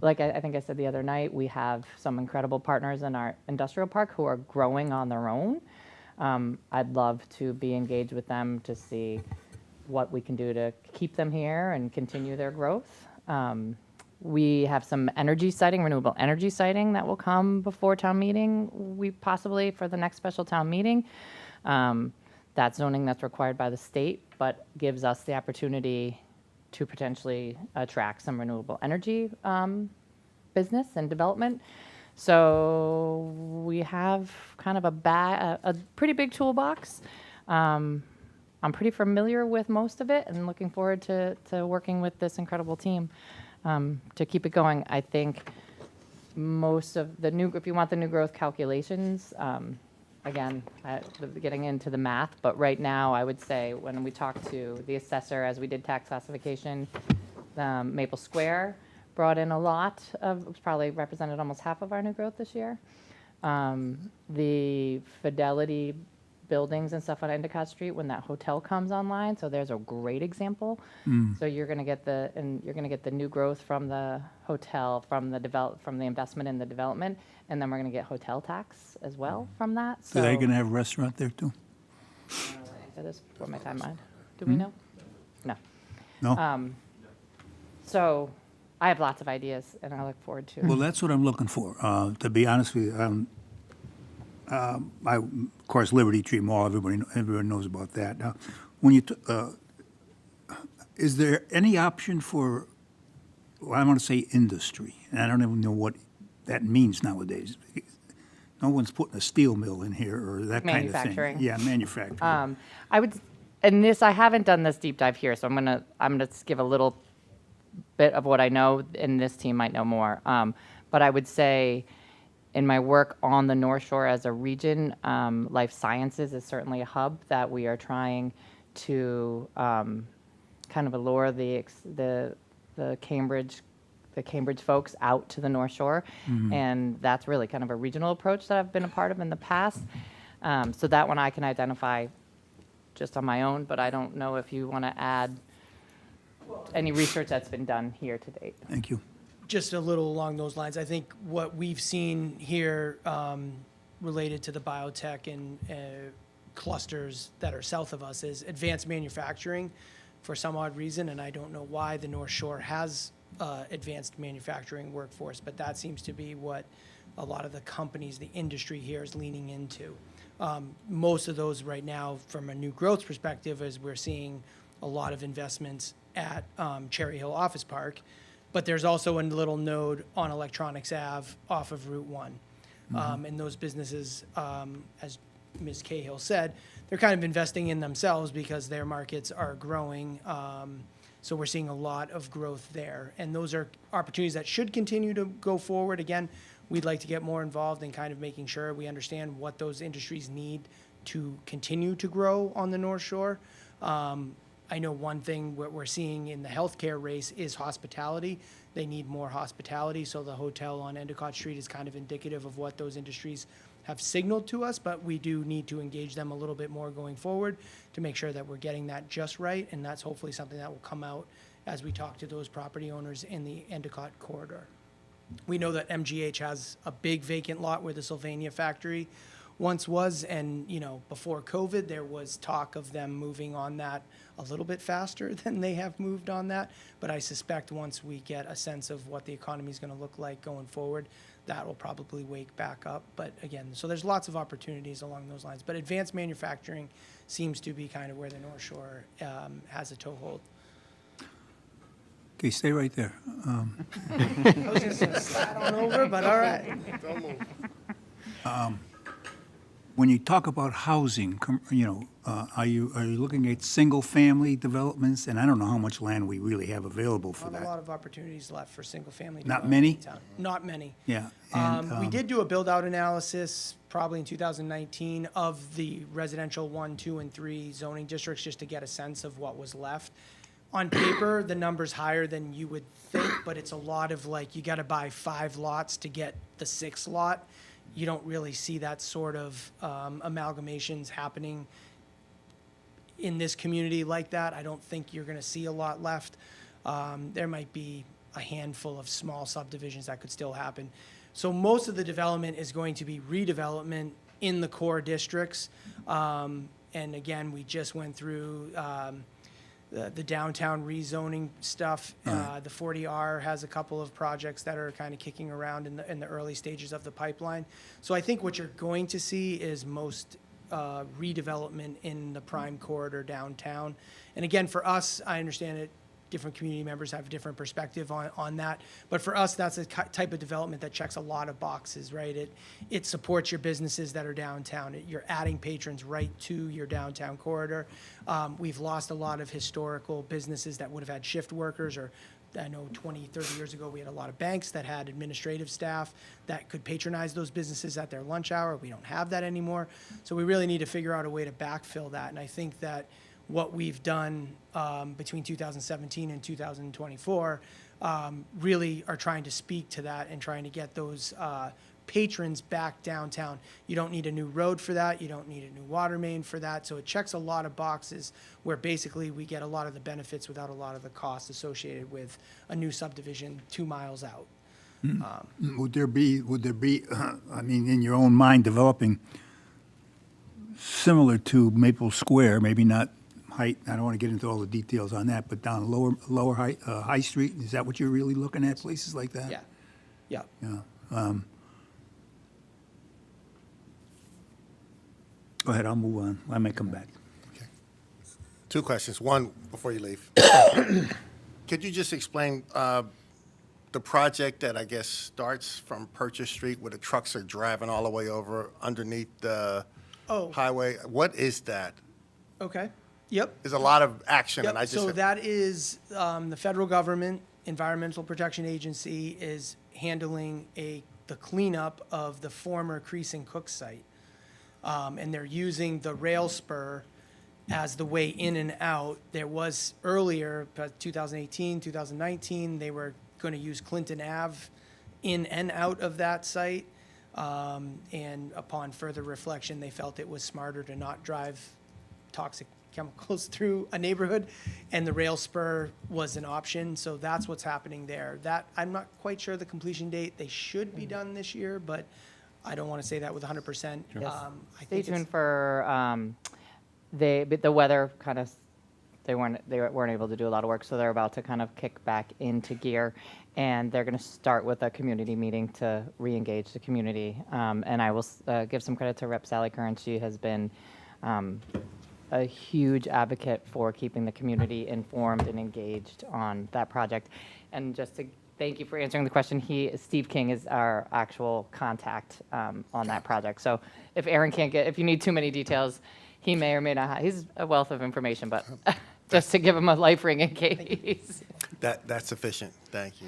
Like I think I said the other night, we have some incredible partners in our industrial park who are growing on their own. I'd love to be engaged with them to see what we can do to keep them here and continue their growth. We have some energy siting, renewable energy siting that will come before town meeting, possibly for the next special town meeting. That's zoning that's required by the state, but gives us the opportunity to potentially attract some renewable energy business and development. So we have kind of a pretty big toolbox. I'm pretty familiar with most of it and looking forward to working with this incredible team to keep it going. I think most of the if you want the new growth calculations, again, getting into the math, but right now I would say when we talk to the assessor as we did tax classification, Maple Square brought in a lot of, probably represented almost half of our new growth this year. The Fidelity buildings and stuff on Endicott Street when that hotel comes online, so there's a great example. So you're going to get the new growth from the hotel, from the investment in the development, and then we're going to get hotel tax as well from that. So they're going to have a restaurant there too? That is before my time. Do we know? No. No? So I have lots of ideas, and I look forward to. Well, that's what I'm looking for. To be honest with you, of course, Liberty Tree Mall, everyone knows about that. Now, when you, is there any option for, well, I want to say industry, and I don't even know what that means nowadays. No one's putting a steel mill in here or that kind of thing. Manufacturing. Yeah, manufacturing. I would, and this, I haven't done this deep dive here, so I'm gonna give a little bit of what I know, and this team might know more. But I would say, in my work on the North Shore as a region, life sciences is certainly a hub that we are trying to kind of allure the Cambridge folks out to the North Shore, and that's really kind of a regional approach that I've been a part of in the past. So that one I can identify just on my own, but I don't know if you want to add any research that's been done here to date. Thank you. Just a little along those lines, I think what we've seen here related to the biotech and clusters that are south of us is advanced manufacturing for some odd reason, and I don't know why the North Shore has advanced manufacturing workforce, but that seems to be what a lot of the companies, the industry here is leaning into. Most of those right now, from a new growth perspective, is we're seeing a lot of investments at Cherry Hill Office Park, but there's also a little node on Electronics Ave off of Route 1. And those businesses, as Ms. Cahill said, they're kind of investing in themselves because their markets are growing. So we're seeing a lot of growth there. And those are opportunities that should continue to go forward. Again, we'd like to get more involved in kind of making sure we understand what those industries need to continue to grow on the North Shore. I know one thing what we're seeing in the healthcare race is hospitality. They need more hospitality, so the hotel on Endicott Street is kind of indicative of what those industries have signaled to us, but we do need to engage them a little bit more going forward to make sure that we're getting that just right, and that's hopefully something that will come out as we talk to those property owners in the Endicott corridor. We know that MGH has a big vacant lot where the Sylvania factory once was, and before COVID, there was talk of them moving on that a little bit faster than they have moved on that. But I suspect once we get a sense of what the economy is going to look like going forward, that will probably wake back up. But again, so there's lots of opportunities along those lines. But advanced manufacturing seems to be kind of where the North Shore has a toehold. Okay, stay right there. I was just going to slide on over, but all right. When you talk about housing, are you looking at single-family developments? And I don't know how much land we really have available for Not that. a lot of opportunities left for single-family Not development many? in town. Not many. Yeah. We did do a build-out analysis probably in 2019 of the residential 1, 2, and 3 zoning districts just to get a sense of what was left. On paper, the number's higher than you would think, but it's a lot of you got to buy 5 lots to get the 6th lot. You don't really see that sort of amalgamations happening in this community like that. I don't think you're going to see a lot left. There might be a handful of small subdivisions that could still happen. So most of the development is going to be redevelopment in the core districts. And again, we just went through the downtown rezoning stuff. The 40R has a couple of projects that are kind of kicking around in the early stages of the pipeline. So I think what you're going to see is most redevelopment in the prime corridor downtown. And again, for us, I understand it, different community members have a different perspective on that. But for us, that's a type of development that checks a lot of boxes, right? It supports your businesses that are downtown. You're adding patrons right to your downtown corridor. We've lost a lot of historical businesses that would have had shift workers, or I know 20, 30 years ago, we had a lot of banks that had administrative staff that could patronize those businesses at their lunch hour. We don't have that anymore. So we really need to figure out a way to backfill that. And I think that what we've done between 2017 and 2024 really are trying to speak to that and trying to get those patrons back downtown. You don't need a new road for that. You don't need a new water main for that. So it checks a lot of boxes where basically we get a lot of the benefits without a lot of the costs associated with a new subdivision 2 miles out. Would there be, I mean, in your own mind, developing similar to Maple Square, maybe not Height, I don't want to get into all the details on that, but down lower High Street, is that what you're really looking at, places like that? Yeah. Yeah. Yeah. Go ahead, I'll move on. I may come back. Two questions. One, before you leave. Could you just explain the project that I guess starts from Purchase Street where the trucks are driving all the way over underneath the highway? What is that? Okay. Yep. There's a lot of action, Yep. and I just So that is the federal government Environmental Protection Agency is handling the cleanup of the former Crease and Cook site. And they're using the rail spur as the way in and out. There was earlier, 2018, 2019, they were going to use Clinton Ave in and out of that site. And upon further reflection, they felt it was smarter to not drive toxic chemicals through a neighborhood, and the rail spur was an option. So that's what's happening there. That I'm not quite sure the completion date. They should be done this year, but I don't want to say that with 100%. Yes. I Stay think tuned for the weather kind of. They weren't able to do a lot of work, so they're about to kind of kick back into gear, and they're going to start with a community meeting to re-engage the community. And I will give some credit to Rep. Sally Curran. She has been a huge advocate for keeping the community informed and engaged on that project. And just to thank you for answering the question. Steve King is our actual contact on that project. So if Aaron if you need too many details, he may or may not he's a wealth of information, but just to give him a life ring in case. That's sufficient. Thank you.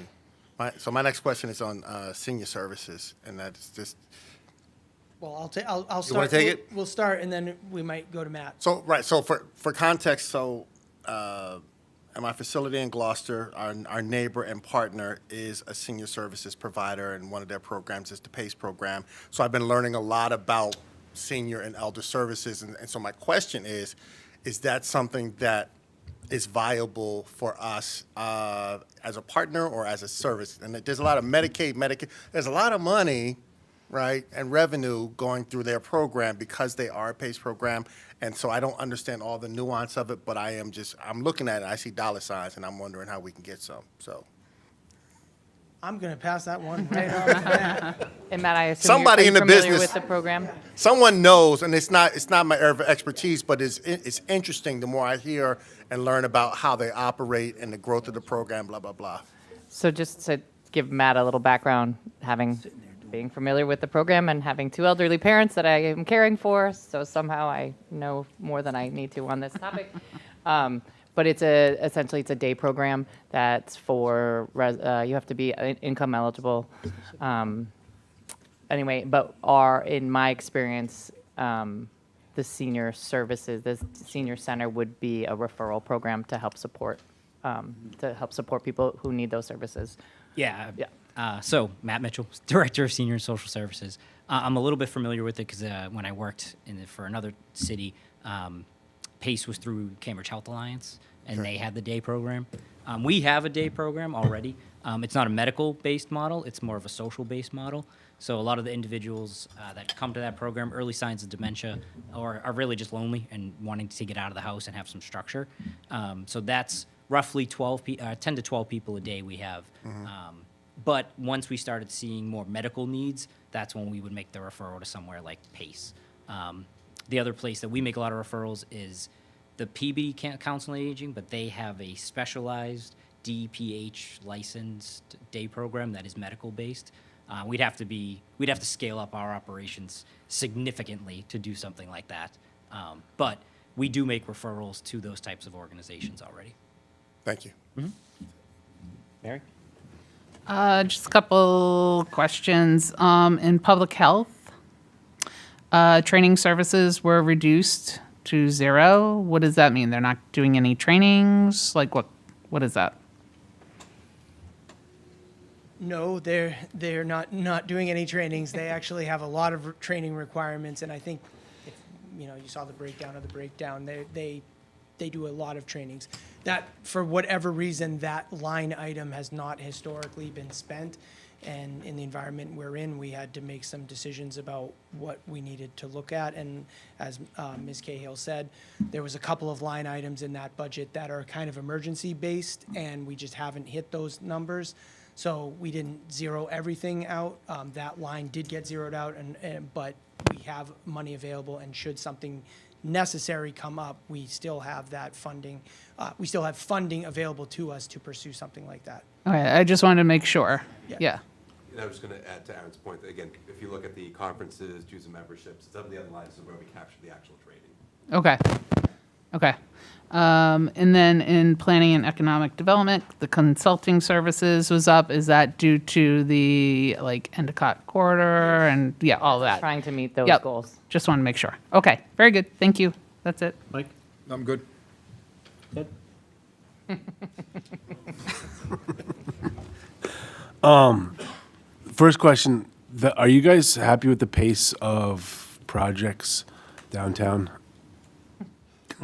So my next question is on senior services, and that's just. Well, I'll start. You want to take it? We'll start, and then we might go to Matt. So for context, at my facility in Gloucester, our neighbor and partner is a senior services provider, and one of their programs is the PACE program. So I've been learning a lot about senior and elder services, and so my question is that something that is viable for us as a partner or as a service? And there's a lot of Medicaid, there's a lot of money, right, and revenue going through their program because they are a PACE program. And so I don't understand all the nuance of it, but I'm looking at it, I see dollar signs, and I'm wondering how we can get some, so. I'm going to pass that one right on to Matt. And Matt, I assume Somebody you're in the familiar business- with the program? Someone knows, and it's not my area of expertise, but it's interesting the more I hear and learn about how they operate and the growth of the program, blah, blah, blah. So just to give Matt a little background, being familiar with the program and having 2 elderly parents that I am caring for, so somehow I know more than I need to on this topic. But essentially it's a day program that's for you have to be income eligible. Anyway, but in my experience, the senior services, the senior center would be a referral program to help support people who need those services. Yeah. So Matt Mitchell, Director of Senior and Social Services. I'm a little bit familiar with it because when I worked for another city, PACE was through Cambridge Health Alliance, and they had the day program. We have a day program already. It's not a medical-based model. It's more of a social-based model. So a lot of the individuals that come to that program, early signs of dementia, or are really just lonely and wanting to get out of the house and have some structure. So that's roughly 10 to 12 people a day we have. But once we started seeing more medical needs, that's when we would make the referral to somewhere like PACE. The other place that we make a lot of referrals is the PBD Council on Aging, but they have a specialized DPH licensed day program that is medical based. We'd have to scale up our operations significantly to do something like that. But we do make referrals to those types of organizations already. Thank you. Mary? Just a couple questions. In public health, training services were reduced to 0. What does that mean? They're not doing any trainings? Like what is that? No, they're not doing any trainings. They actually have a lot of training requirements, and I think, if, you saw the breakdown of the breakdown. They do a lot of trainings. That, for whatever reason, that line item has not historically been spent, and in the environment we're in, we had to make some decisions about what we needed to look at. And as Ms. Cahill said, there was a couple of line items in that budget that are kind of emergency based, and we just haven't hit those numbers. So we didn't zero everything out. That line did get zeroed out, but we have money available, and should something necessary come up, we still have that funding. We still have funding available to us to pursue something like that. Okay, I just wanted to make sure. Yeah. And I was just going to add to Aaron's point, that again, if you look at the conferences, dues and memberships, some of the other lines is where we capture the actual training. Okay. And then in planning and economic development, the consulting services was up. Is that due to the Endicott corridor and all that? Trying to meet those Yep. goals. Just want to make sure. Okay, very good. Thank you. That's it. Mike? I'm good. First question, are you guys happy with the pace of projects downtown?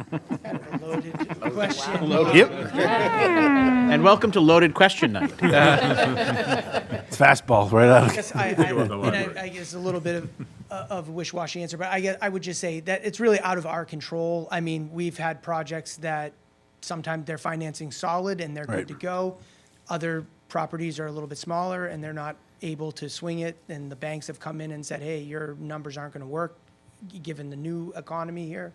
Kind of a loaded question. Yep. And welcome to Loaded Question Night. It's fastball right out. I guess I guess a little bit of a wish-washy answer, but I would just say that it's really out of our control. I mean, we've had projects that sometimes their financing solid and they're good to go. Other properties are a little bit smaller and they're not able to swing it, and the banks have come in and said, hey, your numbers aren't going to work given the new economy here.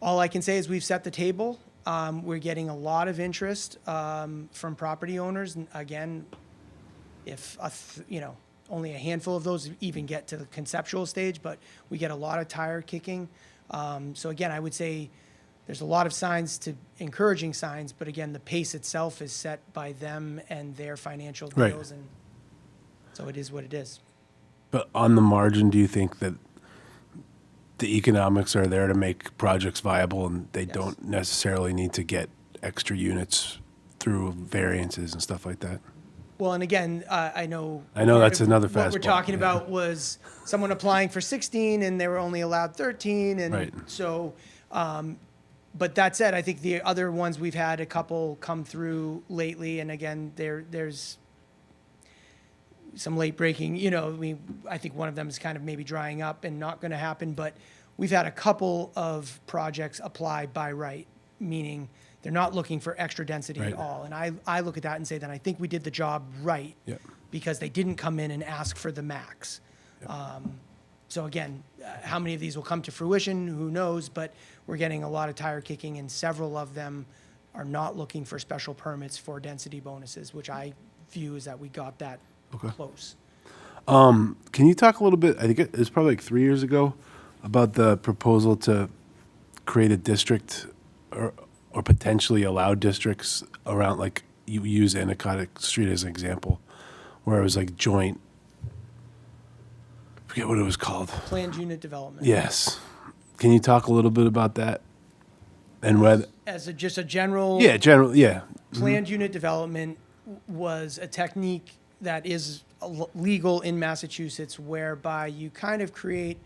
All I can say is we've set the table. We're getting a lot of interest from property owners. And again, if only a handful of those even get to the conceptual stage, but we get a lot of tire kicking. So again, I would say there's a lot of encouraging signs, but again, the pace itself is set by them and their financial Right. deals, and so it is what it is. But on the margin, do you think that the economics are there to make projects viable and they don't necessarily need to get extra units through variances and stuff like that? Well, and again, I know that's another What we're fastball, talking yeah. about was someone applying for 16 and they were only allowed 13, and Right. so. But that said, I think the other ones we've had a couple come through lately, and again, there's some late breaking. I think one of them is kind of maybe drying up and not going to happen, but we've had a couple of projects apply by right, meaning they're not looking for extra density Right. at all. And I look at that and say that I think we did the job right Yep. because they didn't come in and ask for the max. So again, how many of these will come to fruition, who knows, but we're getting a lot of tire kicking, and several of them are not looking for special permits for density bonuses, which I view as that we got that close. Can you talk a little bit, I think it was probably 3 years ago, about the proposal to create a district or potentially allow districts around, you use Endicott Street as an example, where it was joint, I forget what it was called. Planned unit development. Yes. Can you talk a little bit about that? And whether, As just a general. yeah. Planned unit development was a technique that is legal in Massachusetts, whereby you kind of create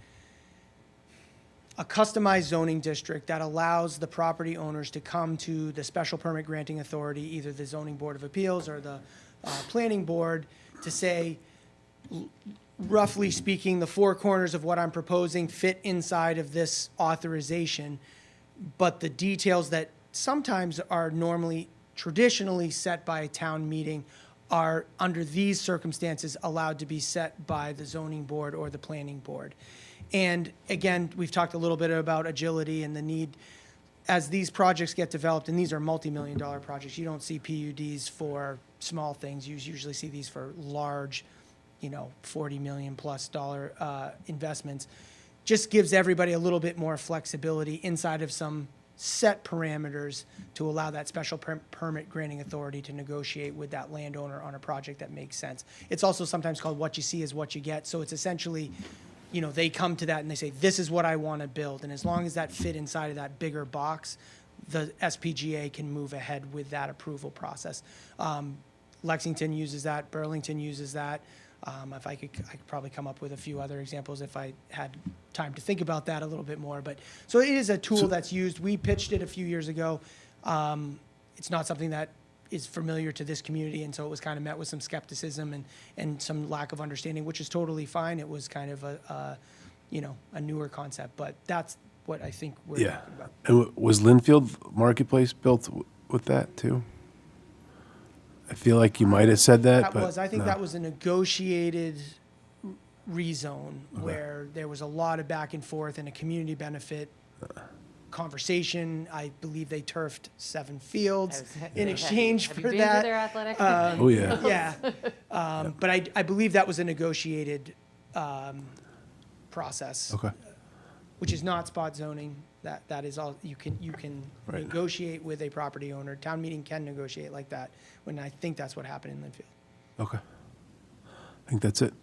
a customized zoning district that allows the property owners to come to the special permit granting authority, either the zoning board of appeals or the planning board, to say, roughly speaking, the four corners of what I'm proposing fit inside of this authorization, but the details that sometimes are traditionally set by a town meeting are, under these circumstances, allowed to be set by the zoning board or the planning board. And again, we've talked a little bit about agility and the need as these projects get developed, and these are multi-million-dollar projects, you don't see PUDs for small things. You usually see these for large, $40 million plus investments. Just gives everybody a little bit more flexibility inside of some set parameters to allow that special permit granting authority to negotiate with that landowner on a project that makes sense. It's also sometimes called what you see is what you get. So it's essentially, they come to that and they say, this is what I want to build. And as long as that fit inside of that bigger box, the SPGA can move ahead with that approval process. Lexington uses that, Burlington uses that. If I could probably come up with a few other examples if I had time to think about that a little bit more. But so it is a tool that's used. We pitched it a few years ago. It's not something that is familiar to this community, and so it was kind of met with some skepticism and some lack of understanding, which is totally fine. It was kind of a newer concept, but that's what I think we're talking about. And was Linfield Marketplace built with that too? I feel like you might have said that, but I think no. that was a negotiated rezone where there was a lot of back and forth and a community benefit conversation. I believe they turfed 7 fields in exchange Have for you been that. to their athletic? Oh, yeah. Yeah. But I believe that was a negotiated process. Okay. Which is not spot zoning. That is all, you can Right. negotiate with a property owner. Town meeting can negotiate like that, when I think that's what happened in Linfield. Okay. I think that's it.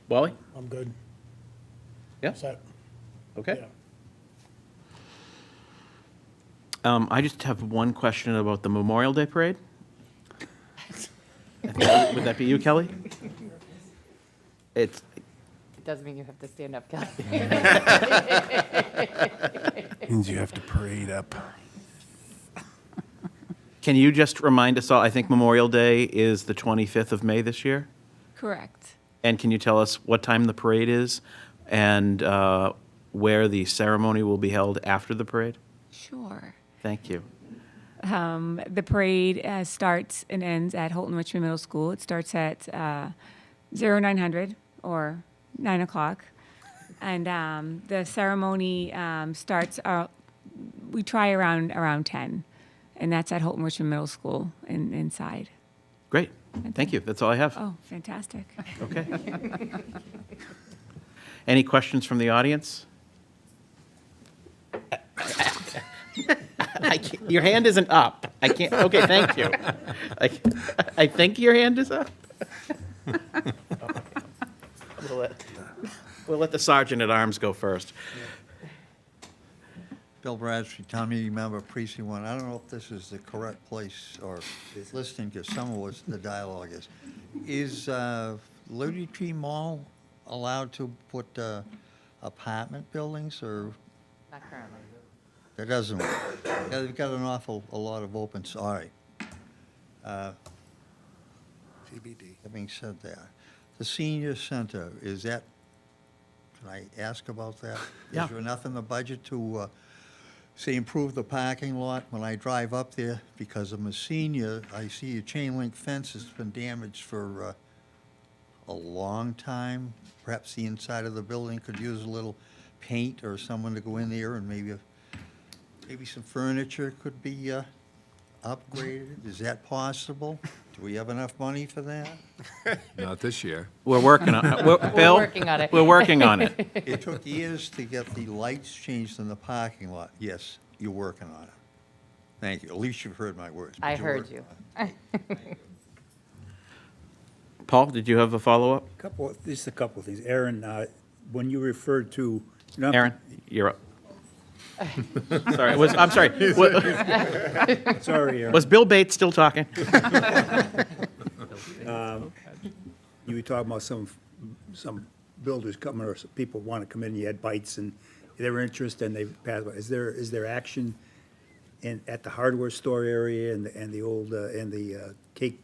Wally? I'm good. Yeah. Set. Okay. Yeah. I just have one question about the Memorial Day Parade. I think, would that be you, Kelly? It's, It doesn't mean you have to stand up, Kelly. Means you have to parade up. can you just remind us all, I think Memorial Day is the 25th of May this year? Correct. And can you tell us what time the parade is and where the ceremony will be held after the parade? Sure. Thank you. The parade starts and ends at Holton Richmond Middle School. It starts at 0900 or 9 o'clock. And the ceremony starts, we try around 10. And that's at Holton Richmond Middle School inside. Great. Thank you. That's all I have. Oh, fantastic. Okay. Any questions from the audience? Your hand isn't up. I can't. Okay, thank you. I think your hand is up. We'll let the sergeant at arms go first. Bill Bradstreet, town meeting member, precinct 1. I don't know if this is the correct place or listening to some of what the dialogue is. Is Liberty Tree Mall allowed to put apartment buildings, or Not currently. that doesn't work? Yeah, they've got a lot of open, all right. TBD. Having said that, the senior center, is that, can I ask about that? Yeah. Is there enough in the budget to, say, improve the parking lot? When I drive up there, because I'm a senior, I see a chain link fence that's been damaged for a long time. Perhaps the inside of the building could use a little paint or someone to go in there, and maybe some furniture could be upgraded. Is that possible? Do we have enough money for that? Not this year. We're working on it. Bill? working on it. We're working on it. It took years to get the lights changed in the parking lot. Yes, you're working on it. Thank you. At least you've heard my words. but I you're heard working you. on it. Paul, did you have a follow-up? Just a couple of things. Aaron, when you referred to. Aaron, you're up. Sorry, I'm sorry. Sorry, Aaron. Was Bill Bates still talking? You were talking about some builders coming, or some people want to come in, you had bites, and they were interested, and they passed by. Is there action at the hardware store area and the old, and the cake,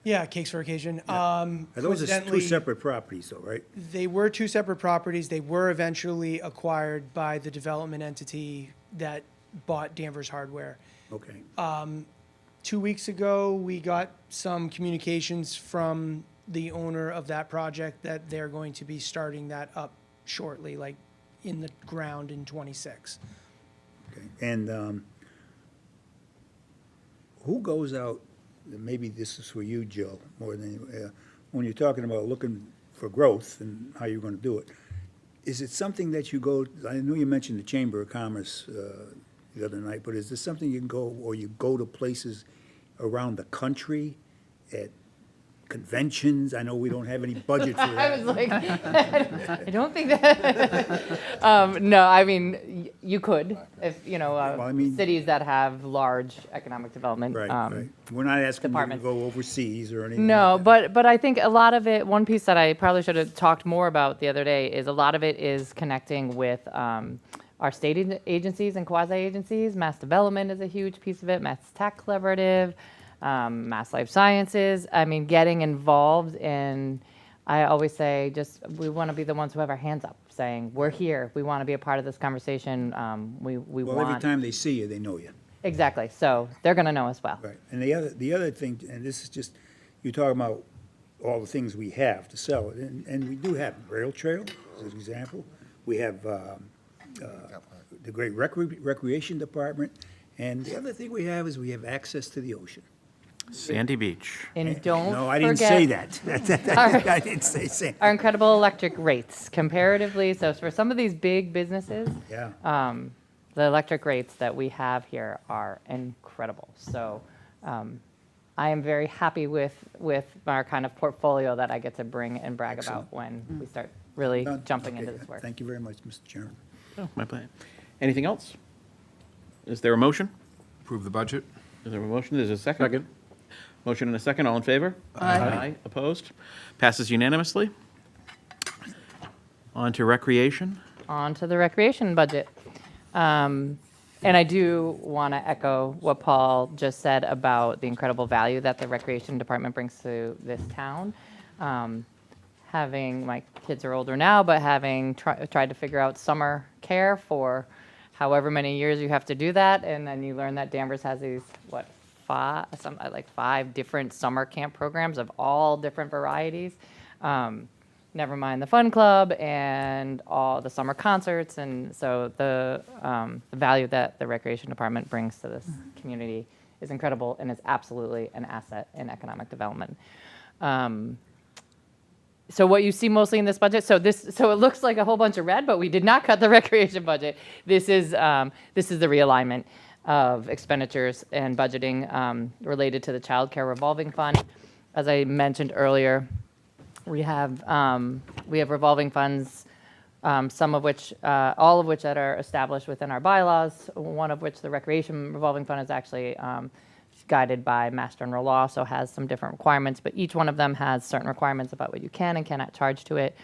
Yeah, Cakes for Occasion. are those two Coincidentally, separate properties though, right? They were 2 separate properties. They were eventually acquired by the development entity that bought Danvers Hardware. Okay. 2 weeks ago, we got some communications from the owner of that project that they're going to be starting that up shortly, like, in the ground in '26. Okay. And who goes out, maybe this is for you, Joe, more than, when you're talking about looking for growth and how you're going to do it, is it something that you go, I know you mentioned the Chamber of Commerce the other night, but is this something you can go, or you go to places around the country at conventions? I know we don't have any budget for that. I was like, I don't think that. No, I mean, you could, if, cities that have large economic development. Right, right. We're not asking you to departments. go overseas or anything. No, like that. but I think a lot of it, one piece that I probably should have talked more about the other day is a lot of it is connecting with our state agencies and quasi-agencies. Mass Development is a huge piece of it, Mass Tech Collaborative, Mass Life Sciences. I mean, getting involved in, I always say, we want to be the ones who have our hands up, saying, we're here, we want to be a part of this conversation, we Well, want. every time they see you, they know you. Exactly, so they're going to know as well. Right. And the other thing, and this is just, you're talking about all the things we have to sell, and we do have rail trail, as an example. We have the great recreation department, and the other thing we have is we have access to the ocean. Sandy Beach. And don't No, I didn't say forget that. I didn't say Sandy. our incredible electric rates comparatively. So for some of these big businesses, Yeah. the electric rates that we have here are incredible. So I am very happy with our kind of portfolio that I get to bring and brag Excellent. about when we start really Done. jumping Okay. into this work. Thank you very much, Mr. Chairman. Oh, my pleasure. Anything else? Is there a motion? Approve the budget? Is there a motion? Is there a second? Second. Motion and a second. All in favor? Aye. Opposed? Passes unanimously. On to recreation. On to the recreation budget. And I do want to echo what Paul just said about the incredible value that the recreation department brings to this town. Having, my kids are older now, but having tried to figure out summer care for however many years you have to do that, and then you learn that Danvers has these, five different summer camp programs of all different varieties. Never mind the fun club and all the summer concerts, and so the value that the recreation department brings to this community is incredible and is absolutely an asset in economic development. So what you see mostly in this budget, so it looks like a whole bunch of red, but we did not cut the recreation budget. This is the realignment of expenditures and budgeting related to the child care revolving fund. As I mentioned earlier, we have revolving funds, some of which, all of which that are established within our bylaws, one of which the recreation revolving fund is actually guided by Mass General Law, so has some different requirements, but each one of them has certain requirements about what you can and cannot charge to it.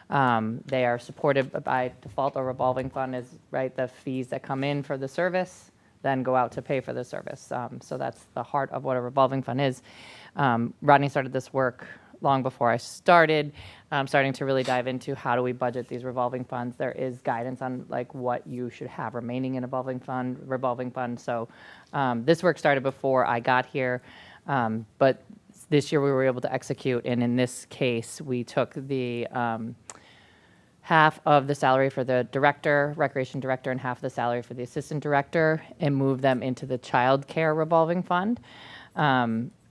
They are supported by default. A revolving fund is, right, the fees that come in for the service then go out to pay for the service. So that's the heart of what a revolving fund is. Rodney started this work long before I started, starting to really dive into how do we budget these revolving funds. There is guidance on like what you should have remaining in a revolving fund. So this work started before I got here, but this year we were able to execute, and in this case, we took the half of the salary for the director, recreation director, and half of the salary for the assistant director, and moved them into the child care revolving fund.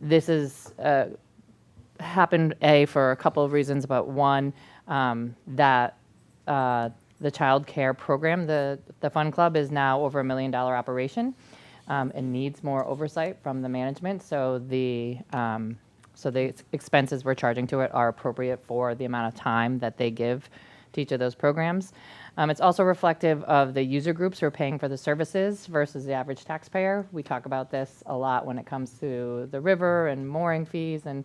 This is happened for a couple of reasons, but one, that the child care program, the Fun Club, is now over $1 million operation and needs more oversight from the management. So the expenses we're charging to it are appropriate for the amount of time that they give to each of those programs. It's also reflective of the user groups who are paying for the services versus the average taxpayer. We talk about this a lot when it comes to the river and mooring fees and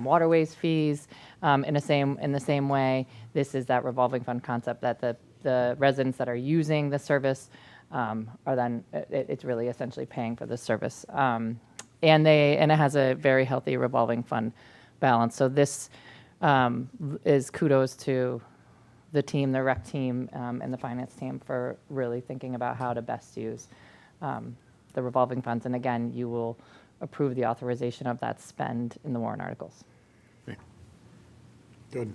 waterways fees. In the same way, this is that revolving fund concept that the residents that are using the service are then, it's really essentially paying for the service. And it has a very healthy revolving fund balance. So this is kudos to the team, the rec team, and the finance team for really thinking about how to best use the revolving funds. And again, you will approve the authorization of that spend in the warrant articles. Good.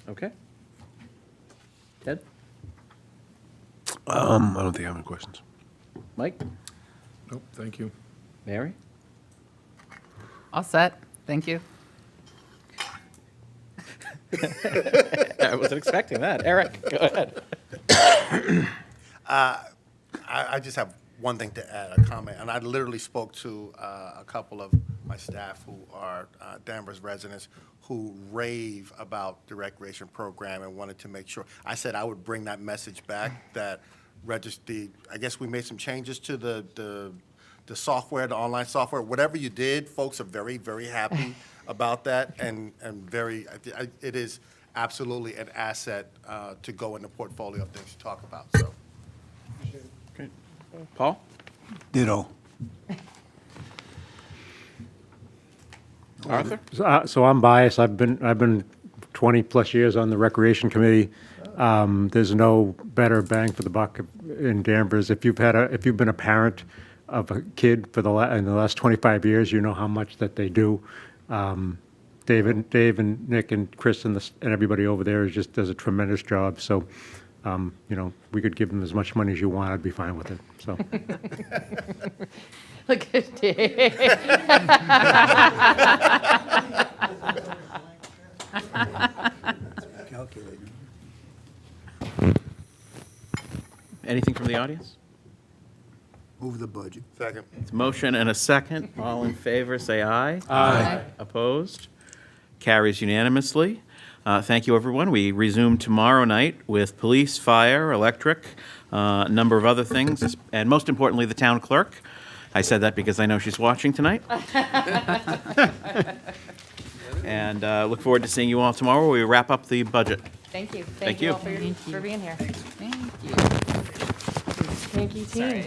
Okay. Ted? I don't think I have any questions. Mike? Nope, thank you. Mary? All set. Thank you. I wasn't expecting that. Eric, go ahead. I just have one thing to add, a comment, and I literally spoke to a couple of my staff who are Danvers residents who rave about the recreation program and wanted to make sure. I said I would bring that message back, that I guess we made some changes to the software, the online software. Whatever you did, folks are very, very happy about that, and it is absolutely an asset to go in the portfolio of things to talk about, so. Great. Paul? Ditto. Arthur? So I'm biased. I've been 20-plus years on the Recreation Committee. There's no better bang for the buck in Danvers. If you've been a parent of a kid in the last 25 years, you know how much that they do. Dave and Nick and Chris and everybody over there just does a tremendous job. So, we could give them as much money as you want. I'd be fine with it. So. Look at Dave. Anything from the audience? Move the budget. Second. It's a motion and a second. All in favor, say aye. Aye. Opposed? Carries unanimously. Thank you, everyone. We resume tomorrow night with police, fire, electric, a number of other things, and most importantly, the town clerk. I said that because I know she's watching tonight. And look forward to seeing you all tomorrow, where we wrap up the budget. Thank you. Thank you. All for being here. Thank you. Thank you, team.